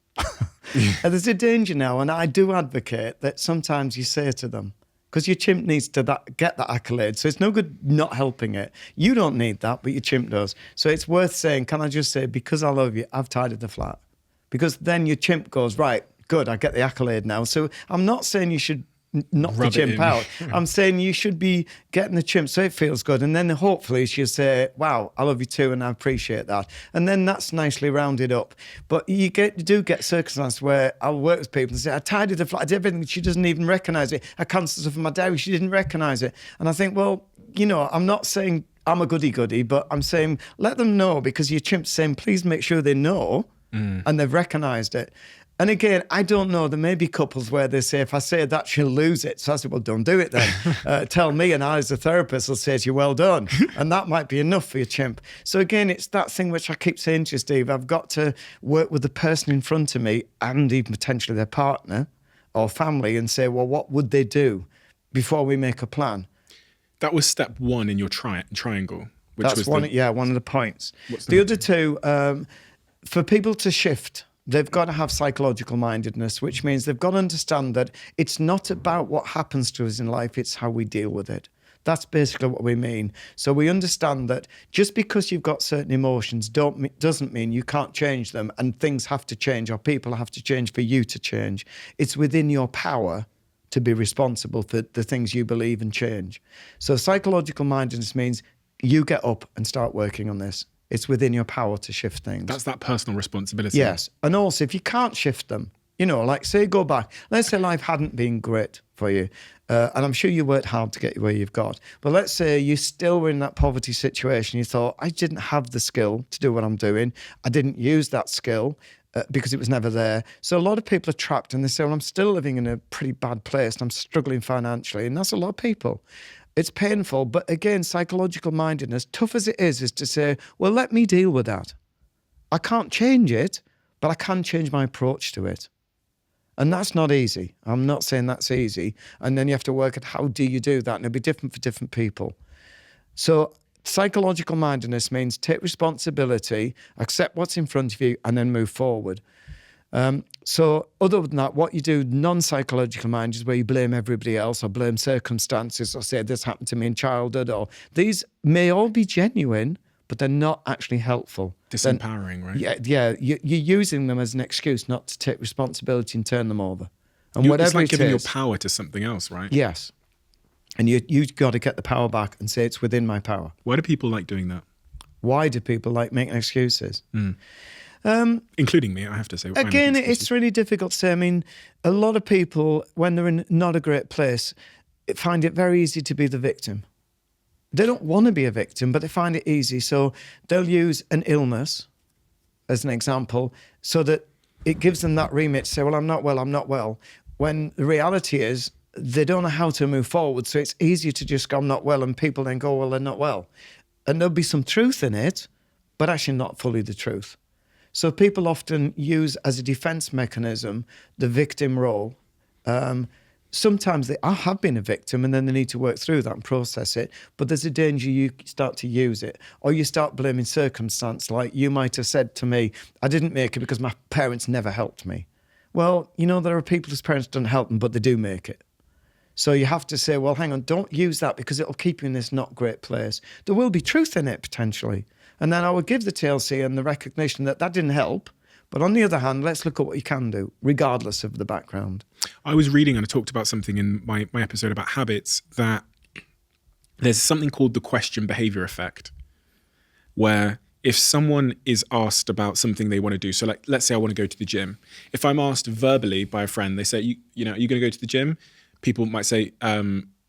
And there's a danger now, and I do advocate that sometimes you say to them, because your chimp needs to get that accolade, so it's no good not helping it. You don't need that, but your chimp does. So it's worth saying, can I just say, because I love you, I've tidied the flat. Because then your chimp goes, right, good, I get the accolade now. So I'm not saying you should knock the chimp out. I'm saying you should be getting the chimp so it feels good. And then hopefully she'll say, wow, I love you too and I appreciate that. And then that's nicely rounded up. But you do get circumstances where I'll work with people and say, I tidied the flat, I did everything, she doesn't even recognise it. I cancelled stuff in my diary, she didn't recognise it. And I think, well, I'm not saying I'm a goody-goody, but I'm saying let them know, because your chimp's saying, please make sure they know and they've recognised it. And again, I don't know, there may be couples where they say, if I say that, she'll lose it. So I say, well, don't do it then. Tell me, and I as a therapist will say to you, well done. And that might be enough for your chimp. So again, it's that thing which I keep saying to you, Steve, I've got to work with the person in front of me and even potentially their partner or family and say, well, what would they do before we make a plan? That was step one in your triangle. That's one of the points. The other two, for people to shift, they've got to have psychological mindedness, which means they've got to understand that it's not about what happens to us in life, it's how we deal with it. That's basically what we mean. So we understand that just because you've got certain emotions doesn't mean you can't change them, and things have to change or people have to change for you to change. It's within your power to be responsible for the things you believe and change. So psychological mindedness means you get up and start working on this. it's within your power to shift things. That's that personal responsibility. Yes. And also, if you can't shift them, like say go back, let's say life hadn't been great for you, and I'm sure you worked hard to get where you've got, but let's say you still were in that poverty situation. You thought, I didn't have the skill to do what I'm doing. I didn't use that skill because it was never there. So a lot of people are trapped and they say, well, I'm still living in a pretty bad place and I'm struggling financially. And that's a lot of people. It's painful. But again, psychological mindedness, tough as it is to say, well, let me deal with that. I can't change it, but I can change my approach to it. And that's not easy. I'm not saying that's easy. And then you have to work at how do you do that? And it'll be different for different people. So psychological mindedness means take responsibility, accept what's in front of you, and then move forward. So other than that, what you do, non-psychological mind, is where you blame everybody else or blame circumstances or say this happened to me in childhood. Or these may all be genuine, but they're not actually helpful. Disempowering, right? Yeah. You're using them as an excuse not to take responsibility and turn them over. And It's like giving your power to something else, right? Yes. And you've got to get the power back and say it's within my power. Why do people like doing that? Why do people like making excuses? Including me, I have to say. Again, it's really difficult to say. I mean, a lot of people, when they're in not a great place, find it very easy to be the victim. They don't want to be a victim, but they find it easy. So they'll use an illness as an example so that it gives them that remit to say, well, I'm not well. When the reality is they don't know how to move forward. So it's easier to just go, I'm not well. And people then go, well, they're not well. And there'll be some truth in it, but actually not fully the truth. So people often use as a defense mechanism the victim role. Sometimes they have been a victim and then they need to work through that and process it. But there's a danger you start to use it or you start blaming circumstance. Like you might have said to me, I didn't make it because my parents never helped me. Well, there are people whose parents don't help them, but they do make it. So you have to say, well, hang on, don't use that because it'll keep you in this not great place. There will be truth in it potentially. And then I would give the TLC and the recognition that didn't help. But on the other hand, let's look at what you can do, regardless of the background. I was reading and I talked about something in my episode about habits, that there's something called the question behavior effect, where if someone is asked about something they want to do, so like, let's say I want to go to the gym. If I'm asked verbally by a friend, they say, are you going to go to the gym? People might say,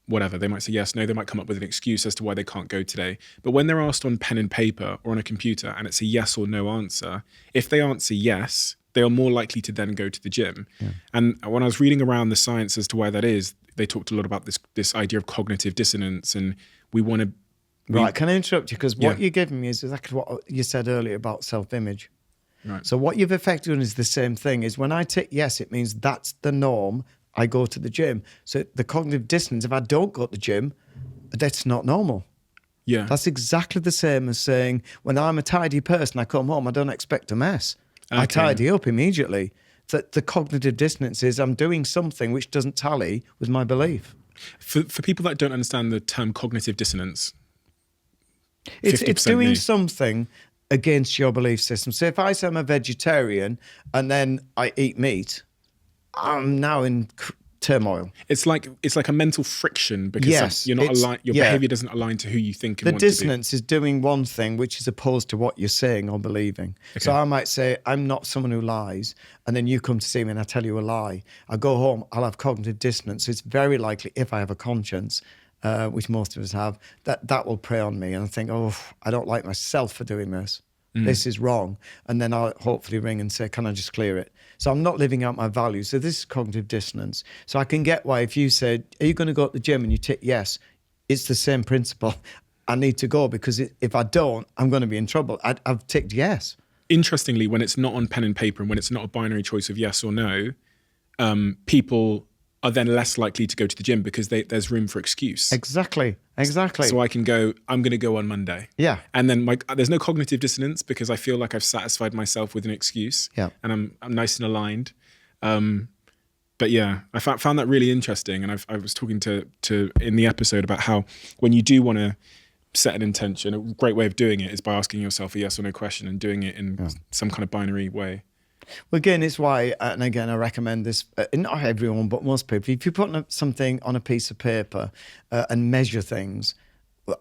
whatever. They might say yes, no. They might come up with an excuse as to why they can't go today. But when they're asked on pen and paper or on a computer and it's a yes or no answer, if they answer yes, they are more likely to then go to the gym. Yeah. And when I was reading around the science as to why that is, they talked a lot about this idea of cognitive dissonance, and we want to... Right, can I interrupt you? Because what you're giving me is exactly what you said earlier about self-image. Right. So what you've effectively done is the same thing, is when I tick yes, it means that's the norm. I go to the gym. So the cognitive dissonance, if I don't go to the gym, that's not normal. Yeah. That's exactly the same as saying, when I'm a tidy person, I come home, I don't expect a mess. Okay. I tidy up immediately. That the cognitive dissonance is I'm doing something which doesn't tally with my belief. For people that don't understand the term cognitive dissonance, it's doing me. Something against your belief system. So if I say I'm a vegetarian and then I eat meat, I'm now in turmoil. It's like a mental friction because you're not aligned. Your behavior doesn't align to who you think and want to be. The dissonance is doing one thing which is opposed to what you're saying or believing. Okay. So I might say, I'm not someone who lies, and then you come to see me and I tell you a lie. I go home, I'll have cognitive dissonance. So it's very likely, if I have a conscience, which most of us have, that will prey on me. And I think, I don't like myself for doing this. This is wrong. And then I'll hopefully ring and say, can I just clear it? So I'm not living out my values. So this is cognitive dissonance. So I can get why if you said, are you going to go to the gym? And you tick yes, it's the same principle. I need to go because if I don't, I'm going to be in trouble. I've ticked yes. Interestingly, when it's not on pen and paper and when it's not a binary choice of yes or no, people are then less likely to go to the gym because there's room for excuse. Exactly. So I can go, I'm going to go on Monday. Yeah. And then there's no cognitive dissonance because I feel like I've satisfied myself with an excuse. Yeah. And I'm nice and aligned. But yeah, I found that really interesting. And I was talking to in the episode about how when you do want to set an intention, a great way of doing it is by asking yourself a yes or no question and doing it in some kind of binary way. Well, again, it's why, and again, I recommend this, not everyone, but most people, if you put something on a piece of paper and measure things,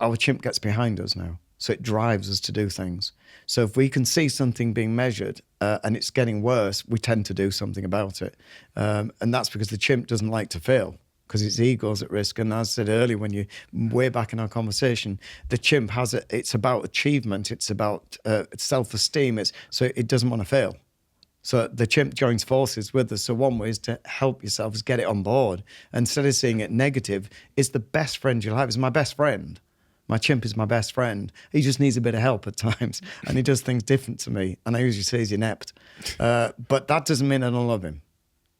our chimp gets behind us now. So it drives us to do things. So if we can see something being measured and it's getting worse, we tend to do something about it. And that's because the chimp doesn't like to fail, because its ego's at risk. And as I said earlier, way back in our conversation, the chimp it's about achievement, it's about self-esteem, so it doesn't want to fail. So the chimp joins forces with us. So one way is to help yourself, is get it on board. Instead of seeing it negative, it's the best friend you'll have. It's my best friend. My chimp is my best friend. He just needs a bit of help at times, and he does things different to me. And I usually say he's inept. But that doesn't mean I don't love him.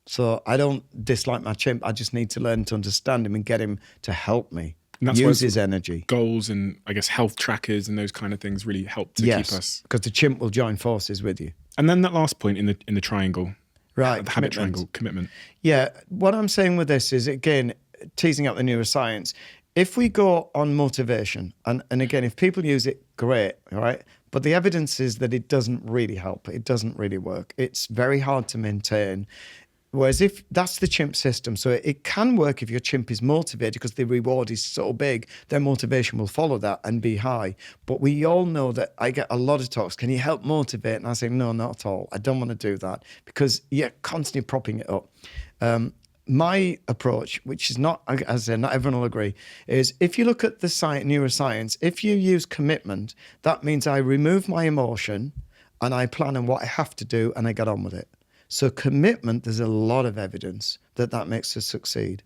So I don't dislike my chimp. I just need to learn to understand him and get him to help me. And that's use where his energy. Goals and, I guess, health trackers and those kind of things really help to keep us. Because the chimp will join forces with you. And then that last point in the triangle, right? The habit triangle, commitment. Yeah, what I'm saying with this is, again, teasing out the neuroscience. If we go on motivation, and again, if people use it, great, all right? But the evidence is that it doesn't really help. It doesn't really work. It's very hard to maintain. Whereas if that's the chimp system, so it can work if your chimp is motivated because the reward is so big, their motivation will follow that and be high. But we all know that I get a lot of talks, can you help motivate? And I say, no, not at all. I don't want to do that because you're constantly propping it up. My approach, which is not, as I said, not everyone will agree, is if you look at the neuroscience, if you use commitment, that means I remove my emotion and I plan on what I have to do and I get on with it. So commitment, there's a lot of evidence that makes us succeed.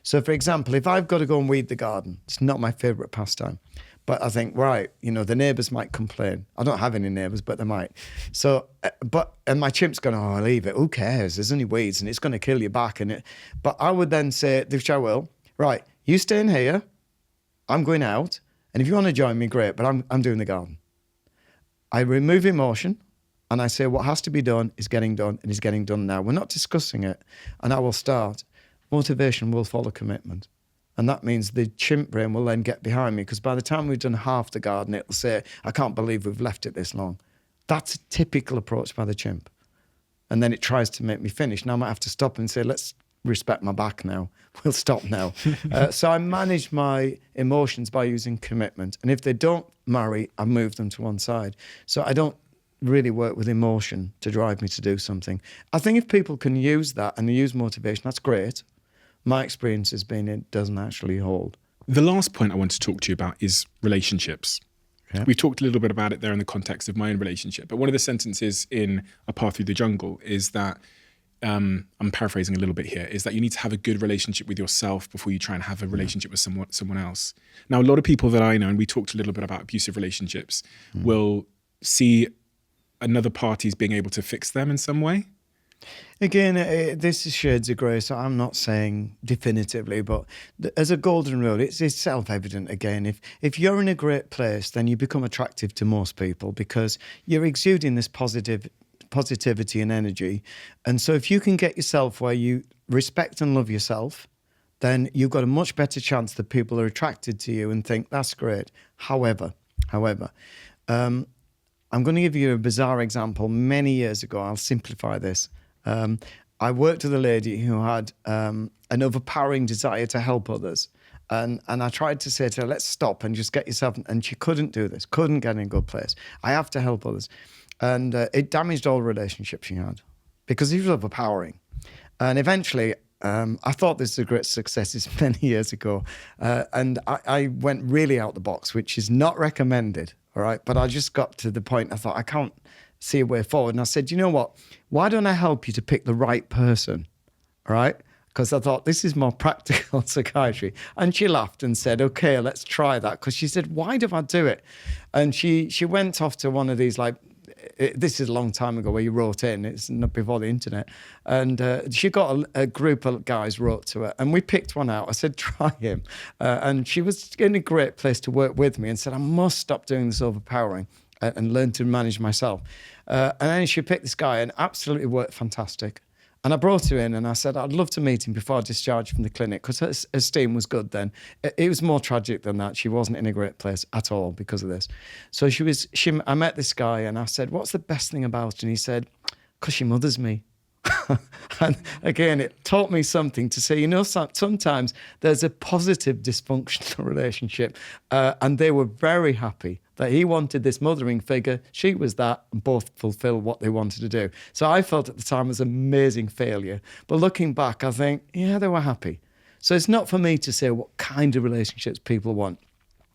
So for example, if I've got to go and weed the garden, it's not my favorite pastime, but I think, right, the neighbors might complain. I don't have any neighbors, but they might. So, and my chimp's going, oh, leave it. Who cares? There's only weeds and it's going to kill your back. But I would then say, which I will, right, you stay in here, I'm going out. And if you want to join me, great, but I'm doing the garden. I remove emotion. And I say, what has to be done is getting done, and is getting done now. We're not discussing it. And I will start. Motivation will follow commitment. And that means the chimp brain will then get behind me, because by the time we've done half the garden, it'll say, I can't believe we've left it this long. That's a typical approach by the chimp. And then it tries to make me finish. Now I might have to stop and say, let's respect my back now. We'll stop now. So I manage my emotions by using commitment. And if they don't marry, I move them to one side. So I don't really work with emotion to drive me to do something. I think if people can use that and use motivation, that's great. My experience has been it doesn't actually hold. The last point I want to talk to you about is relationships. Yeah. We've talked a little bit about it there in the context of my own relationship, but one of the sentences in A Path Through the Jungle is that, I'm paraphrasing a little bit here, is that you need to have a good relationship with yourself before you try and have a relationship with someone else. Now, a lot of people that I know, and we talked a little bit about abusive relationships, will see another party's being able to fix them in some way. Again, this is shades of grey, so I'm not saying definitively, but as a golden rule, it's self-evident again. If you're in a great place, then you become attractive to most people because you're exuding this positivity and energy. And so if you can get yourself where you respect and love yourself, then you've got a much better chance that people are attracted to you and think, that's great. However, I'm going to give you a bizarre example. Many years ago, I'll simplify this. I worked with a lady who had an overpowering desire to help others. And I tried to say to her, let's stop and just get yourself, and she couldn't do this, couldn't get in a good place. I have to help others. And it damaged all relationships she had because he was overpowering. And eventually, I thought this was a great success. It's many years ago. And I went really out the box, which is not recommended. All right. But I just got to the point, I thought, I can't see a way forward. And I said, you know what? Why don't I help you to pick the right person? All right. Because I thought this is more practical psychiatry. And she laughed and said, okay, let's try that. Because she said, why do I do it? And she went off to one of these, like, this is a long time ago where you wrote in, it's not before the internet. And she got a group of guys wrote to her and we picked one out. I said, try him. And she was in a great place to work with me and said, I must stop doing this overpowering and learn to manage myself. And then she picked this guy and absolutely worked fantastic. And I brought her in and I said, I'd love to meet him before I discharged from the clinic because her esteem was good then. It was more tragic than that. She wasn't in a great place at all because of this. So I met this guy and I said, what's the best thing about it? And he said, because she mothers me. And again, it taught me something to say, sometimes there's a positive dysfunctional relationship. And they were very happy that he wanted this mothering figure, she was that, and both fulfilled what they wanted to do. So I felt at the time it was an amazing failure. But looking back, I think, yeah, they were happy. So it's not for me to say what kind of relationships people want.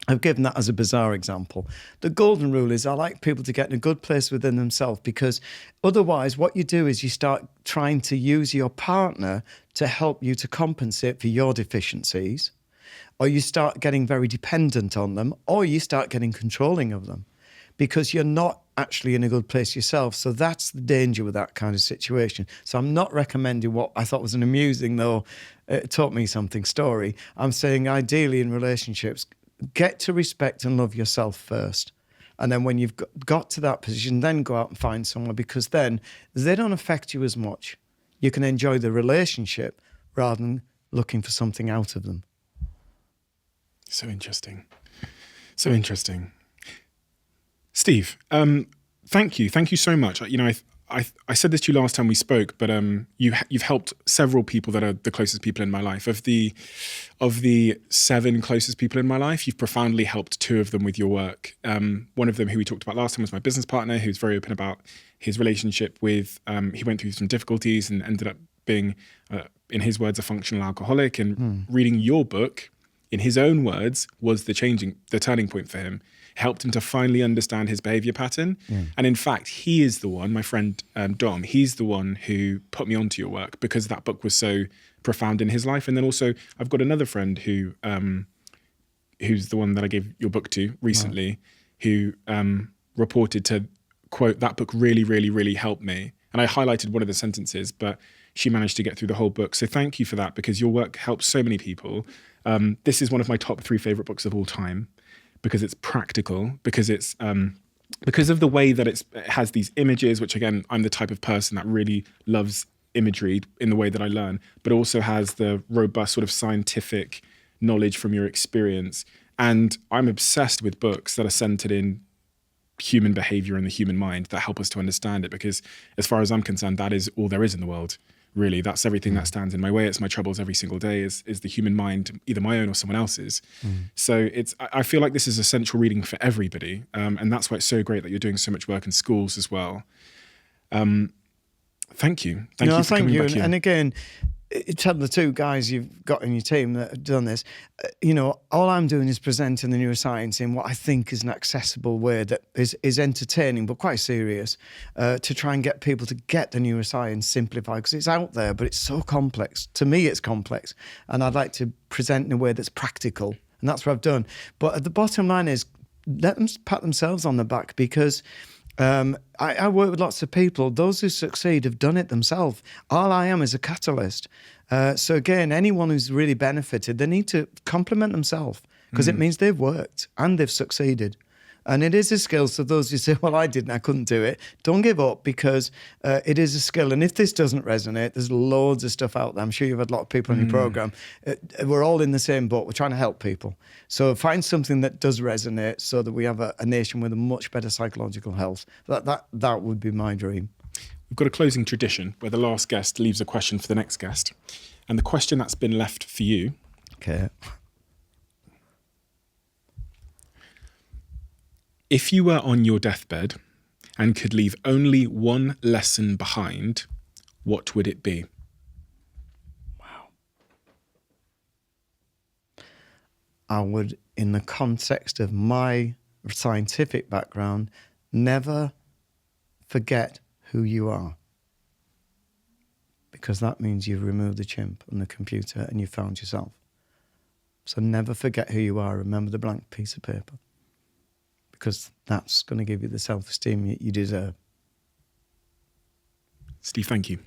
I've given that as a bizarre example. The golden rule is I like people to get in a good place within themselves, because otherwise what you do is you start trying to use your partner to help you to compensate for your deficiencies, or you start getting very dependent on them, or you start getting controlling of them because you're not actually in a good place yourself. So that's the danger with that kind of situation. So I'm not recommending what I thought was an amusing, though it taught me something, story. I'm saying ideally in relationships, get to respect and love yourself first. And then when you've got to that position, then go out and find someone, because then they don't affect you as much. You can enjoy the relationship rather than looking for something out of them. So interesting. So interesting. Steve, thank you. Thank you so much. You know, I said this to you last time we spoke, but you've helped several people that are the closest people in my life. Of the 7 closest people in my life, you've profoundly helped 2 of them with your work. One of them, who we talked about last time, was my business partner, who's very open about his relationship with, he went through some difficulties and ended up being, in his words, a functional alcoholic. And reading your book, in his own words, was the turning point for him. Helped him to finally understand his behavior pattern. And in fact, he is the one, my friend Dom, he's the one who put me onto your work, because that book was so profound in his life. And then also I've got another friend who's the one that I gave your book to recently, who reported to, quote, that book really, really, really helped me. And I highlighted one of the sentences, but she managed to get through the whole book. So thank you for that, because your work helps so many people. This is one of my top 3 favorite books of all time, because it's practical, because it's because of the way that it has these images, which again, I'm the type of person that really loves imagery in the way that I learn, but also has the robust sort of scientific knowledge from your experience. And I'm obsessed with books that are centered in human behavior and the human mind that help us to understand it, because as far as I'm concerned, that is all there is in the world. Really, that's everything that stands in my way. It's my troubles every single day is the human mind, either my own or someone else's. So I feel like this is essential reading for everybody. And that's why it's so great that you're doing so much work in schools as well. Thank you. Thank you for coming back here. And again, tell the 2 guys you've got in your team that have done this, all I'm doing is presenting the neuroscience in what I think is an accessible way that is entertaining but quite serious, to try and get people to get the neuroscience simplified, because it's out there, but it's so complex. To me, it's complex. And I'd like to present in a way that's practical. And that's what I've done. But at the bottom line is, let them pat themselves on the back, because I work with lots of people. Those who succeed have done it themselves. All I am is a catalyst. So again, anyone who's really benefited, they need to compliment themselves, because it means they've worked and they've succeeded. And it is a skill. So those who say, well, I couldn't do it, don't give up, because it is a skill. And if this doesn't resonate, there's loads of stuff out there. I'm sure you've had a lot of people on your program. We're all in the same boat. We're trying to help people. So find something that does resonate, so that we have a nation with a much better psychological health. That would be my dream. We've got a closing tradition where the last guest leaves a question for the next guest. And the question that's been left for you. Okay. If you were on your deathbed and could leave only one lesson behind, what would it be? Wow. I would, in the context of my scientific background, never forget who you are. Because that means you've removed the chimp and the computer and you've found yourself. So never forget who you are. Remember the blank piece of paper. Because that's going to give you the self-esteem you deserve. Steve, thank you.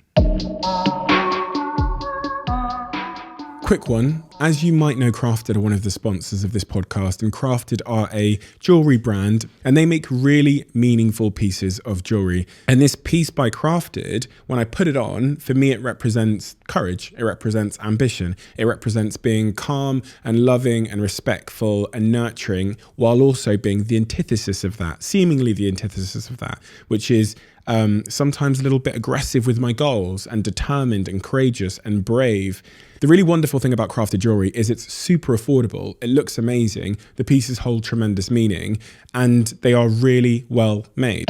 Quick one. As you might know, Crafted are one of the sponsors of this podcast, and Crafted are a jewelry brand, and they make really meaningful pieces of jewelry. And this piece by Crafted, when I put it on, for me, it represents courage. It represents ambition. It represents being calm and loving and respectful and nurturing, while also being the antithesis of that, seemingly the antithesis of that, which is sometimes a little bit aggressive with my goals, and determined and courageous and brave. The really wonderful thing about crafted jewelry is it's super affordable. It looks amazing. The pieces hold tremendous meaning, and they are really well made.